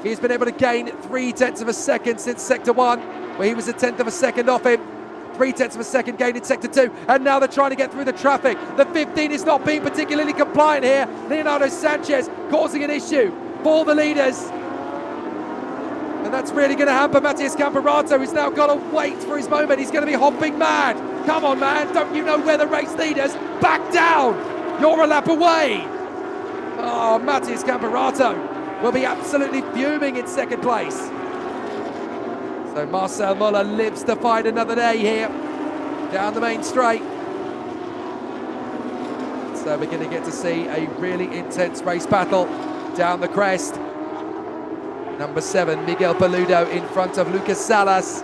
he's been able to gain 0.3 of a second since sector 1, where he was 1/10 of a second off him. 0.3 of a second gain in sector 2, and now they're trying to get through the traffic. The 15 is not being particularly compliant here. Leonardo Sanchez causing an issue for the leaders. And that's really going to hamper Matthias Camperato, who's now got to wait for his moment. He's going to be hopping mad. Come on, man, don't you know where the race leaders? Back down, you're a lap away. Oh, Matthias Camperato will be absolutely fuming in second place. So Marcel Müller lives to fight another day here, down the main straight. So we're going to get to see a really intense race battle down the crest. Number 7, Miguel Paludo in front of Lucas Salas.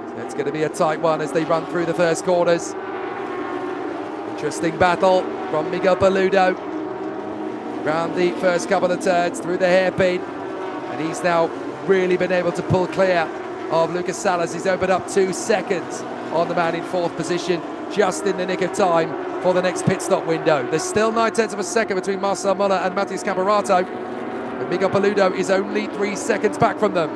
So it's going to be a tight one as they run through the first corners. Interesting battle from Miguel Paludo. Round the first couple of turns through the hairpin. And he's now really been able to pull clear of Lucas Salas. He's opened up 2 seconds on the man in 4th position, just in the nick of time for the next pit stop window. There's still 0.9 of a second between Marcel Müller and Matthias Camperato. But Miguel Paludo is only 3 seconds back from them.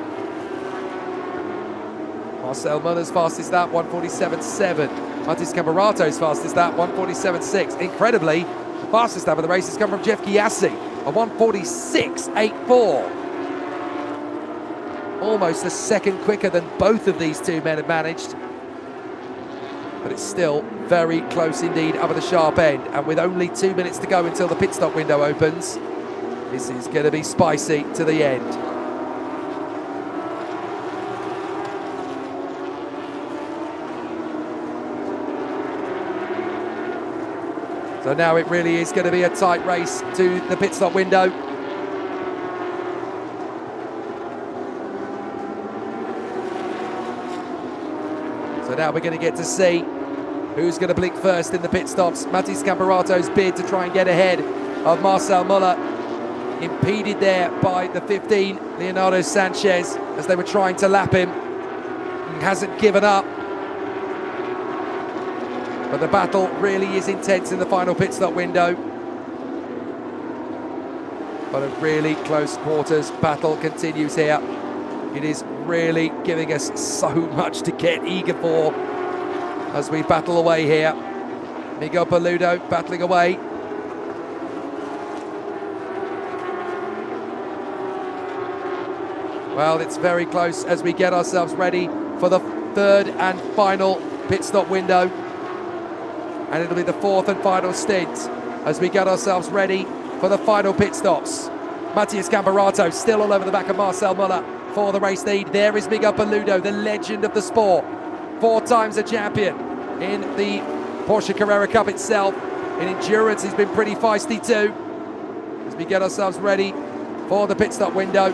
Marcel Müller's fastest lap, 1:47.7. Matthias Camperato's fastest lap, 1:47.6. Incredibly, the fastest lap of the race has come from Jeff Gyasi, a 1:46.84. Almost a second quicker than both of these two men have managed. But it's still very close indeed up at the sharp end. And with only 2 minutes to go until the pit stop window opens, this is going to be spicy to the end. So now it really is going to be a tight race to the pit stop window. So now we're going to get to see who's going to blink first in the pit stops. Matthias Camperato's bid to try and get ahead of Marcel Müller, impeded there by the 15, Leonardo Sanchez, as they were trying to lap him. He hasn't given up. But the battle really is intense in the final pit stop window. But a really close quarters battle continues here. It is really giving us so much to get eager for as we battle away here. Miguel Paludo battling away. Well, it's very close as we get ourselves ready for the third and final pit stop window. And it'll be the fourth and final stint as we get ourselves ready for the final pit stops. Matthias Camperato still all over the back of Marcel Müller for the race lead. There is Miguel Paludo, the legend of the sport. 4 times a champion in the Porsche Carrera Cup itself. In endurance, he's been pretty feisty too. As we get ourselves ready for the pit stop window.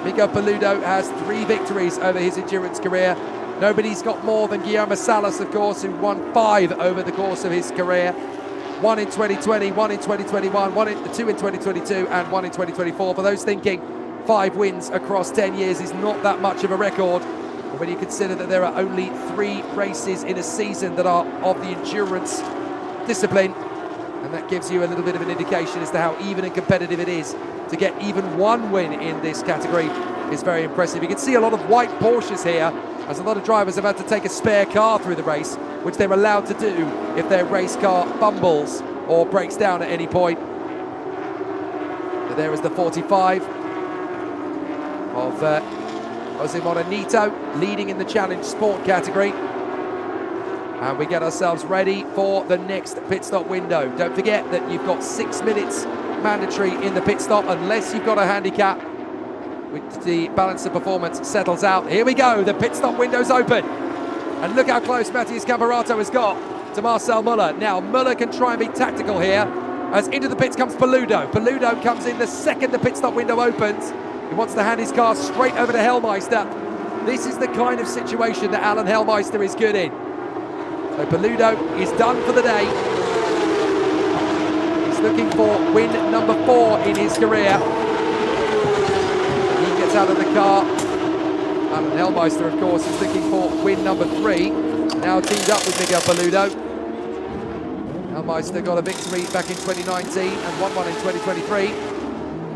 Miguel Paludo has 3 victories over his endurance career. Nobody's got more than Guillermo Salas, of course, who won 5 over the course of his career. 1 in 2020, 1 in 2021, 2 in 2022, and 1 in 2024. For those thinking 5 wins across 10 years is not that much of a record, but when you consider that there are only 3 races in a season that are of the endurance discipline, and that gives you a little bit of an indication as to how even and competitive it is. To get even 1 win in this category is very impressive. You can see a lot of white Porsches here, as a lot of drivers have had to take a spare car through the race, which they're allowed to do if their race car fumbles or breaks down at any point. The there is the 45 of Jose Morenito, leading in the Challenge Sport category. And we get ourselves ready for the next pit stop window. Don't forget that you've got 6 minutes mandatory in the pit stop, unless you've got a handicap, which the balance of performance settles out. Here we go, the pit stop window's open. And look how close Matías Camperato has got to Marcel Müller. Now, Müller can try and be tactical here, as into the pits comes Paludo. Paludo comes in the second the pit stop window opens. He wants to hand his car straight over to Hellmeister. This is the kind of situation that Alan Hellmeister is good in. So Paludo is done for the day. He's looking for win number 4 in his career. He gets out of the car. Alan Hellmeister, of course, is looking for win number 3. Now teamed up with Miguel Paludo. Hellmeister got a victory back in 2019 and won one in 2023.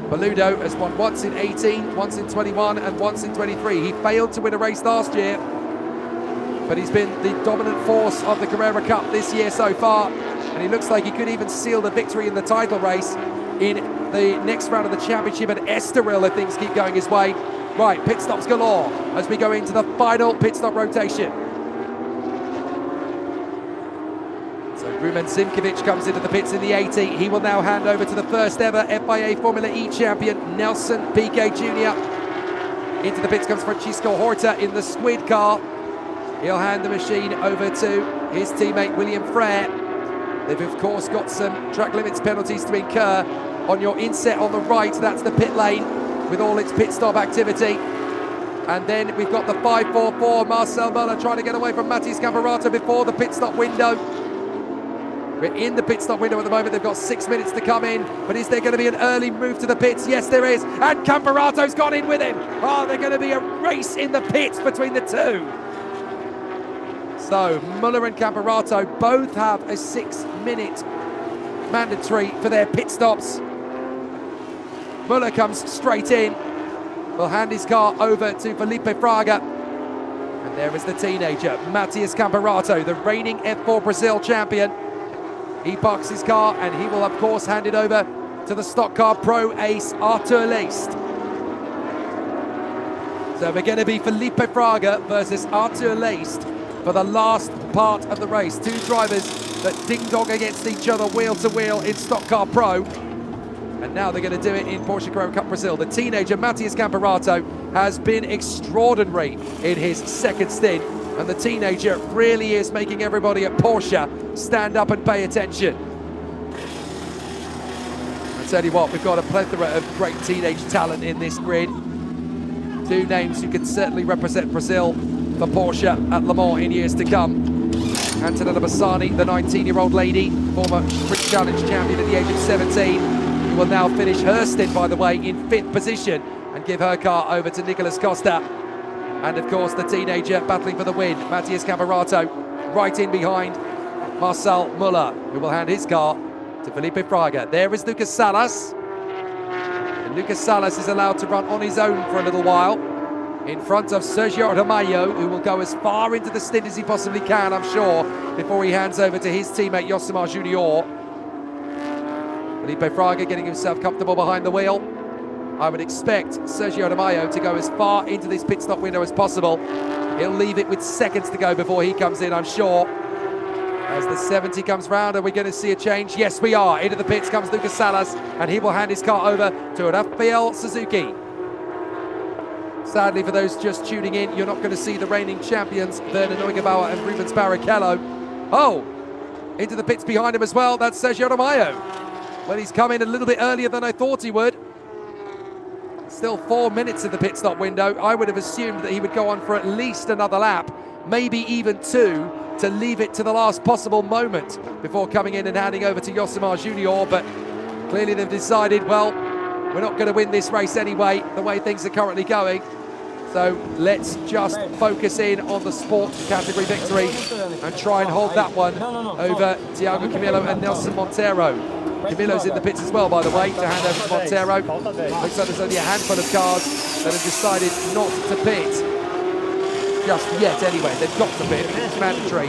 Paludo has won once in 18, once in 21 and once in 23. He failed to win a race last year, but he's been the dominant force of the Carrera Cup this year so far, and he looks like he could even seal the victory in the title race in the next round of the championship at Estoril if things keep going his way. Right, pit stops galore as we go into the final pit stop rotation. So Rumen Zimkovic comes into the pits in the 80. He will now hand over to the first ever FIA Formula E champion, Nelson Piquet Jr. Into the pits comes Francisco Horta in the Squid car. He'll hand the machine over to his teammate William Frere. They've of course got some track limits penalties to incur. On your inset on the right, that's the pit lane with all its pit stop activity. And then we've got the 544, Marcel Müller trying to get away from Matías Camperato before the pit stop window. We're in the pit stop window at the moment. They've got 6 minutes to come in, but is there going to be an early move to the pits? Yes, there is, and Camperato's gone in with him. Oh, there's going to be a race in the pits between the two. So Müller and Camperato both have a 6-minute mandatory for their pit stops. Müller comes straight in, will hand his car over to Felipe Fraga. And there is the teenager, Matías Camperato, the reigning F4 Brazil champion. He parks his car and he will of course hand it over to the stock car pro ace Arthur Leist. So we're going to be Felipe Fraga versus Arthur Leist for the last part of the race. Two drivers that ding-dong against each other wheel to wheel in Stock Car Pro. And now they're going to do it in Porsche Carrera Cup Brazil. The teenager, Matías Camperato, has been extraordinary in his second stint. And the teenager really is making everybody at Porsche stand up and pay attention. I tell you what, we've got a plethora of great teenage talent in this grid. Two names who can certainly represent Brazil for Porsche at Le Mans in years to come. Antonella Bassani, the 19-year-old lady, former Sprint Challenge champion at the age of 17, who will now finish her stint, by the way, in 5th position and give her car over to Nicolas Costa. And of course, the teenager battling for the win, Matías Camperato, right in behind Marcel Müller, who will hand his car to Felipe Fraga. There is Lucas Salas. And Lucas Salas is allowed to run on his own for a little while, in front of Sergio Ramalho, who will go as far into the stint as he possibly can, I'm sure, before he hands over to his teammate Yosemar Junior. Felipe Fraga getting himself comfortable behind the wheel. I would expect Sergio Ramalho to go as far into this pit stop window as possible. He'll leave it with seconds to go before he comes in, I'm sure. As the 70 comes round, are we going to see a change? Yes, we are. Into the pits comes Lucas Salas, and he will hand his car over to Rafael Suzuki. Sadly, for those just tuning in, you're not going to see the reigning champions, Werner Neugebauer and Rubens Barrichello. Oh, into the pits behind him as well, that's Sergio Ramalho. Well, he's come in a little bit earlier than I thought he would. Still 4 minutes of the pit stop window. I would have assumed that he would go on for at least another lap, maybe even 2, to leave it to the last possible moment before coming in and handing over to Yosemar Junior. But clearly they've decided, well, we're not going to win this race anyway, the way things are currently going. So let's just focus in on the sport category victory and try and hold that one over Thiago Camilo and Nelson Monteiro. Camilo's in the pits as well, by the way, to hand over to Monteiro. Looks like there's only a handful of cars that have decided not to pit just yet anyway. They've got to pit, it's mandatory.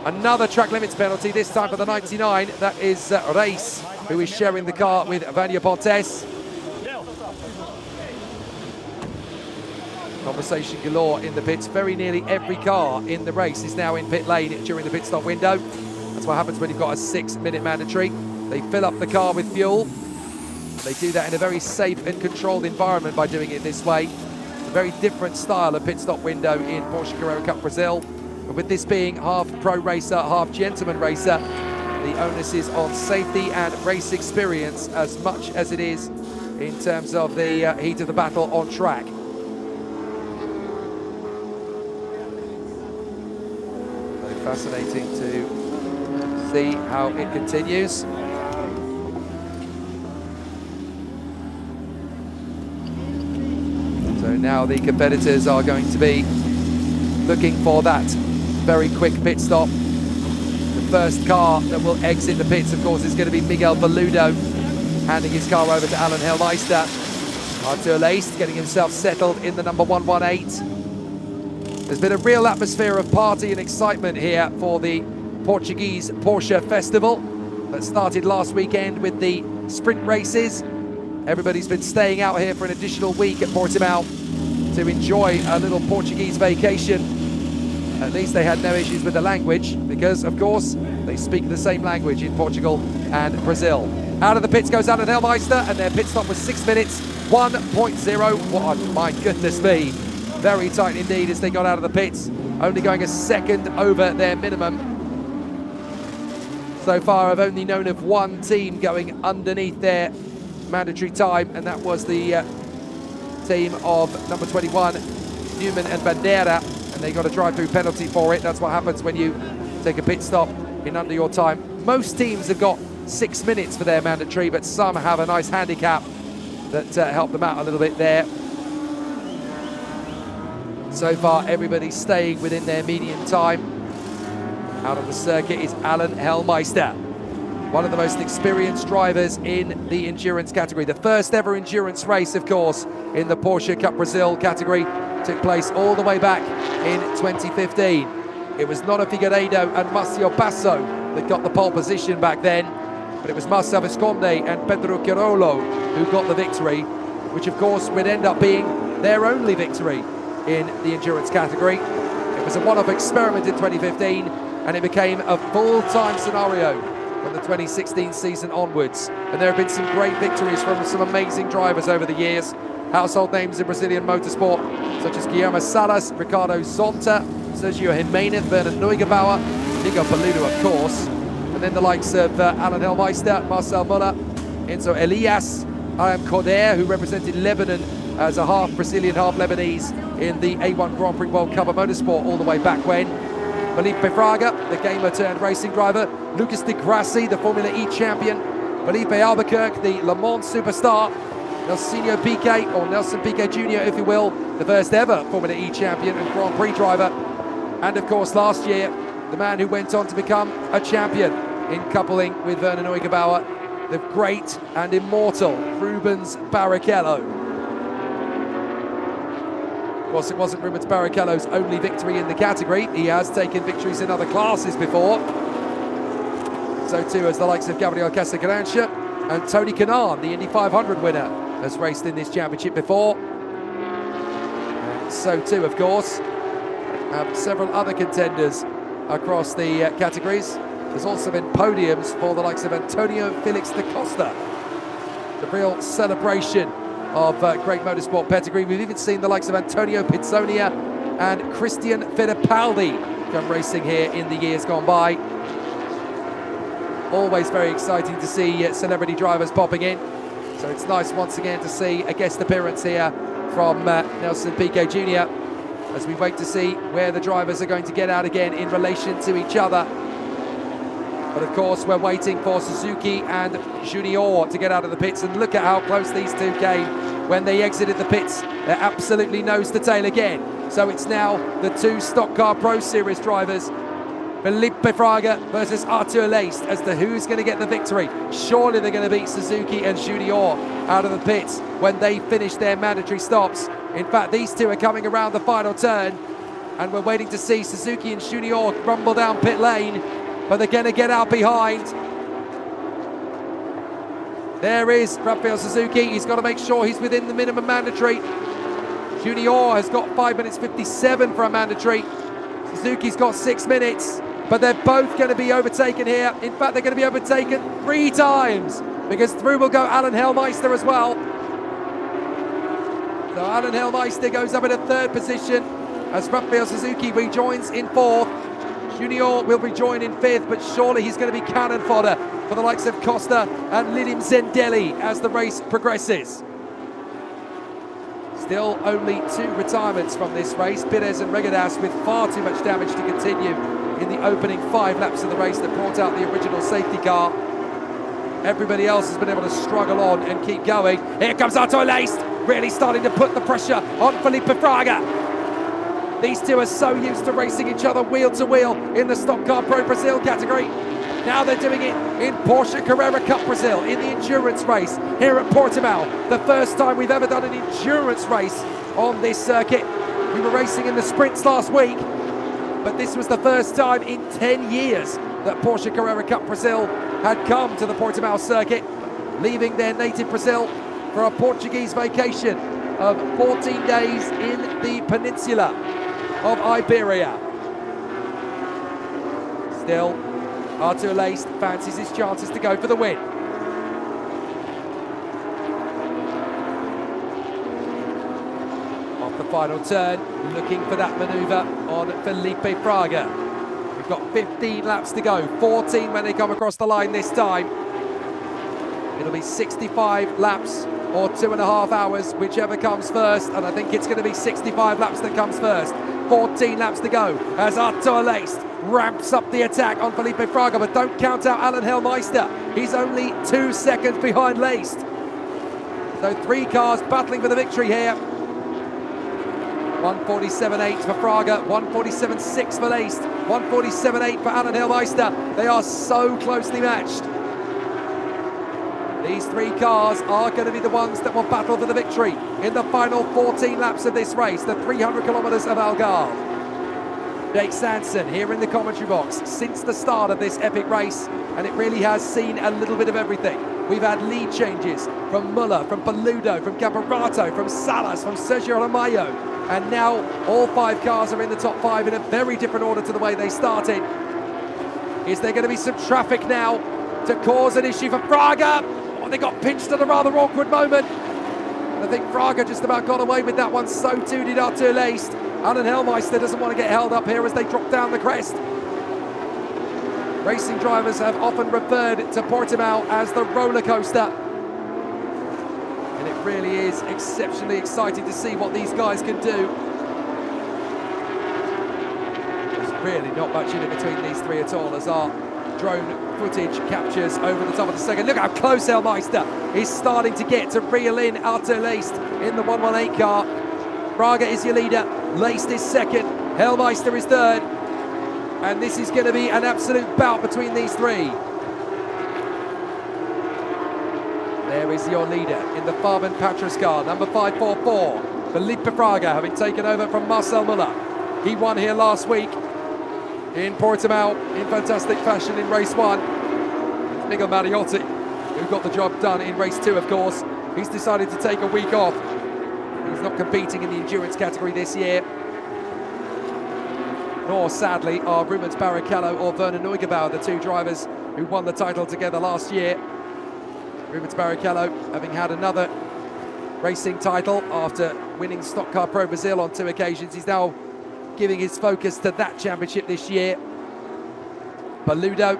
Another track limits penalty, this time for the 99. That is Reis, who is sharing the car with Vanya Pontes. Conversation galore in the pits. Very nearly every car in the race is now in pit lane during the pit stop window. That's what happens when you've got a 6-minute mandatory. They fill up the car with fuel. They do that in a very safe and controlled environment by doing it this way. It's a very different style of pit stop window in Porsche Carrera Cup Brazil. But with this being half pro racer, half gentleman racer, the onus is on safety and race experience as much as it is in terms of the heat of the battle on track. So fascinating to see how it continues. So now the competitors are going to be looking for that very quick pit stop. The first car that will exit the pits, of course, is going to be Miguel Veludo, handing his car over to Alan Helmeister. Artur Leist getting himself settled in the number 118. There's been a real atmosphere of party and excitement here for the Portuguese Porsche Festival that started last weekend with the sprint races. Everybody's been staying out here for an additional week at Portimão to enjoy a little Portuguese vacation. At least they had no issues with the language because, of course, they speak the same language in Portugal and Brazil. Out of the pits goes Alan Helmeister, and their pit stop was 6 minutes, 1.01. My goodness me. Very tight indeed as they got out of the pits, only going a second over their minimum. So far, I've only known of one team going underneath their mandatory time, and that was the team of number 21, Newman and Bandeira, and they got a drive-through penalty for it. That's what happens when you take a pit stop in under your time. Most teams have got 6 minutes for their mandatory, but some have a nice handicap that helped them out a little bit there. So far, everybody's staying within their median time. Out of the circuit is Alan Helmeister, one of the most experienced drivers in the endurance category. The first ever endurance race, of course, in the Porsche Cup Brazil category took place all the way back in 2015. It was Nona Figueiredo and Marcio Basso that got the pole position back then, but it was Marcel Visconde and Pedro Quirolo who got the victory, which of course would end up being their only victory in the endurance category. It was a one-off experiment in 2015, and it became a full-time scenario from the 2016 season onwards. And there have been some great victories from some amazing drivers over the years. Household names in Brazilian motorsport, such as Guilherme Salas, Ricardo Zonta, Sergio Jimenez, Bernard Neugebauer, Nico Paludo, of course. And then the likes of Alan Helmeister, Marcel Muller, Enzo Elias, Ayam Koder, who represented Lebanon as a half Brazilian, half Lebanese in the A1 Grand Prix World Cup of Motorsport all the way back when. Felipe Fraga, the gamer-turned-racing driver. Lucas Di Grassi, the Formula E champion. Felipe Albuquerque, the Le Mans superstar. Nelsinho Piquet, or Nelson Piquet Jr., if you will, the first ever Formula E champion and Grand Prix driver. And of course, last year, the man who went on to become a champion in coupling with Werner Neugebauer, the great and immortal Rubens Barrichello. Of course, it wasn't Rubens Barrichello's only victory in the category. He has taken victories in other classes before. So too as the likes of Gabriel Casagrande and Tony Kanaan, the Indy 500 winner, has raced in this championship before. And so too, of course, several other contenders across the categories. There's also been podiums for the likes of Antonio Felix da Costa. The real celebration of great motorsport pedigree. We've even seen the likes of Antonio Pizzonia and Christian Fittipaldi come racing here in the years gone by. Always very exciting to see celebrity drivers popping in. So it's nice once again to see a guest appearance here from Nelson Piquet Jr. as we wait to see where the drivers are going to get out again in relation to each other. But of course, we're waiting for Suzuki and Junior to get out of the pits, and look at how close these two came when they exited the pits. They're absolutely nose to tail again. So it's now the two Stock Car Pro Series drivers, Felipe Fraga versus Artur Leist, as to who's going to get the victory. Surely they're going to beat Suzuki and Junior out of the pits when they finish their mandatory stops. In fact, these two are coming around the final turn, and we're waiting to see Suzuki and Junior rumble down pit lane, but they're going to get out behind. There is Rafael Suzuki. He's got to make sure he's within the minimum mandatory. Junior has got 5 minutes 57 for a mandatory. Suzuki's got 6 minutes, but they're both going to be overtaken here. In fact, they're going to be overtaken 3 times, because through will go Alan Hellmeister as well. So Alan Hellmeister goes up in a 3rd position as Rafael Suzuki rejoins in 4th. Junior will rejoin in 5th, but surely he's going to be cannon fodder for the likes of Costa and Lilim Zendelli as the race progresses. Still only 2 retirements from this race. Pires and Regadas with far too much damage to continue in the opening 5 laps of the race that brought out the original safety car. Everybody else has been able to struggle on and keep going. Here comes Arto Leist, really starting to put the pressure on Felipe Fraga. These two are so used to racing each other wheel to wheel in the Stock Car Pro Brazil category. Now they're doing it in Porsche Carrera Cup Brazil in the endurance race here at Portimão. The first time we've ever done an endurance race on this circuit. We were racing in the sprints last week, but this was the first time in 10 years that Porsche Carrera Cup Brazil had come to the Portimão circuit, leaving their native Brazil for a Portuguese vacation of 14 days in the peninsula of Iberia. Still, Arthur Leist fancies his chances to go for the win. Off the final turn, looking for that manoeuvre on Felipe Fraga. We've got 15 laps to go, 14 when they come across the line this time. It'll be 65 laps or 2.5 hours, whichever comes first, and I think it's going to be 65 laps that comes first. 14 laps to go as Arthur Leist ramps up the attack on Felipe Fraga, but don't count out Alan Hellmeister. He's only 2 seconds behind Leist. So 3 cars battling for the victory here. 147.8 for Fraga, 147.6 for Leist, 147.8 for Alan Hellmeister. They are so closely matched. These 3 cars are going to be the ones that will battle for the victory in the final 14 laps of this race, the 300 kilometers of Algarve. Jake Sanson here in the commentary box since the start of this epic race, and it really has seen a little bit of everything. We've had lead changes from Muller, from Paludo, from Camperato, from Salas, from Sergio Aramayo, and now all 5 cars are in the top 5 in a very different order to the way they started. Is there going to be some traffic now to cause an issue for Fraga? Oh, they got pinched at a rather awkward moment. I think Fraga just about got away with that one, so too did Arthur Leist. Alan Hellmeister doesn't want to get held up here as they drop down the crest. Racing drivers have often referred to Portimão as the roller coaster. And it really is exceptionally exciting to see what these guys can do. There's really not much in between these 3 at all, as our drone footage captures over the top of the second. Look how close Hellmeister is starting to get to reel in Arthur Leist in the 118 car. Fraga is your leader, Leist is second, Hellmeister is third, and this is going to be an absolute bout between these 3. There is your leader in the Fabian Patras car, number 544, Felipe Fraga, having taken over from Marcel Muller. He won here last week in Portimão in fantastic fashion in race 1. Miguel Mariotti, who got the job done in race 2, of course. He's decided to take a week off. He's not competing in the endurance category this year. Nor, sadly, are Rubens Barrichello or Werner Neugebauer, the 2 drivers who won the title together last year. Rubens Barrichello, having had another racing title after winning Stock Car Pro Brazil on 2 occasions, he's now giving his focus to that championship this year. Paludo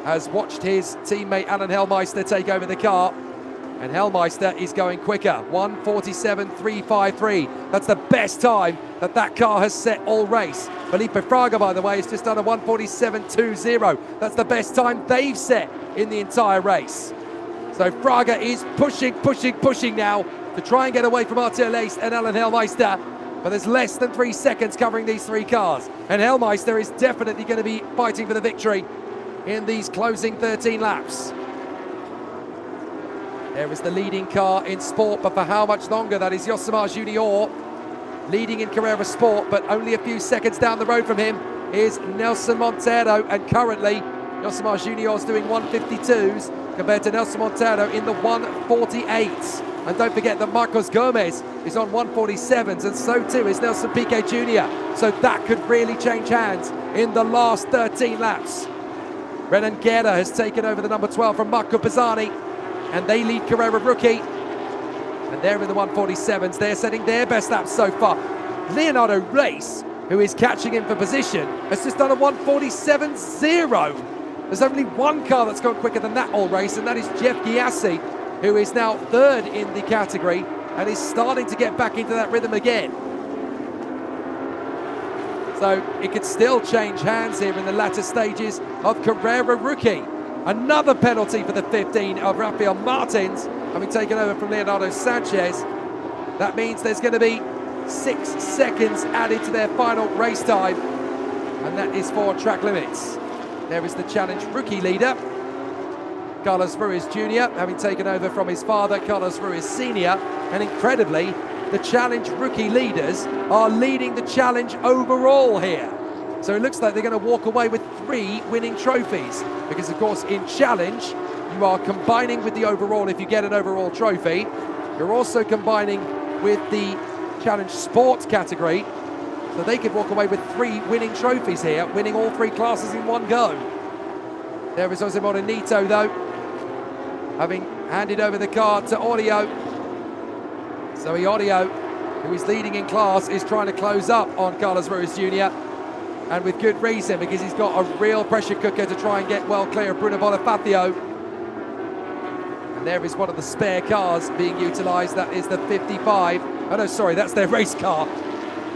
has watched his teammate Alan Hellmeister take over the car, and Hellmeister is going quicker, 147.353. That's the best time that car has set all race. Felipe Fraga, by the way, has just done a 147.20. That's the best time they've set in the entire race. So Fraga is pushing now to try and get away from Arthur Leist and Alan Hellmeister. But there's less than 3 seconds covering these 3 cars. And Hellmeister is definitely going to be fighting for the victory in these closing 13 laps. There is the leading car in Sport, but for how much longer? That is Yosemar Junior, leading in Carrera Sport, but only a few seconds down the road from him is Nelson Monteiro, and currently Yosemar Junior is doing 152s compared to Nelson Monteiro in the 148s. And don't forget that Marcos Gomez is on 147s, and so too is Nelson Piquet Jr. So that could really change hands in the last 13 laps. Renan Guerra has taken over the number 12 from Marco Pisani, and they lead Carrera Rookie. And they're in the 147s. They're setting their best laps so far. Leonardo Reis, who is catching him for position, has just done a 147.0. There's only one car that's gone quicker than that all race, and that is Jeff Gyasi, who is now third in the category and is starting to get back into that rhythm again. So it could still change hands here in the latter stages of Carrera Rookie. Another penalty for the 15 of Rafael Martins, having taken over from Leonardo Sanchez. That means there's going to be 6 seconds added to their final race time, and that is for track limits. There is the challenge rookie leader, Carlos Ruiz Jr., having taken over from his father, Carlos Ruiz Sr., and incredibly, the challenge rookie leaders are leading the challenge overall here. So it looks like they're going to walk away with 3 winning trophies, because of course in challenge, you are combining with the overall if you get an overall trophy. You're also combining with the challenge sports category, so they could walk away with 3 winning trophies here, winning all 3 classes in one go. There is Jose Morenito though, having handed over the car to Audio. So Audio, who is leading in class, is trying to close up on Carlos Ruiz Jr. And with good reason, because he's got a real pressure cooker to try and get well clear of Bruno Bonifacio. And there is one of the spare cars being utilised. That is the 55. Oh no, sorry, that's their race car.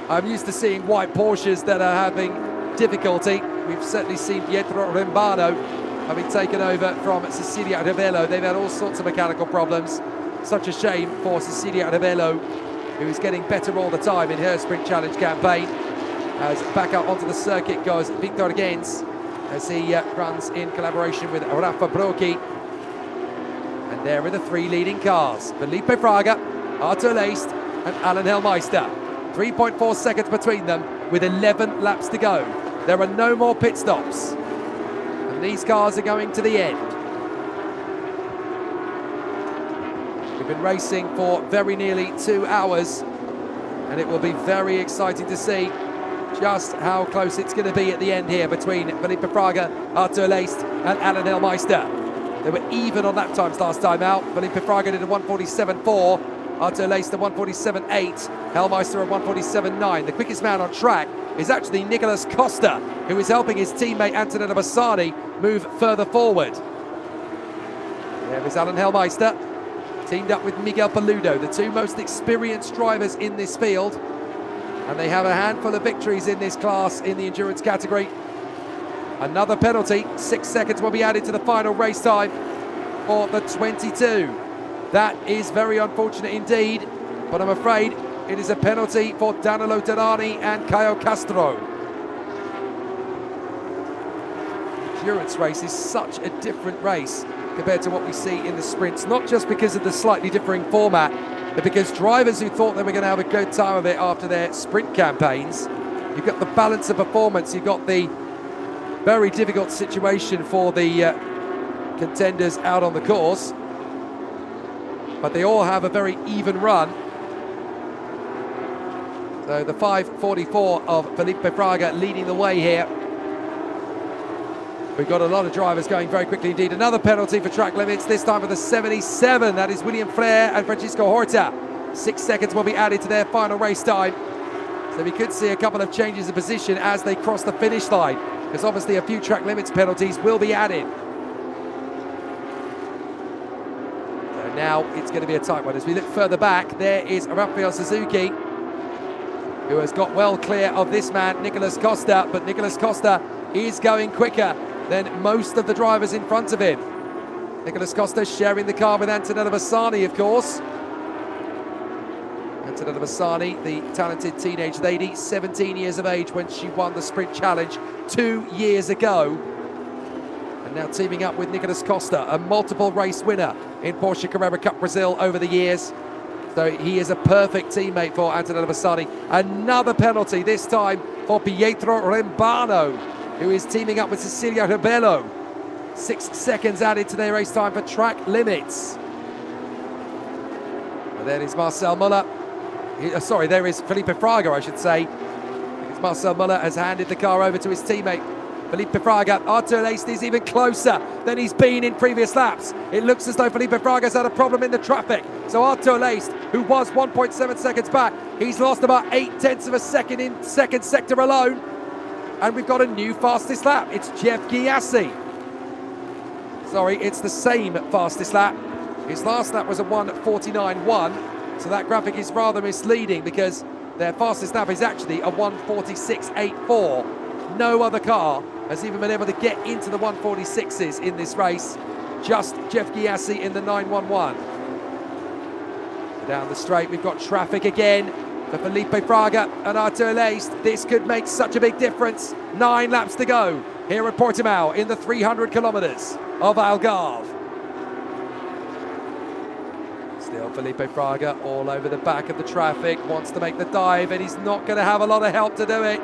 I'm used to seeing white Porsches that are having difficulty. We've certainly seen Pietro Rembano having taken over from Cecilia Rebello. They've had all sorts of mechanical problems. Such a shame for Cecilia Rebello, who is getting better all the time in her sprint challenge campaign. As back up onto the circuit goes Victor Gens, as he runs in collaboration with Rafa Brocchi. And there are the 3 leading cars: Felipe Fraga, Arthur Leist, and Alan Hellmeister. 3.4 seconds between them with 11 laps to go. There are no more pit stops, and these cars are going to the end. We've been racing for very nearly 2 hours, and it will be very exciting to see just how close it's going to be at the end here between Felipe Fraga, Arthur Leist, and Alan Hellmeister. They were even on lap times last time out. Felipe Fraga did a 147.4, Arthur Leist a 147.8, Hellmeister a 147.9. The quickest man on track is actually Nicolas Costa, who is helping his teammate Antonello Bassani move further forward. There is Alan Hellmeister, teamed up with Miguel Paludo, the 2 most experienced drivers in this field. And they have a handful of victories in this class in the endurance category. Another penalty, 6 seconds will be added to the final race time for the 22. That is very unfortunate indeed, but I'm afraid it is a penalty for Danilo Terani and Caio Castro. Endurance race is such a different race compared to what we see in the sprints, not just because of the slightly differing format, but because drivers who thought they were going to have a good time of it after their sprint campaigns, you've got the balance of performance, you've got the very difficult situation for the contenders out on the course, but they all have a very even run. So the 5:44 of Felipe Fraga leading the way here. We've got a lot of drivers going very quickly indeed. Another penalty for track limits, this time for the 77. That is William Flair and Francisco Horta. 6 seconds will be added to their final race time. So we could see a couple of changes of position as they cross the finish line, because obviously a few track limits penalties will be added. So now it's going to be a tight one. As we look further back, there is Rafael Suzuki, who has got well clear of this man, Nicolas Costa, but Nicolas Costa is going quicker than most of the drivers in front of him. Nicolas Costa sharing the car with Antonella Bassani, of course. Antonella Bassani, the talented teenage lady, 17 years of age when she won the Sprint Challenge 2 years ago. And now teaming up with Nicolas Costa, a multiple race winner in Porsche Carrera Cup Brazil over the years. So he is a perfect teammate for Antonella Bassani. Another penalty, this time for Pietro Rembano, who is teaming up with Cecilia Rebello. 6 seconds added to their race time for track limits. And then is Marcel Muller. Sorry, there is Felipe Fraga, I should say. Because Marcel Muller has handed the car over to his teammate. Felipe Fraga, Arthur Laced is even closer than he's been in previous laps. It looks as though Felipe Fraga's had a problem in the traffic. So Arthur Laced, who was 1.7 seconds back, he's lost about 0.8 of a second in second sector alone. And we've got a new fastest lap. It's Jeff Gyasi. Sorry, it's the same fastest lap. His last lap was a 1:49.1, so that graphic is rather misleading because their fastest lap is actually a 1:46.84. No other car has even been able to get into the 1:46s in this race. Just Jeff Gyasi in the 911. Down the straight, we've got traffic again for Felipe Fraga and Arthur Laced. This could make such a big difference. 9 laps to go here at Portimão in the 300 kilometers of Algarve. Still Felipe Fraga all over the back of the traffic, wants to make the dive, and he's not going to have a lot of help to do it.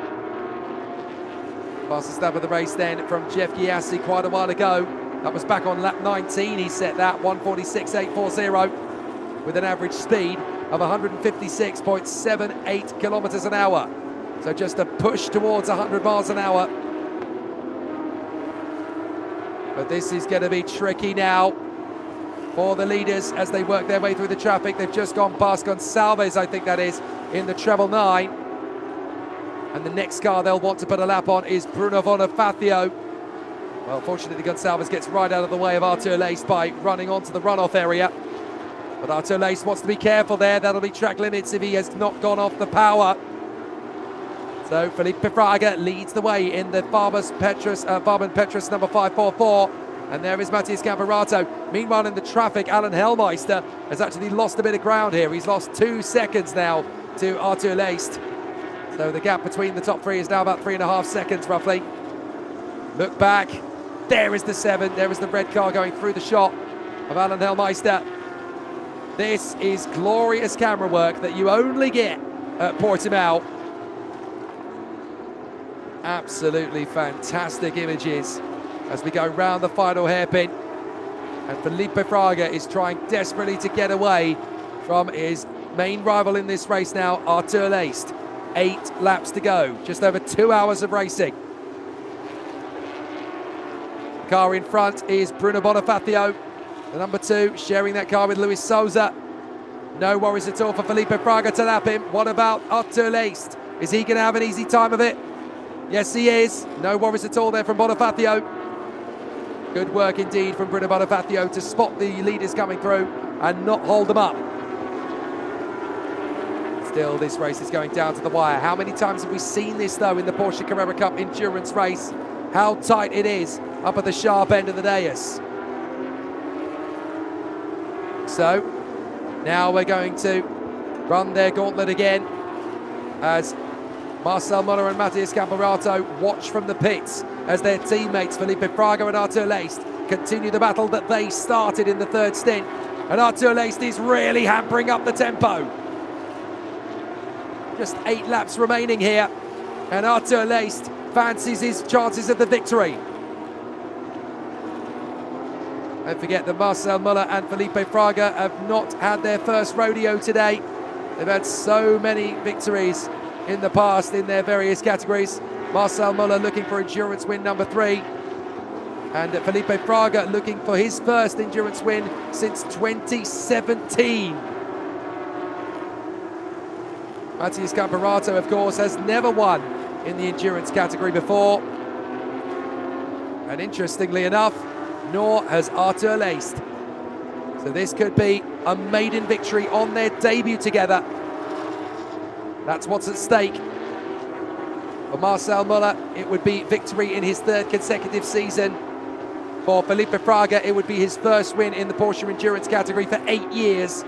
Fastest lap of the race then from Jeff Gyasi quite a while ago. That was back on lap 19, he set that, 1:46.840, with an average speed of 156.78 kilometers an hour. So just a push towards 100 miles an hour. But this is going to be tricky now for the leaders as they work their way through the traffic. They've just gone past Gonçalves, I think that is, in the treble 9. And the next car they'll want to put a lap on is Bruno Bonifacio. Well, fortunately, Gonçalves gets right out of the way of Arthur Laced by running onto the runoff area. But Arthur Laced wants to be careful there. That'll be track limits if he has not gone off the power. So Felipe Fraga leads the way in the Farben Petrus number 544. And there is Matthias Camperato. Meanwhile, in the traffic, Alan Hellmeister has actually lost a bit of ground here. He's lost 2 seconds now to Arthur Laced. So the gap between the top 3 is now about 3.5 seconds, roughly. Look back. There is the 7. There is the red car going through the shot of Alan Hellmeister. This is glorious camera work that you only get at Portimão. Absolutely fantastic images as we go round the final hairpin. And Felipe Fraga is trying desperately to get away from his main rival in this race now, Arthur Laced. 8 laps to go, just over 2 hours of racing. The car in front is Bruno Bonifacio, the number 2, sharing that car with Luis Souza. No worries at all for Felipe Fraga to lap him. What about Arthur Laced? Is he going to have an easy time of it? Yes, he is. No worries at all there from Bonifacio. Good work indeed from Bruno Bonifacio to spot the leaders coming through and not hold them up. Still, this race is going down to the wire. How many times have we seen this, though, in the Porsche Carrera Cup endurance race? How tight it is up at the sharp end of the dais. So, now we're going to run their gauntlet again as Marcel Muller and Matthias Camperato watch from the pits as their teammates Felipe Fraga and Arthur Laced continue the battle that they started in the 3rd stint. And Arthur Laced is really hampering up the tempo. Just 8 laps remaining here, and Arthur Laced fancies his chances of the victory. Don't forget that Marcel Muller and Felipe Fraga have not had their first rodeo today. They've had so many victories in the past in their various categories. Marcel Muller looking for endurance win number 3, and Felipe Fraga looking for his first endurance win since 2017. Matthias Camperato, of course, has never won in the endurance category before. And interestingly enough, nor has Arthur Laced. So this could be a maiden victory on their debut together. That's what's at stake. For Marcel Muller, it would be victory in his 3rd consecutive season. For Felipe Fraga, it would be his first win in the Porsche endurance category for 8 years.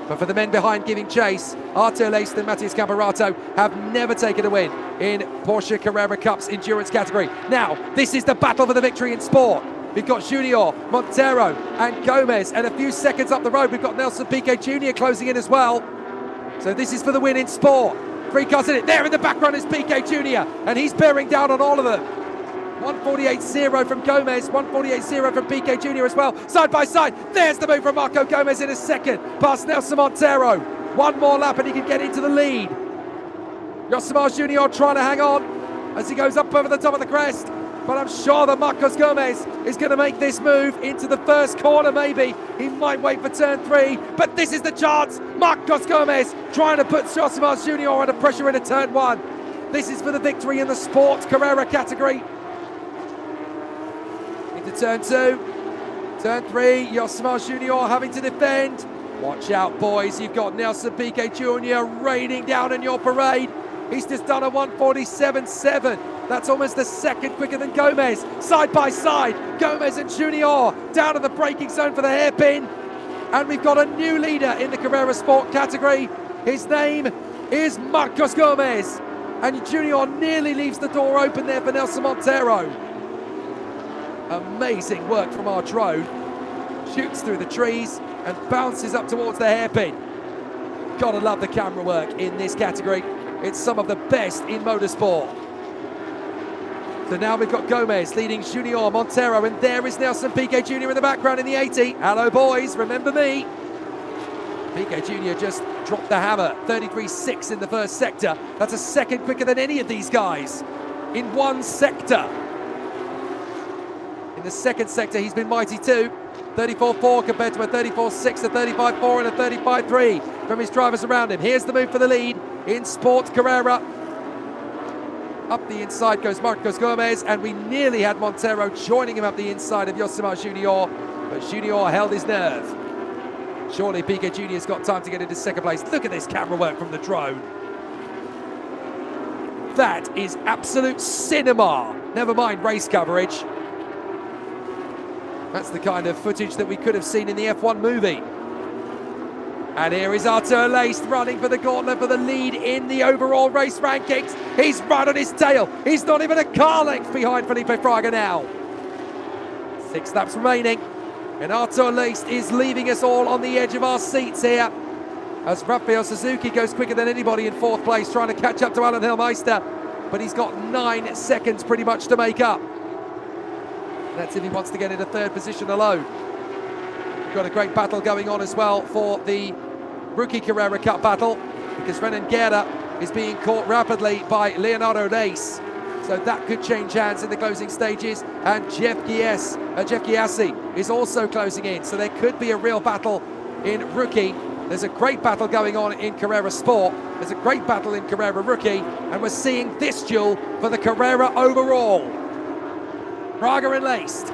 But for the men behind giving chase, Arthur Laced and Matthias Camperato have never taken a win in Porsche Carrera Cup's endurance category. Now, this is the battle for the victory in sport. We've got Junior, Monteiro and Gomez, and a few seconds up the road, we've got Nelson Piquet Jr. closing in as well. So this is for the win in sport. 3 cars in it. There in the background is Piquet Jr. and he's bearing down on all of them. 148.0 from Gomez, 148.0 from Piquet Jr. as well. Side by side, there's the move from Marco Gomez in a second, past Nelson Monteiro. One more lap and he can get into the lead. Yosemar Jr. trying to hang on as he goes up over the top of the crest. But I'm sure that Marcos Gomez is going to make this move into the first corner, maybe. He might wait for turn 3, but this is the chance. Marcos Gomez trying to put Yosemar Jr. under pressure into turn 1. This is for the victory in the Sport Carrera category. Into turn 2. Turn 3, Yosemar Jr. having to defend. Watch out, boys. You've got Nelson Piquet Jr. raining down in your parade. He's just done a 147.7. That's almost a second quicker than Gomez. Side by side, Gomez and Junior down to the braking zone for the hairpin. And we've got a new leader in the Carrera Sport category. His name is Marcos Gomez. And Junior nearly leaves the door open there for Nelson Monteiro. Amazing work from our drone. Shoots through the trees and bounces up towards the hairpin. Gotta love the camera work in this category. It's some of the best in motorsport. So now we've got Gomez leading Junior, Monteiro, and there is Nelson Piquet Jr. in the background in the 80. Hello, boys, remember me? Piquet Jr. just dropped the hammer, 33.6 in the first sector. That's a second quicker than any of these guys in one sector. In the second sector, he's been mighty too. 34.4 compared to a 34.6, a 35.4 and a 35.3 from his drivers around him. Here's the move for the lead in Sport Carrera. Up the inside goes Marcos Gomez, and we nearly had Monteiro joining him up the inside of Yosemar Jr., but Junior held his nerve. Surely Piquet Jr.'s got time to get into second place. Look at this camera work from the drone. That is absolute cinema. Never mind race coverage. That's the kind of footage that we could have seen in the F1 movie. And here is Arthur Laced running for the gauntlet for the lead in the overall race rankings. He's right on his tail. He's not even a car length behind Felipe Fraga now. 6 laps remaining. And Arthur Laced is leaving us all on the edge of our seats here, as Rafael Suzuki goes quicker than anybody in 4th place, trying to catch up to Alan Hillmeister. But he's got 9 seconds pretty much to make up. That's if he wants to get into 3rd position alone. We've got a great battle going on as well for the Rookie Carrera Cup battle, because Renan Guerra is being caught rapidly by Leonardo Lace. So that could change hands in the closing stages. And Jeff Giassi is also closing in. So there could be a real battle in Rookie. There's a great battle going on in Carrera Sport. There's a great battle in Carrera Rookie. And we're seeing this duel for the Carrera overall. Fraga and Laced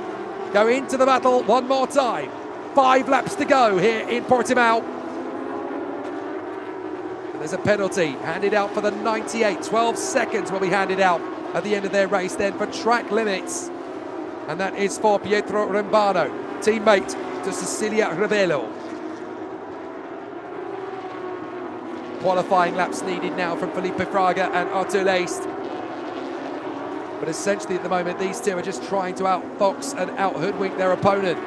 go into the battle one more time. 5 laps to go here in Portimão. There's a penalty handed out for the 98. 12 seconds will be handed out at the end of their race then for track limits. And that is for Pietro Rembano, teammate to Cecilia Ravello. Qualifying laps needed now from Felipe Fraga and Arthur Laced. But essentially at the moment, these two are just trying to outfox and out-hoodwink their opponent.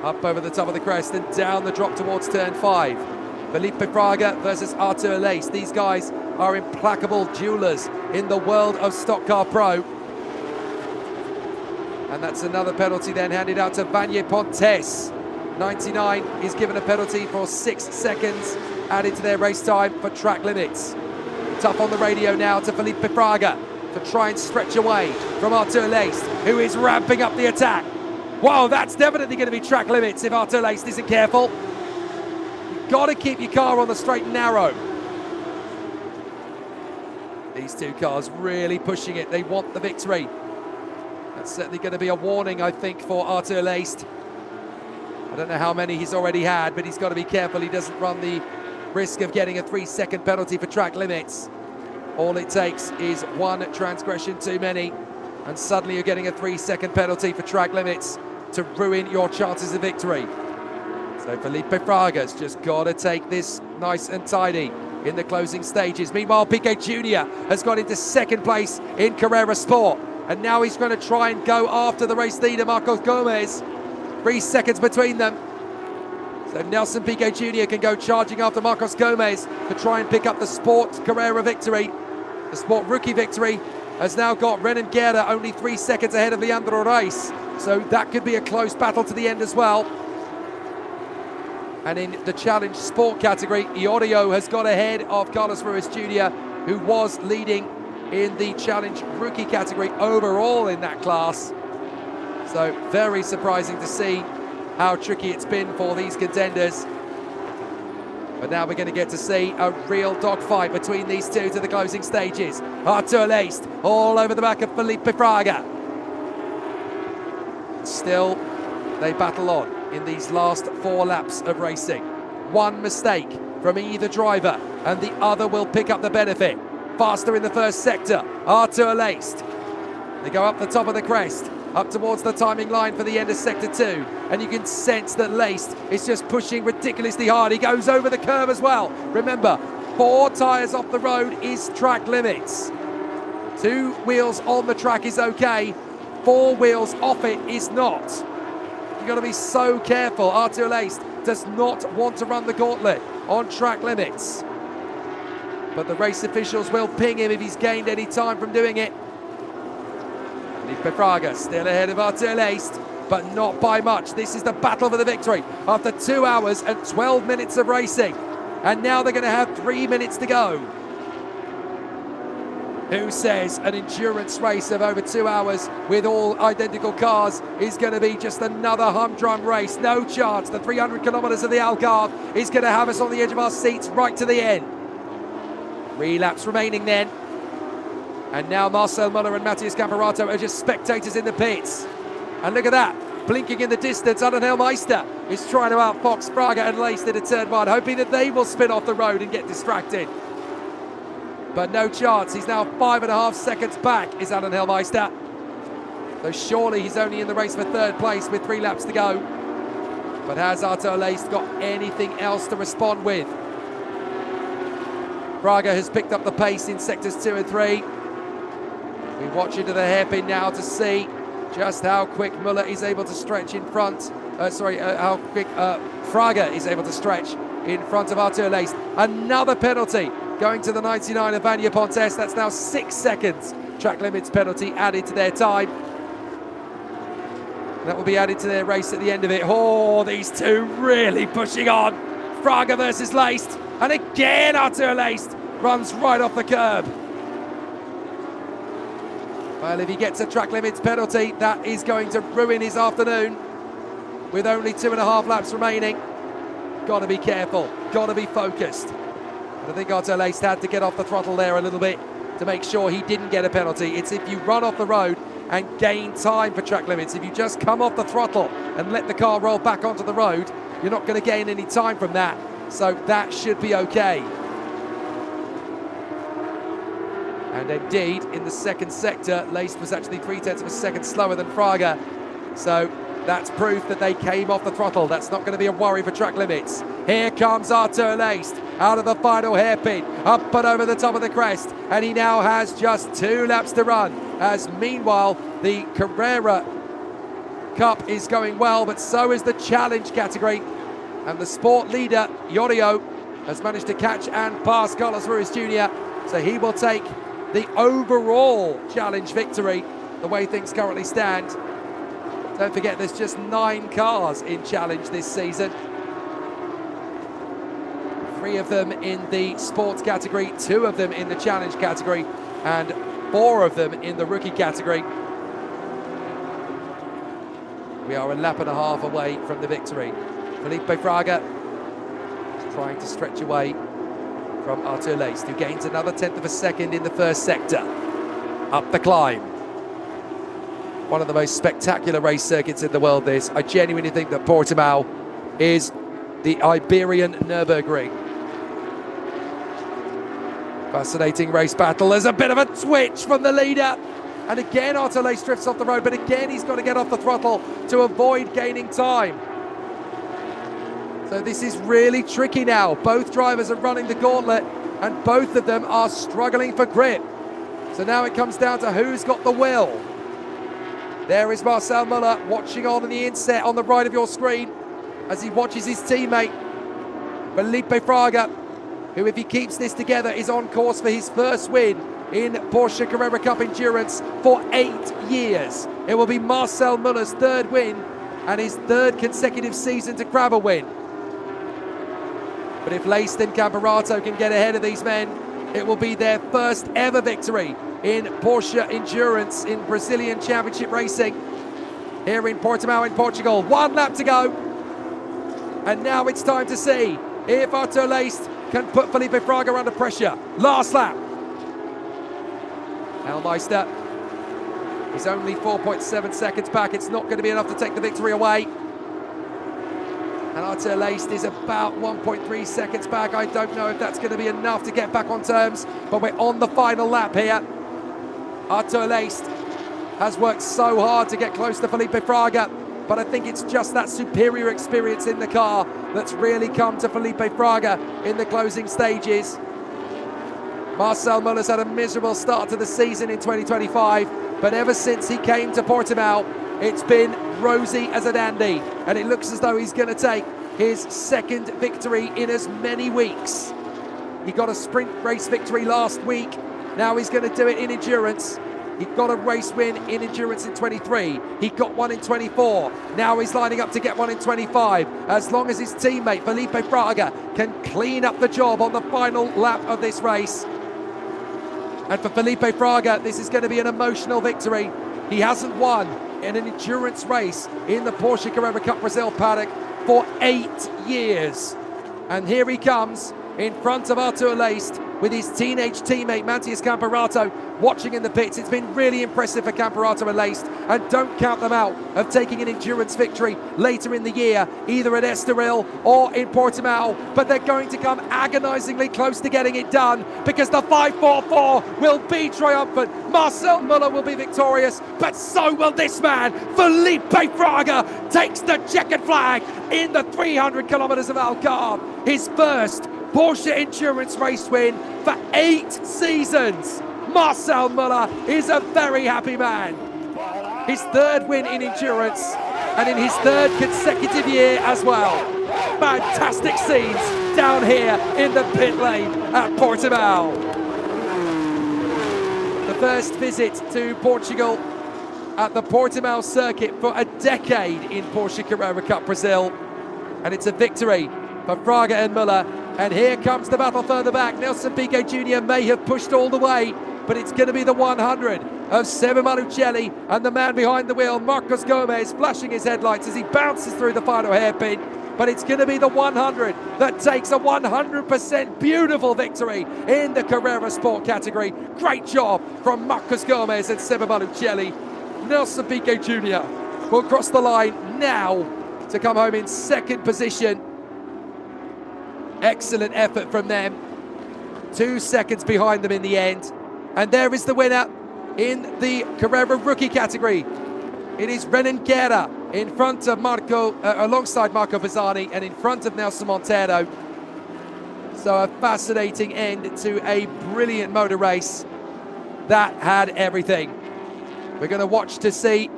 Up over the top of the crest and down the drop towards turn 5. Felipe Fraga versus Arthur Laced. These guys are implacable duelers in the world of Stock Car Pro. And that's another penalty then handed out to Vanier Pontes. 99 is given a penalty for 6 seconds added to their race time for track limits. Tough on the radio now to Felipe Fraga to try and stretch away from Arthur Laced, who is ramping up the attack. Wow, that's definitely going to be track limits if Arthur Laced isn't careful. You've got to keep your car on the straight and narrow. These two cars really pushing it. They want the victory. That's certainly going to be a warning, I think, for Arthur Laced. I don't know how many he's already had, but he's got to be careful he doesn't run the risk of getting a 3-second penalty for track limits. All it takes is one transgression too many, and suddenly you're getting a 3-second penalty for track limits to ruin your chances of victory. So Felipe Fraga's just got to take this nice and tidy in the closing stages. Meanwhile, Piquet Jr. has got into 2nd place in Carrera Sport, and now he's going to try and go after the race leader, Marcos Gomez. 3 seconds between them. So Nelson Piquet Jr. can go charging after Marcos Gomez to try and pick up the Sport Carrera victory, the Sport Rookie victory has now got Renan Guerra only 3 seconds ahead of Leandro Reis. So that could be a close battle to the end as well. And in the Challenge Sport category, Iorio has got ahead of Carlos Ruiz Jr., who was leading in the Challenge Rookie category overall in that class. So very surprising to see how tricky it's been for these contenders. But now we're going to get to see a real dogfight between these two to the closing stages. Artur Leist all over the back of Felipe Fraga. Still, they battle on in these last 4 laps of racing. One mistake from either driver and the other will pick up the benefit. Faster in the first sector, Artur Leist. They go up the top of the crest, up towards the timing line for the end of sector 2, and you can sense that Leist is just pushing ridiculously hard. He goes over the curve as well. Remember, 4 tyres off the road is track limits. 2 wheels on the track is okay, 4 wheels off it is not. You've got to be so careful. Artur Leist does not want to run the gauntlet on track limits. But the race officials will ping him if he's gained any time from doing it. Felipe Fraga still ahead of Artur Leist, but not by much. This is the battle for the victory after 2 hours and 12 minutes of racing. And now they're going to have 3 minutes to go. Who says an endurance race of over 2 hours with all identical cars is going to be just another humdrum race? No chance. The 300 kilometers of the Algarve is going to have us on the edge of our seats right to the end. 3 laps remaining then. And now Marcel Muller and Matthias Camperato are just spectators in the pits. And look at that, blinking in the distance, Annabelle Meister is trying to outfox Fraga and Leist into turn 1, hoping that they will spin off the road and get distracted. But no chance, he's now 5.5 seconds back, is Alan Helmeister. So surely he's only in the race for 3rd place with 3 laps to go. But has Artur Leist got anything else to respond with? Fraga has picked up the pace in sectors 2 and 3. We watch into the hairpin now to see just how quick Muller is able to stretch in front. How quick Fraga is able to stretch in front of Artur Leist. Another penalty going to the 99 of Vanya Pontes. That's now 6 seconds. Track limits penalty added to their time. That will be added to their race at the end of it. Oh, these two really pushing on. Fraga versus Leist. And again, Artur Leist runs right off the curb. Well, if he gets a track limits penalty, that is going to ruin his afternoon. With only 2.5 laps remaining. Got to be careful, got to be focused. And I think Artur Leist had to get off the throttle there a little bit to make sure he didn't get a penalty. It's if you run off the road and gain time for track limits. If you just come off the throttle and let the car roll back onto the road, you're not going to gain any time from that. So that should be okay. And indeed, in the second sector, Leist was actually 0.3 seconds slower than Fraga. So that's proof that they came off the throttle. That's not going to be a worry for track limits. Here comes Artur Leist out of the final hairpin, up and over the top of the crest. And he now has just 2 laps to run. As meanwhile, the Carrera Cup is going well, but so is the Challenge category. And the sport leader, Iorio, has managed to catch and pass Carlos Ruiz Jr. So he will take the overall Challenge victory, the way things currently stand. Don't forget, there's just 9 cars in Challenge this season. 3 of them in the sports category, 2 of them in the Challenge category, and 4 of them in the rookie category. We are a lap and a half away from the victory. Felipe Fraga is trying to stretch away from Artur Leist, who gains another 1/10 of a second in the first sector. Up the climb. One of the most spectacular race circuits in the world, this. I genuinely think that Portimão is the Iberian Nürburgring. Fascinating race battle. There's a bit of a twitch from the leader. And again, Artur Leist drifts off the road, but again, he's got to get off the throttle to avoid gaining time. So this is really tricky now. Both drivers are running the gauntlet and both of them are struggling for grip. So now it comes down to who's got the will. There is Marcel Muller watching on the inset on the right of your screen as he watches his teammate Felipe Fraga, who, if he keeps this together, is on course for his first win in Porsche Carrera Cup Endurance for 8 years. It will be Marcel Muller's third win and his third consecutive season to grab a win. But if Laced and Campeonato can get ahead of these men, it will be their first ever victory in Porsche Endurance in Brazilian Championship Racing here in Portimão in Portugal. 1 lap to go. And now it's time to see if Autódromo Laced can put Felipe Fraga under pressure. Last lap. Elmeister is only 4.7 seconds back. It's not going to be enough to take the victory away. And Autódromo Laced is about 1.3 seconds back. I don't know if that's going to be enough to get back on terms, but we're on the final lap here. Autódromo Laced has worked so hard to get close to Felipe Fraga, but I think it's just that superior experience in the car that's really come to Felipe Fraga in the closing stages. Marcel Muller's had a miserable start to the season in 2025, but ever since he came to Portimão, it's been rosy as a dandy, and it looks as though he's going to take his second victory in as many weeks. He got a sprint race victory last week. Now he's going to do it in endurance. He got a race win in endurance in 23. He got one in 24. Now he's lining up to get one in 25. As long as his teammate Felipe Fraga can clean up the job on the final lap of this race. And for Felipe Fraga, this is going to be an emotional victory. He hasn't won in an endurance race in the Porsche Carrera Cup Brazil paddock for 8 years. And here he comes in front of Autódromo Laced with his teenage teammate Matheus Campeonato watching in the pits. It's been really impressive for Campeonato and Laced, and don't count them out of taking an endurance victory later in the year, either at Estoril or in Portimão, but they're going to come agonizingly close to getting it done because the 544 will be triumphant. Marcel Muller will be victorious, but so will this man. Felipe Fraga takes the checkered flag in the 300 kilometers of Algarve, his first Porsche endurance race win for 8 seasons. Marcel Muller is a very happy man. His third win in endurance and in his third consecutive year as well. Fantastic scenes down here in the pit lane at Portimão. The first visit to Portugal at the Portimão circuit for a decade in Porsche Carrera Cup Brazil. And it's a victory for Fraga and Muller. And here comes the battle further back. Nelson Piquet Jr. may have pushed all the way, but it's going to be the 100 of Seba Malucelli and the man behind the wheel, Marcos Gomez, flashing his headlights as he bounces through the final hairpin. But it's going to be the 100 that takes a 100% beautiful victory in the Carrera Sport category. Great job from Marcos Gomez and Seba Malucelli. Nelson Piquet Jr. will cross the line now to come home in second position. Excellent effort from them. 2 seconds behind them in the end. And there is the winner in the Carrera Rookie category. It is Renan Guerra in front of alongside Marco Pisani and in front of Luc Monteiro. So a fascinating end to a brilliant motor race that had everything. We're going to watch to see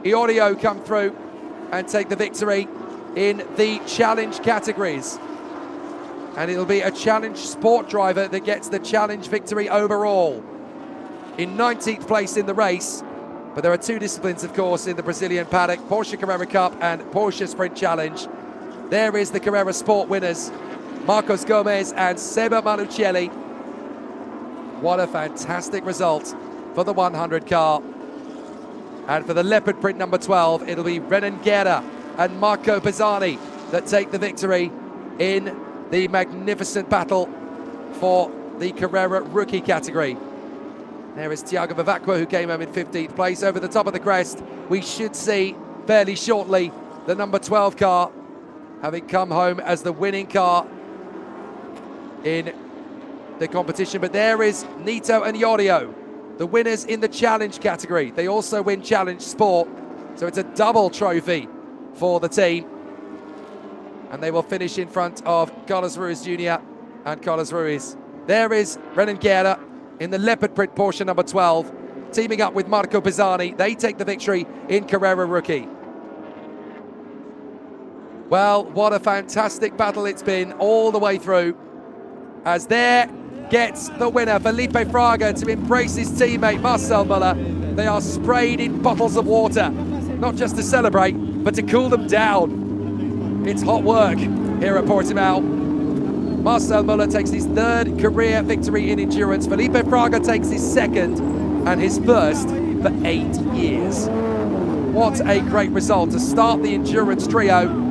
Iorio come through and take the victory in the challenge categories. And it'll be a challenge sport driver that gets the challenge victory overall. In 19th place in the race, but there are 2 disciplines, of course, in the Brazilian paddock, Porsche Carrera Cup and Porsche Sprint Challenge. There is the Carrera Sport winners, Marcos Gomez and Seba Malucelli. What a fantastic result for the 100 car. And for the leopard print number 12, it'll be Renan Guerra and Marco Pisani that take the victory in the magnificent battle for the Carrera Rookie category. There is Tiago Vivacqua, who came home in 15th place. Over the top of the crest, we should see fairly shortly the number 12 car having come home as the winning car in the competition. But there is Nito and Iorio, the winners in the challenge category. They also win challenge sport, so it's a double trophy for the team. And they will finish in front of Carlos Ruiz Jr. and Carlos Ruiz. There is Renan Guerra in the leopard print Porsche number 12, teaming up with Marco Pisani. They take the victory in Carrera Rookie. Well, what a fantastic battle it's been all the way through. As there gets the winner. Felipe Fraga to embrace his teammate Marcel Müller. They are sprayed in bottles of water, not just to celebrate, but to cool them down. It's hot work here at Portimão. Marcel Müller takes his third career victory in endurance. Felipe Fraga takes his second and his first for 8 years. What a great result to start the endurance trio.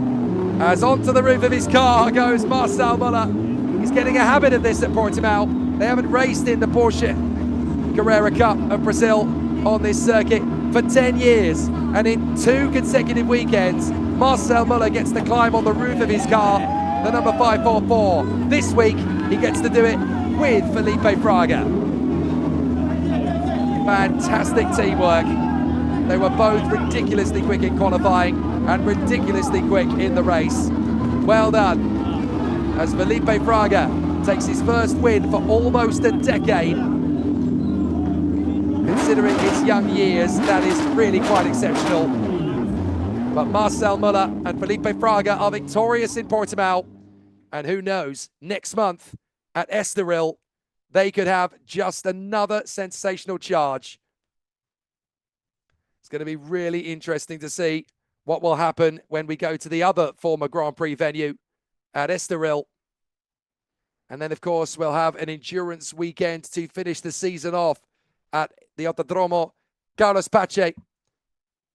As onto the roof of his car goes Marcel Müller. He's getting a habit of this at Portimão. They haven't raced in the Porsche Carrera Cup of Brazil on this circuit for 10 years. And in 2 consecutive weekends, Marcel Müller gets to climb on the roof of his car, the number 544. This week, he gets to do it with Felipe Fraga. Fantastic teamwork. They were both ridiculously quick in qualifying and ridiculously quick in the race. Well done. As Felipe Fraga takes his first win for almost a decade. Considering his young years, that is really quite exceptional. But Marcel Müller and Felipe Fraga are victorious in Portimão. And who knows, next month at Estoril, they could have just another sensational charge. It's going to be really interesting to see what will happen when we go to the other former Grand Prix venue at Estoril. And then, of course, we'll have an endurance weekend to finish the season off at the Autódromo Carlos Pache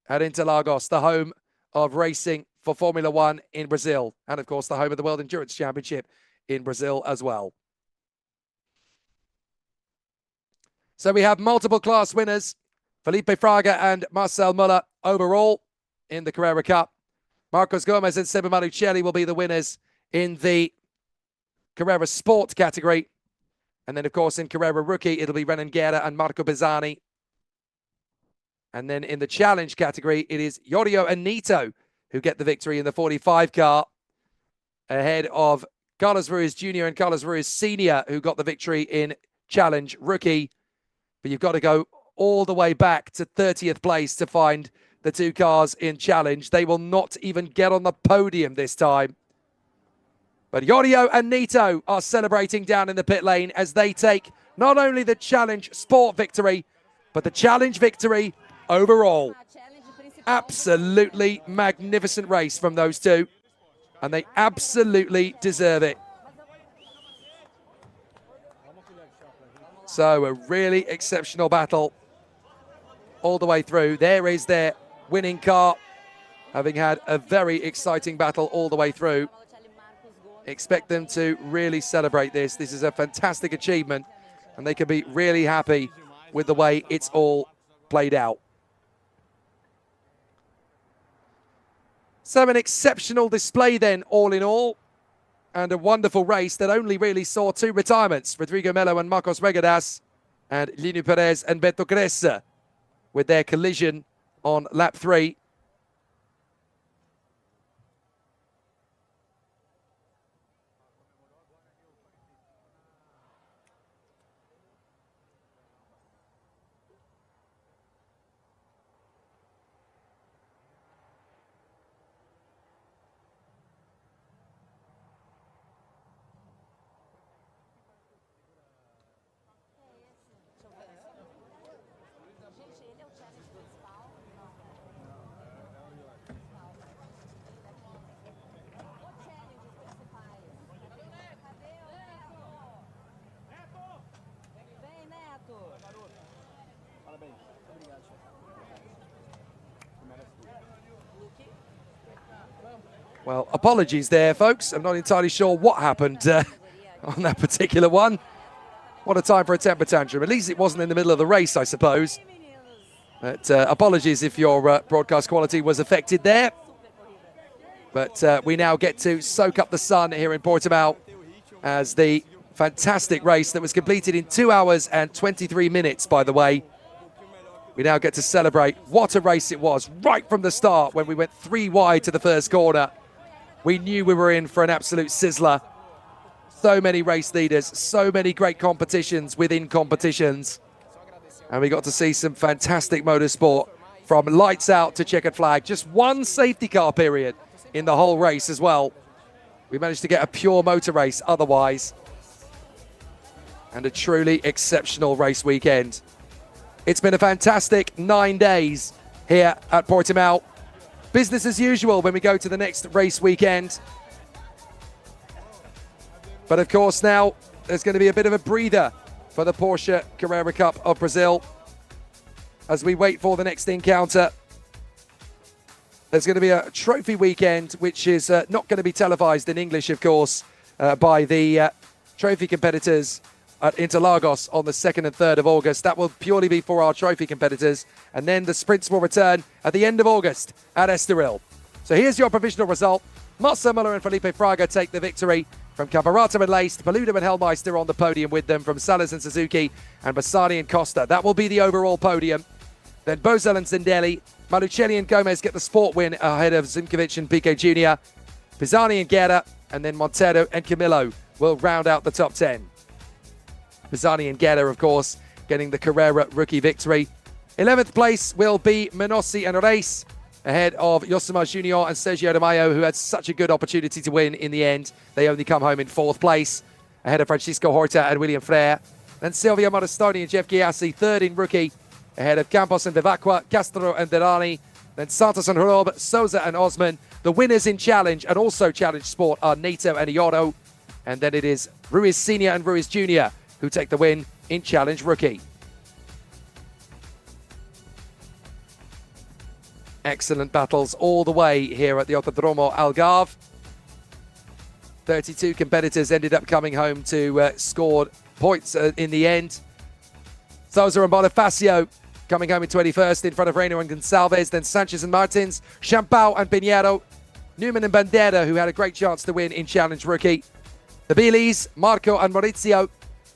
at Interlagos, the home of racing for Formula One in Brazil. And, of course, the home of the World Endurance Championship in Brazil as well. So we have multiple class winners, Felipe Fraga and Marcel Müller overall in the Carrera Cup. Marcos Gomez and Seba Manuccelli will be the winners in the Carrera Sport category. And then, of course, in Carrera Rookie, it'll be Renan Guerra and Marco Bizzani. And then in the Challenge category, it is Yorio and Nito who get the victory in the 45 car, ahead of Carlos Ruiz Jr. and Carlos Ruiz Sr., who got the victory in Challenge Rookie. But you've got to go all the way back to 30th place to find the 2 cars in Challenge. They will not even get on the podium this time. But Yorio and Nito are celebrating down in the pit lane as they take not only the Challenge Sport victory, but the Challenge victory overall. Absolutely magnificent race from those two, and they absolutely deserve it. So a really exceptional battle all the way through. There is their winning car, having had a very exciting battle all the way through. Expect them to really celebrate this. This is a fantastic achievement, and they can be really happy with the way it's all played out. So an exceptional display then, all in all, and a wonderful race that only really saw 2 retirements, Rodrigo Melo and Marcos Regadas, and Lino Perez and Beto Cressa, with their collision on lap 3. Well, apologies there, folks. I'm not entirely sure what happened on that particular one. What a time for a temper tantrum. At least it wasn't in the middle of the race, I suppose. But apologies if your broadcast quality was affected there. But we now get to soak up the sun here in Portimão as the fantastic race that was completed in 2 hours and 23 minutes, by the way. We now get to celebrate. What a race it was right from the start when we went 3 wide to the first corner. We knew we were in for an absolute sizzler. So many race leaders, so many great competitions within competitions. And we got to see some fantastic motorsport from lights out to checkered flag. Just 1 safety car period in the whole race as well. We managed to get a pure motor race otherwise. and a truly exceptional race weekend. It's been a fantastic 9 days here at Portimão. Business as usual when we go to the next race weekend. But of course now there's going to be a bit of a breather for the Porsche Carrera Cup of Brazil as we wait for the next encounter. There's going to be a trophy weekend, which is not going to be televised in English, of course, by the trophy competitors at Interlagos on the 2nd and 3rd of August. That will purely be for our trophy competitors. And then the sprints will return at the end of August at Estoril. So here's your provisional result. Massa Muller and Felipe Fraga take the victory. From Caparata and Laced, Paludo and Hellmeister on the podium with them, from Salas and Suzuki, and Bassani and Costa. That will be the overall podium. Then Bozel and Zindelli, Malucelli and Gomez get the sport win ahead of Zimkovic and Piquet Jr. Pisani and Guerra, and then Monteiro and Camillo will round out the top 10. Pisani and Guerra, of course, getting the Carrera rookie victory. 11th place will be Menossi and Reis, ahead of Yosemar Junior and Sergio de Mayo, who had such a good opportunity to win in the end. They only come home in 4th place, ahead of Francisco Horta and William Frere. Then Silvio Modestoni and Jeff Giassi, 3rd in rookie, ahead of Campos and Vivacqua, Castro and Derani. Then Santos and Horob, Souza and Osman. The winners in Challenge and also Challenge Sport are Nato and Ioro. And then it is Ruiz Senior and Ruiz Junior who take the win in Challenge Rookie. Excellent battles all the way here at the Autódromo Algarve. 32 competitors ended up coming home to score points in the end. Souza and Bonifacio coming home in 21st in front of Reino and Gonçalves, then Sanchez and Martins, Champao and Pinheiro, Newman and Bandera, who had a great chance to win in Challenge Rookie. The Bilis, Marco and Maurizio,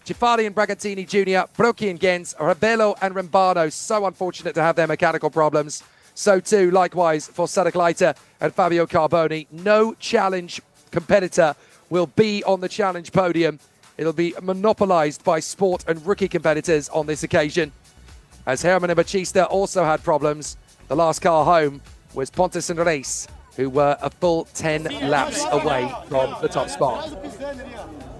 Cifari and Bragantini Jr., Brocchi and Gens, Rebello and Rambano. So unfortunate to have their mechanical problems. So too, likewise, for Sadek Leiter and Fabio Carboni. No Challenge competitor will be on the Challenge podium. It'll be monopolised by sport and rookie competitors on this occasion. As Herman and Batista also had problems, the last car home was Pontes and Reis, who were a full 10 laps away from the top spot.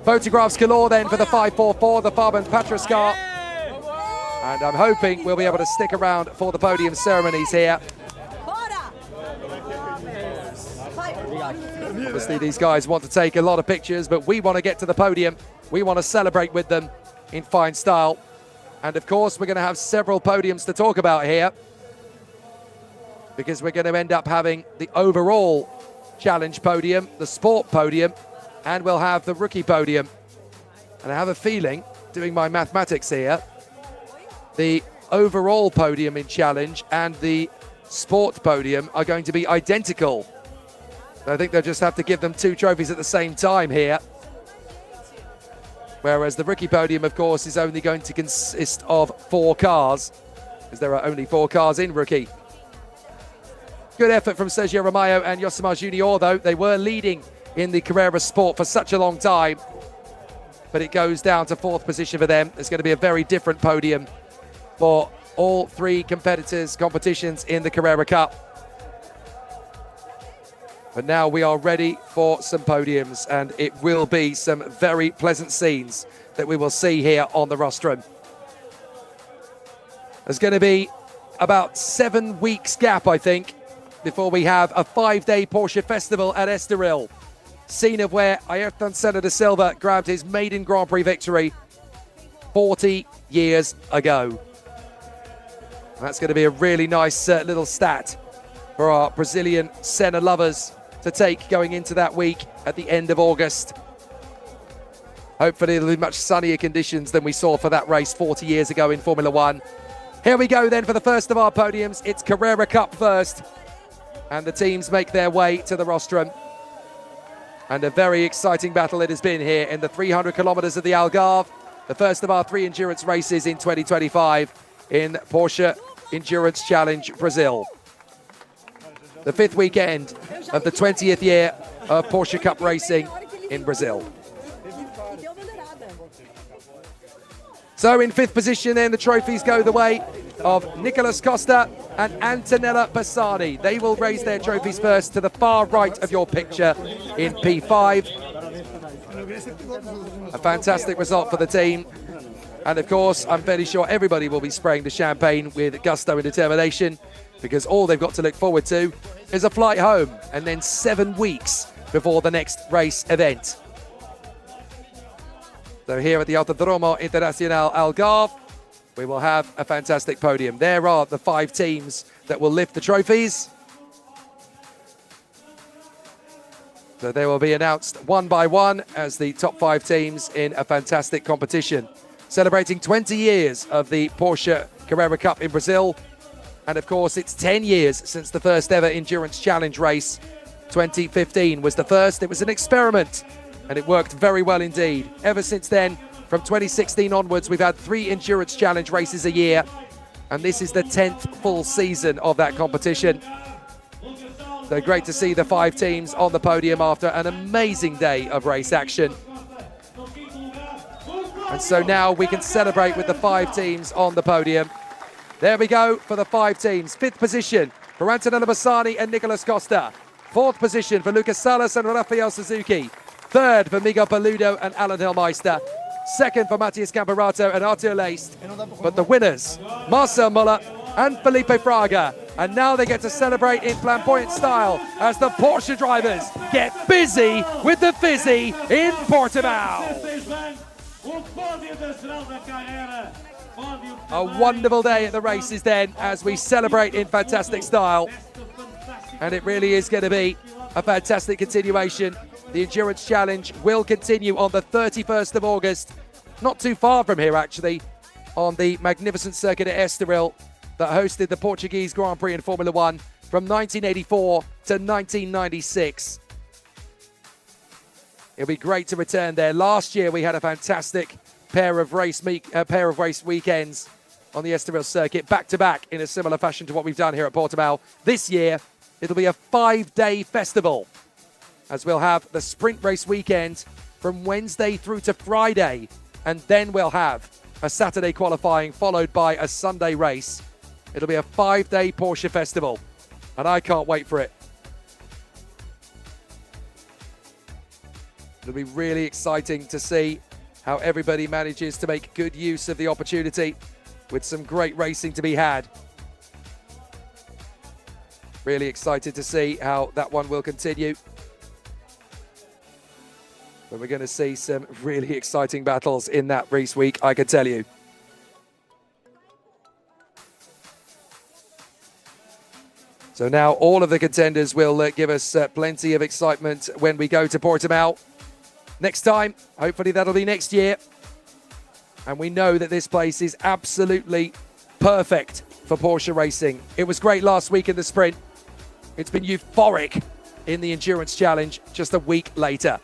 Photographs galore then for the 544, the Fabian Patras car. And I'm hoping we'll be able to stick around for the podium ceremonies here. Obviously, these guys want to take a lot of pictures, but we want to get to the podium. We want to celebrate with them in fine style. And of course, we're going to have several podiums to talk about here, because we're going to end up having the overall Challenge podium, the Sport podium, and we'll have the Rookie podium. And I have a feeling, doing my mathematics here, the overall podium in Challenge and the Sport podium are going to be identical. I think they'll just have to give them 2 trophies at the same time here. Whereas the Rookie podium, of course, is only going to consist of 4 cars, because there are only 4 cars in Rookie. Good effort from Sergio Romayo and Yosemar Junior, though. They were leading in the Carrera Sport for such a long time. But it goes down to 4th position for them. It's going to be a very different podium for all 3 competitions in the Carrera Cup. But now we are ready for some podiums, and it will be some very pleasant scenes that we will see here on the rostrum. There's going to be about 7 weeks gap, I think, before we have a 5-day Porsche festival at Estoril, scene of where Ayrton Senna da Silva grabbed his maiden Grand Prix victory 40 years ago. That's going to be a really nice little stat for our Brazilian Senna lovers to take going into that week at the end of August. Hopefully it'll be much sunnier conditions than we saw for that race 40 years ago in Formula One. Here we go then for the first of our podiums. It's Carrera Cup first, and the teams make their way to the rostrum. And a very exciting battle it has been here in the 300 kilometers of the Algarve, the first of our 3 endurance races in 2025 in Porsche Endurance Challenge Brazil. The 5th weekend of the 20th year of Porsche Cup racing in Brazil. So in 5th position then, the trophies go the way of Nicolas Costa and Antonella Bassani. They will raise their trophies first to the far right of your picture in P5. A fantastic result for the team. And of course, I'm fairly sure everybody will be spraying the champagne with gusto and determination, because all they've got to look forward to is a flight home and then 7 weeks before the next race event. So here at the Autódromo Internacional Algarve, we will have a fantastic podium. There are the 5 teams that will lift the trophies. So they will be announced one by one as the top 5 teams in a fantastic competition. Celebrating 20 years of the Porsche Carrera Cup in Brazil. And of course, it's 10 years since the first ever endurance challenge race. 2015 was the first. It was an experiment, and it worked very well indeed. Ever since then, from 2016 onwards, we've had 3 endurance challenge races a year, and this is the 10th full season of that competition. So great to see the 5 teams on the podium after an amazing day of race action. And so now we can celebrate with the 5 teams on the podium. There we go for the 5 teams. 5th position for Antonello Bassani and Nicolas Costa. 4th position for Lucas Salas and Rafael Suzuki. 3rd for Miguel Paludo and Alan Hillmeister. 2nd for Matthias Camperato and Arthur Leist. But the winners, Marcel Muller and Felipe Fraga. And now they get to celebrate in flamboyant style as the Porsche drivers get busy with the fizzy in Portimão. A wonderful day at the races then as we celebrate in fantastic style. And it really is going to be a fantastic continuation. The Endurance Challenge will continue on the 31st of August, not too far from here actually, on the magnificent circuit at Estoril that hosted the Portuguese Grand Prix in Formula 1 from 1984 to 1996. It'll be great to return there. Last year we had a fantastic pair of race weekends on the Estoril circuit, back to back in a similar fashion to what we've done here at Portimão. This year it'll be a 5-day festival, as we'll have the sprint race weekend from Wednesday through to Friday, and then we'll have a Saturday qualifying followed by a Sunday race. It'll be a 5-day Porsche festival, and I can't wait for it. It'll be really exciting to see how everybody manages to make good use of the opportunity, with some great racing to be had. Really excited to see how that one will continue. But we're going to see some really exciting battles in that race week, I can tell you. So now all of the contenders will give us plenty of excitement when we go to Portimão. Next time, hopefully that'll be next year. And we know that this place is absolutely perfect for Porsche racing. It was great last week in the sprint. It's been euphoric in the Endurance Challenge just a week later.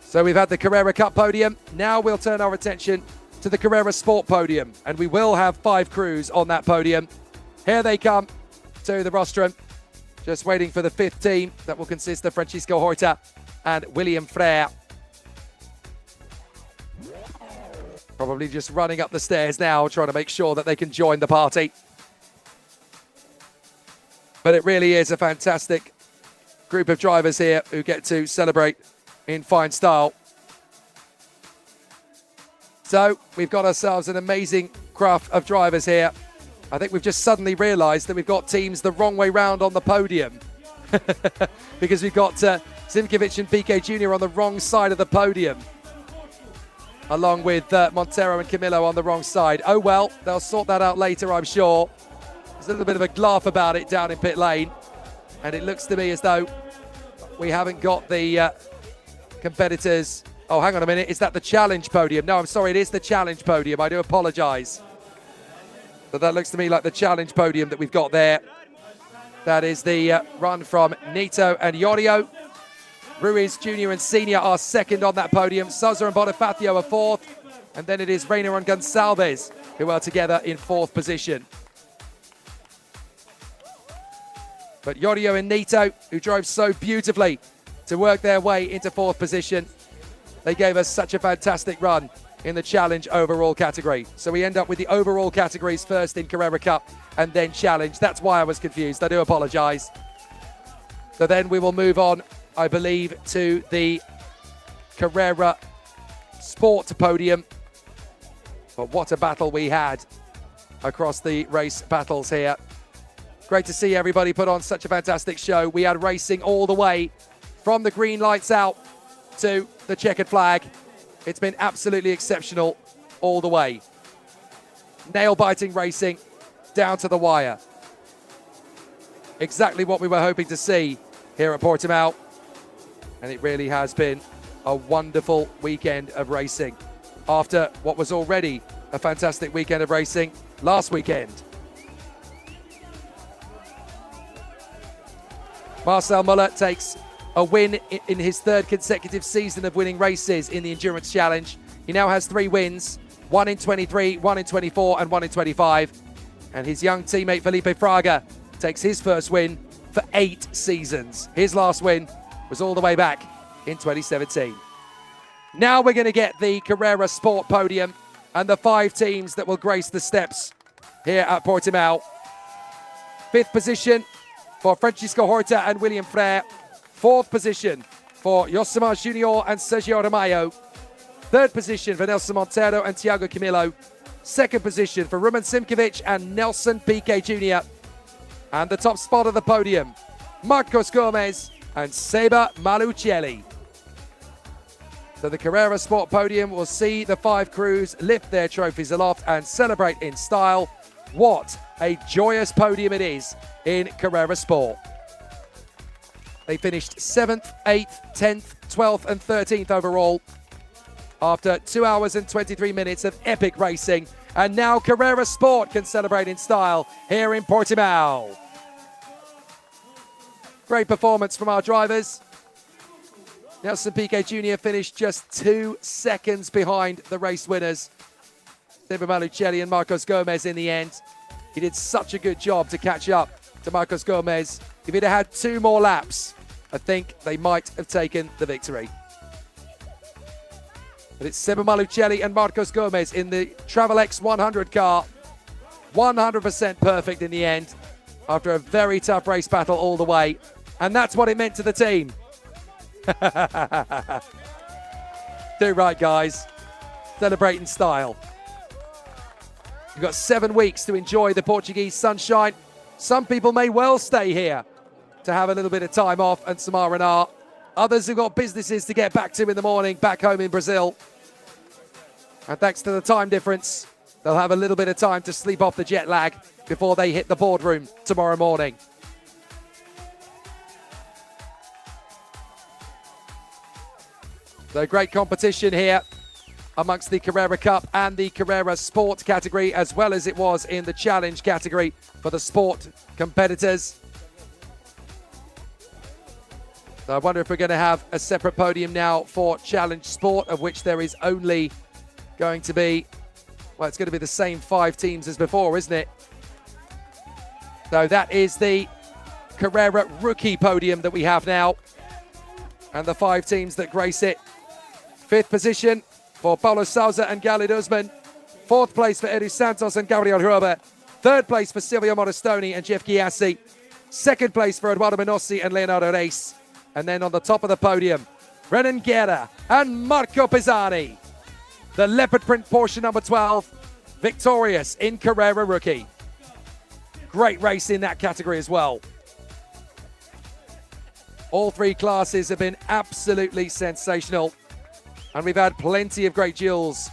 So we've had the Carrera Cup podium. Now we'll turn our attention to the Carrera Sport podium, and we will have 5 crews on that podium. Here they come to the rostrum, just waiting for the 5th team that will consist of Francisco Horta and William Frere. Probably just running up the stairs now, trying to make sure that they can join the party. But it really is a fantastic group of drivers here who get to celebrate in fine style. So we've got ourselves an amazing craft of drivers here. I think we've just suddenly realised that we've got teams the wrong way round on the podium. Because we've got Simkovic and Piquet Jr. on the wrong side of the podium, along with Monteiro and Camillo on the wrong side. Oh well, they'll sort that out later, I'm sure. There's a little bit of a laugh about it down in pit lane, and it looks to me as though we haven't got the competitors. Oh, hang on a minute, is that the challenge podium? No, I'm sorry, it is the challenge podium. I do apologise. But that looks to me like the challenge podium that we've got there. That is the run from Nito and Yorio. Ruiz Jr. and Senior are second on that podium. Sousa and Bonifacio are 4th. And then it is Reina and Gonçalves who are together in 4th position. But Yorio and Nito, who drove so beautifully to work their way into 4th position, they gave us such a fantastic run in the challenge overall category. So we end up with the overall categories first in Carrera Cup and then challenge. That's why I was confused. I do apologise. So then we will move on I believe, to the Carrera Sport podium. But what a battle we had across the race battles here. Great to see everybody put on such a fantastic show. We had racing all the way from the green lights out to the checkered flag. It's been absolutely exceptional all the way. Nail-biting racing down to the wire. Exactly what we were hoping to see here at Portimão. And it really has been a wonderful weekend of racing after what was already a fantastic weekend of racing last weekend. Marcel Müller takes a win in his third consecutive season of winning races in the Endurance Challenge. He now has 3 wins, 1 in 23, 1 in 24, and 1 in 25. And his young teammate Felipe Fraga takes his first win for 8 seasons. His last win was all the way back in 2017. Now we're going to get the Carrera Sport podium and the 5 teams that will grace the steps here at Portimão. 5th position for Francisco Horta and William Frère. 4th position for Josimar Junior and Sergio Aramayo. 3rd position for Nelson Monteiro and Thiago Camilo. 2nd position for Roman Simkovic and Nelson Piquet Jr. And the top spot of the podium, Marcos Gomez and Seba Malucelli. So the Carrera Sport podium will see the 5 crews lift their trophies aloft and celebrate in style. What a joyous podium it is in Carrera Sport. They finished 7th, 8th, 10th, 12th and 13th overall after 2 hours and 23 minutes of epic racing. And now Carrera Sport can celebrate in style here in Portimão. Great performance from our drivers. Nelson Piquet Jr. finished just 2 seconds behind the race winners, Seba Malucelli and Marcos Gomez in the end. He did such a good job to catch up to Marcos Gomez. If he'd had 2 more laps, I think they might have taken the victory. But it's Seba Malucelli and Marcos Gomez in the Travel X 100 car. 100% perfect in the end after a very tough race battle all the way. And that's what it meant to the team. Do right, guys. Celebrate in style. You've got 7 weeks to enjoy the Portuguese sunshine. Some people may well stay here to have a little bit of time off and some R&R. Others have got businesses to get back to in the morning back home in Brazil. And thanks to the time difference, they'll have a little bit of time to sleep off the jet lag before they hit the boardroom tomorrow morning. So great competition here amongst the Carrera Cup and the Carrera Sport category, as well as it was in the Challenge category for the Sport competitors. So I wonder if we're going to have a separate podium now for Challenge Sport, of which there is only going to be, well, it's going to be the same 5 teams as before, isn't it? So that is the Carrera Rookie podium that we have now, and the 5 teams that grace it. 5th position for Paulo Sousa and Galid Usman. 4th place for Edu Santos and Gabriel Roba. 3rd place for Silvio Moristoni and Jeff Chiassi. 2nd place for Eduardo Menossi and Leonardo Reis. And then on the top of the podium, Renan Guerra and Marco Pisani. The leopard print Porsche number 12, victorious in Carrera Rookie. Great race in that category as well. All 3 classes have been absolutely sensational. And we've had plenty of great duels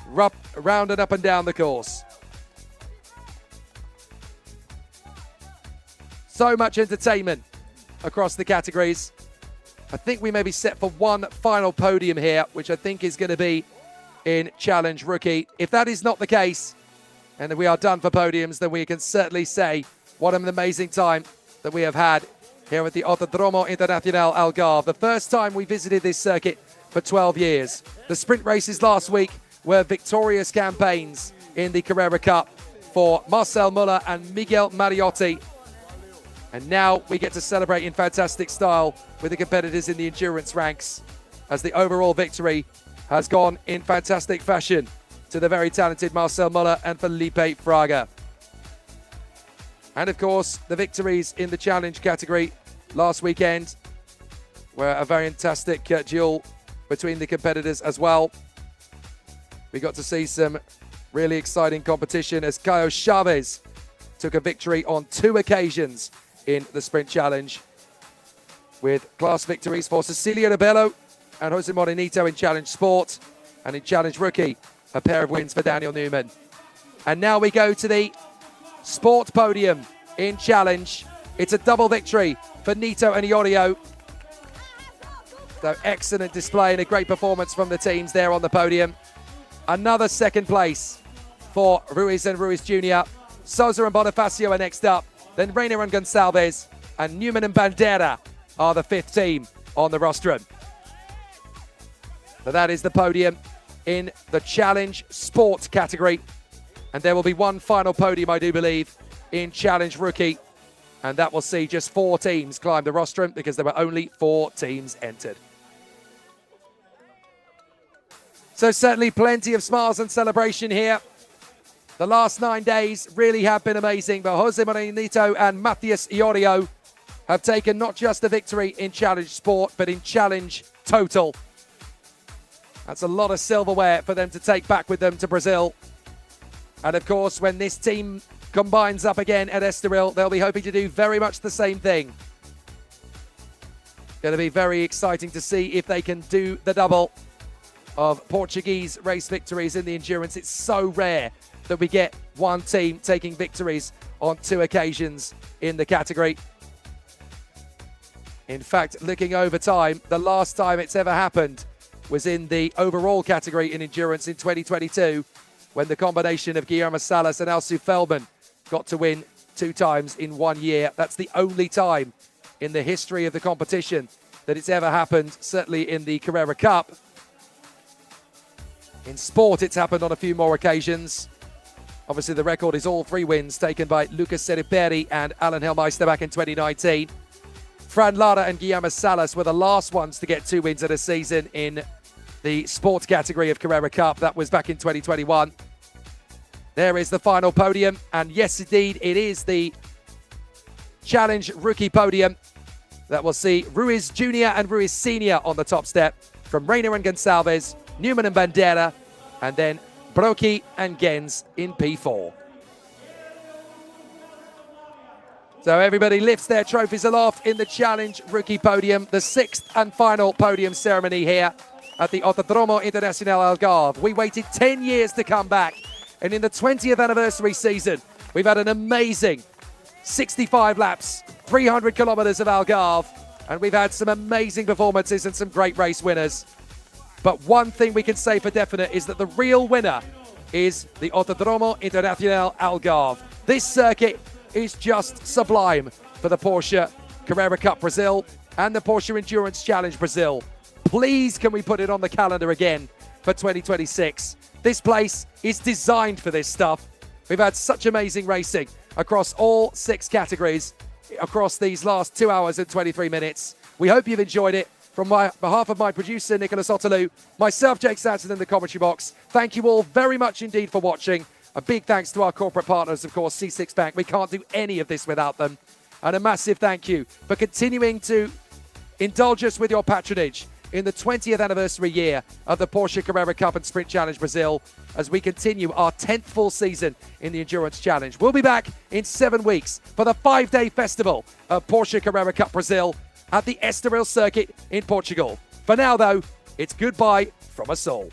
round and up and down the course. So much entertainment across the categories. I think we may be set for one final podium here, which I think is going to be in Challenge Rookie. If that is not the case, and we are done for podiums, then we can certainly say what an amazing time that we have had here at the Autódromo Internacional Algarve. The first time we visited this circuit for 12 years. The sprint races last week were victorious campaigns in the Carrera Cup for Marcel Müller and Miguel Mariotti. And now we get to celebrate in fantastic style with the competitors in the endurance ranks, as the overall victory has gone in fantastic fashion to the very talented Marcel Müller and Felipe Fraga. And of course, the victories in the challenge category last weekend were a very fantastic duel between the competitors as well. We got to see some really exciting competition as Caio Chavez took a victory on 2 occasions in the Sprint Challenge, with class victories for Cecilia Rebello and Jose Morenito in Challenge Sport, and in Challenge Rookie, a pair of wins for Daniel Newman. And now we go to the Sport podium in Challenge. It's a double victory for Nito and Iorio. So excellent display and a great performance from the teams there on the podium. Another second place for Ruiz and Ruiz Jr. Souza and Bonifacio are next up. Then Reina and Gonçalves and Newman and Bandera are the 5th team on the rostrum. So that is the podium in the Challenge Sport category. And there will be one final podium, I do believe, in Challenge Rookie. And that will see just 4 teams climb the rostrum because there were only 4 teams entered. So certainly plenty of smiles and celebration here. The last 9 days really have been amazing, but Jose Morenito and Matthias Iorio have taken not just a victory in Challenge Sport, but in Challenge Total. That's a lot of silverware for them to take back with them to Brazil. And of course, when this team combines up again at Estoril, they'll be hoping to do very much the same thing. Going to be very exciting to see if they can do the double of Portuguese race victories in the endurance. It's so rare that we get one team taking victories on 2 occasions in the category. In fact, looking over time, the last time it's ever happened was in the overall category in endurance in 2022, when the combination of Guillermo Salas and Alsu Feldman got to win 2 times in 1 year. That's the only time in the history of the competition that it's ever happened, certainly in the Carrera Cup. In sport, it's happened on a few more occasions. Obviously, the record is all 3 wins taken by Lucas Seriperi and Alan Hellmeister back in 2019. Fran Lara and Guillermo Salas were the last ones to get 2 wins in a season in the sport category of Carrera Cup. That was back in 2021. There is the final podium. And yes, indeed, it is the Challenge Rookie podium that will see Ruiz Jr. and Ruiz Sr. on the top step, from Reina and Gonçalves, Newman and Bandera, and then Brocchi and Gens in P4. So everybody lifts their trophies aloft in the Challenge Rookie podium, the 6th and final podium ceremony here at the Autódromo Internacional Algarve. We waited 10 years to come back, and in the 20th anniversary season, we've had an amazing 65 laps, 300 kilometers of Algarve, and we've had some amazing performances and some great race winners. But one thing we can say for definite is that the real winner is the Autódromo Internacional Algarve. This circuit is just sublime for the Porsche Carrera Cup Brazil and the Porsche Endurance Challenge Brazil. Please, can we put it on the calendar again for 2026? This place is designed for this stuff. We've had such amazing racing across all 6 categories across these last 2 hours and 23 minutes. We hope you've enjoyed it. From behalf of my producer, Nicholas Ottolou, myself, Jake Stanton, in the commentary box, thank you all very much indeed for watching. A big thanks to our corporate partners, of course, C6 Bank. We can't do any of this without them. And a massive thank you for continuing to indulge us with your patronage in the 20th anniversary year of the Porsche Carrera Cup and Sprint Challenge Brazil, as we continue our 10th full season in the Endurance Challenge. We'll be back in 7 weeks for the 5-day festival of Porsche Carrera Cup Brazil at the Estoril circuit in Portugal. For now, though, it's goodbye from us all.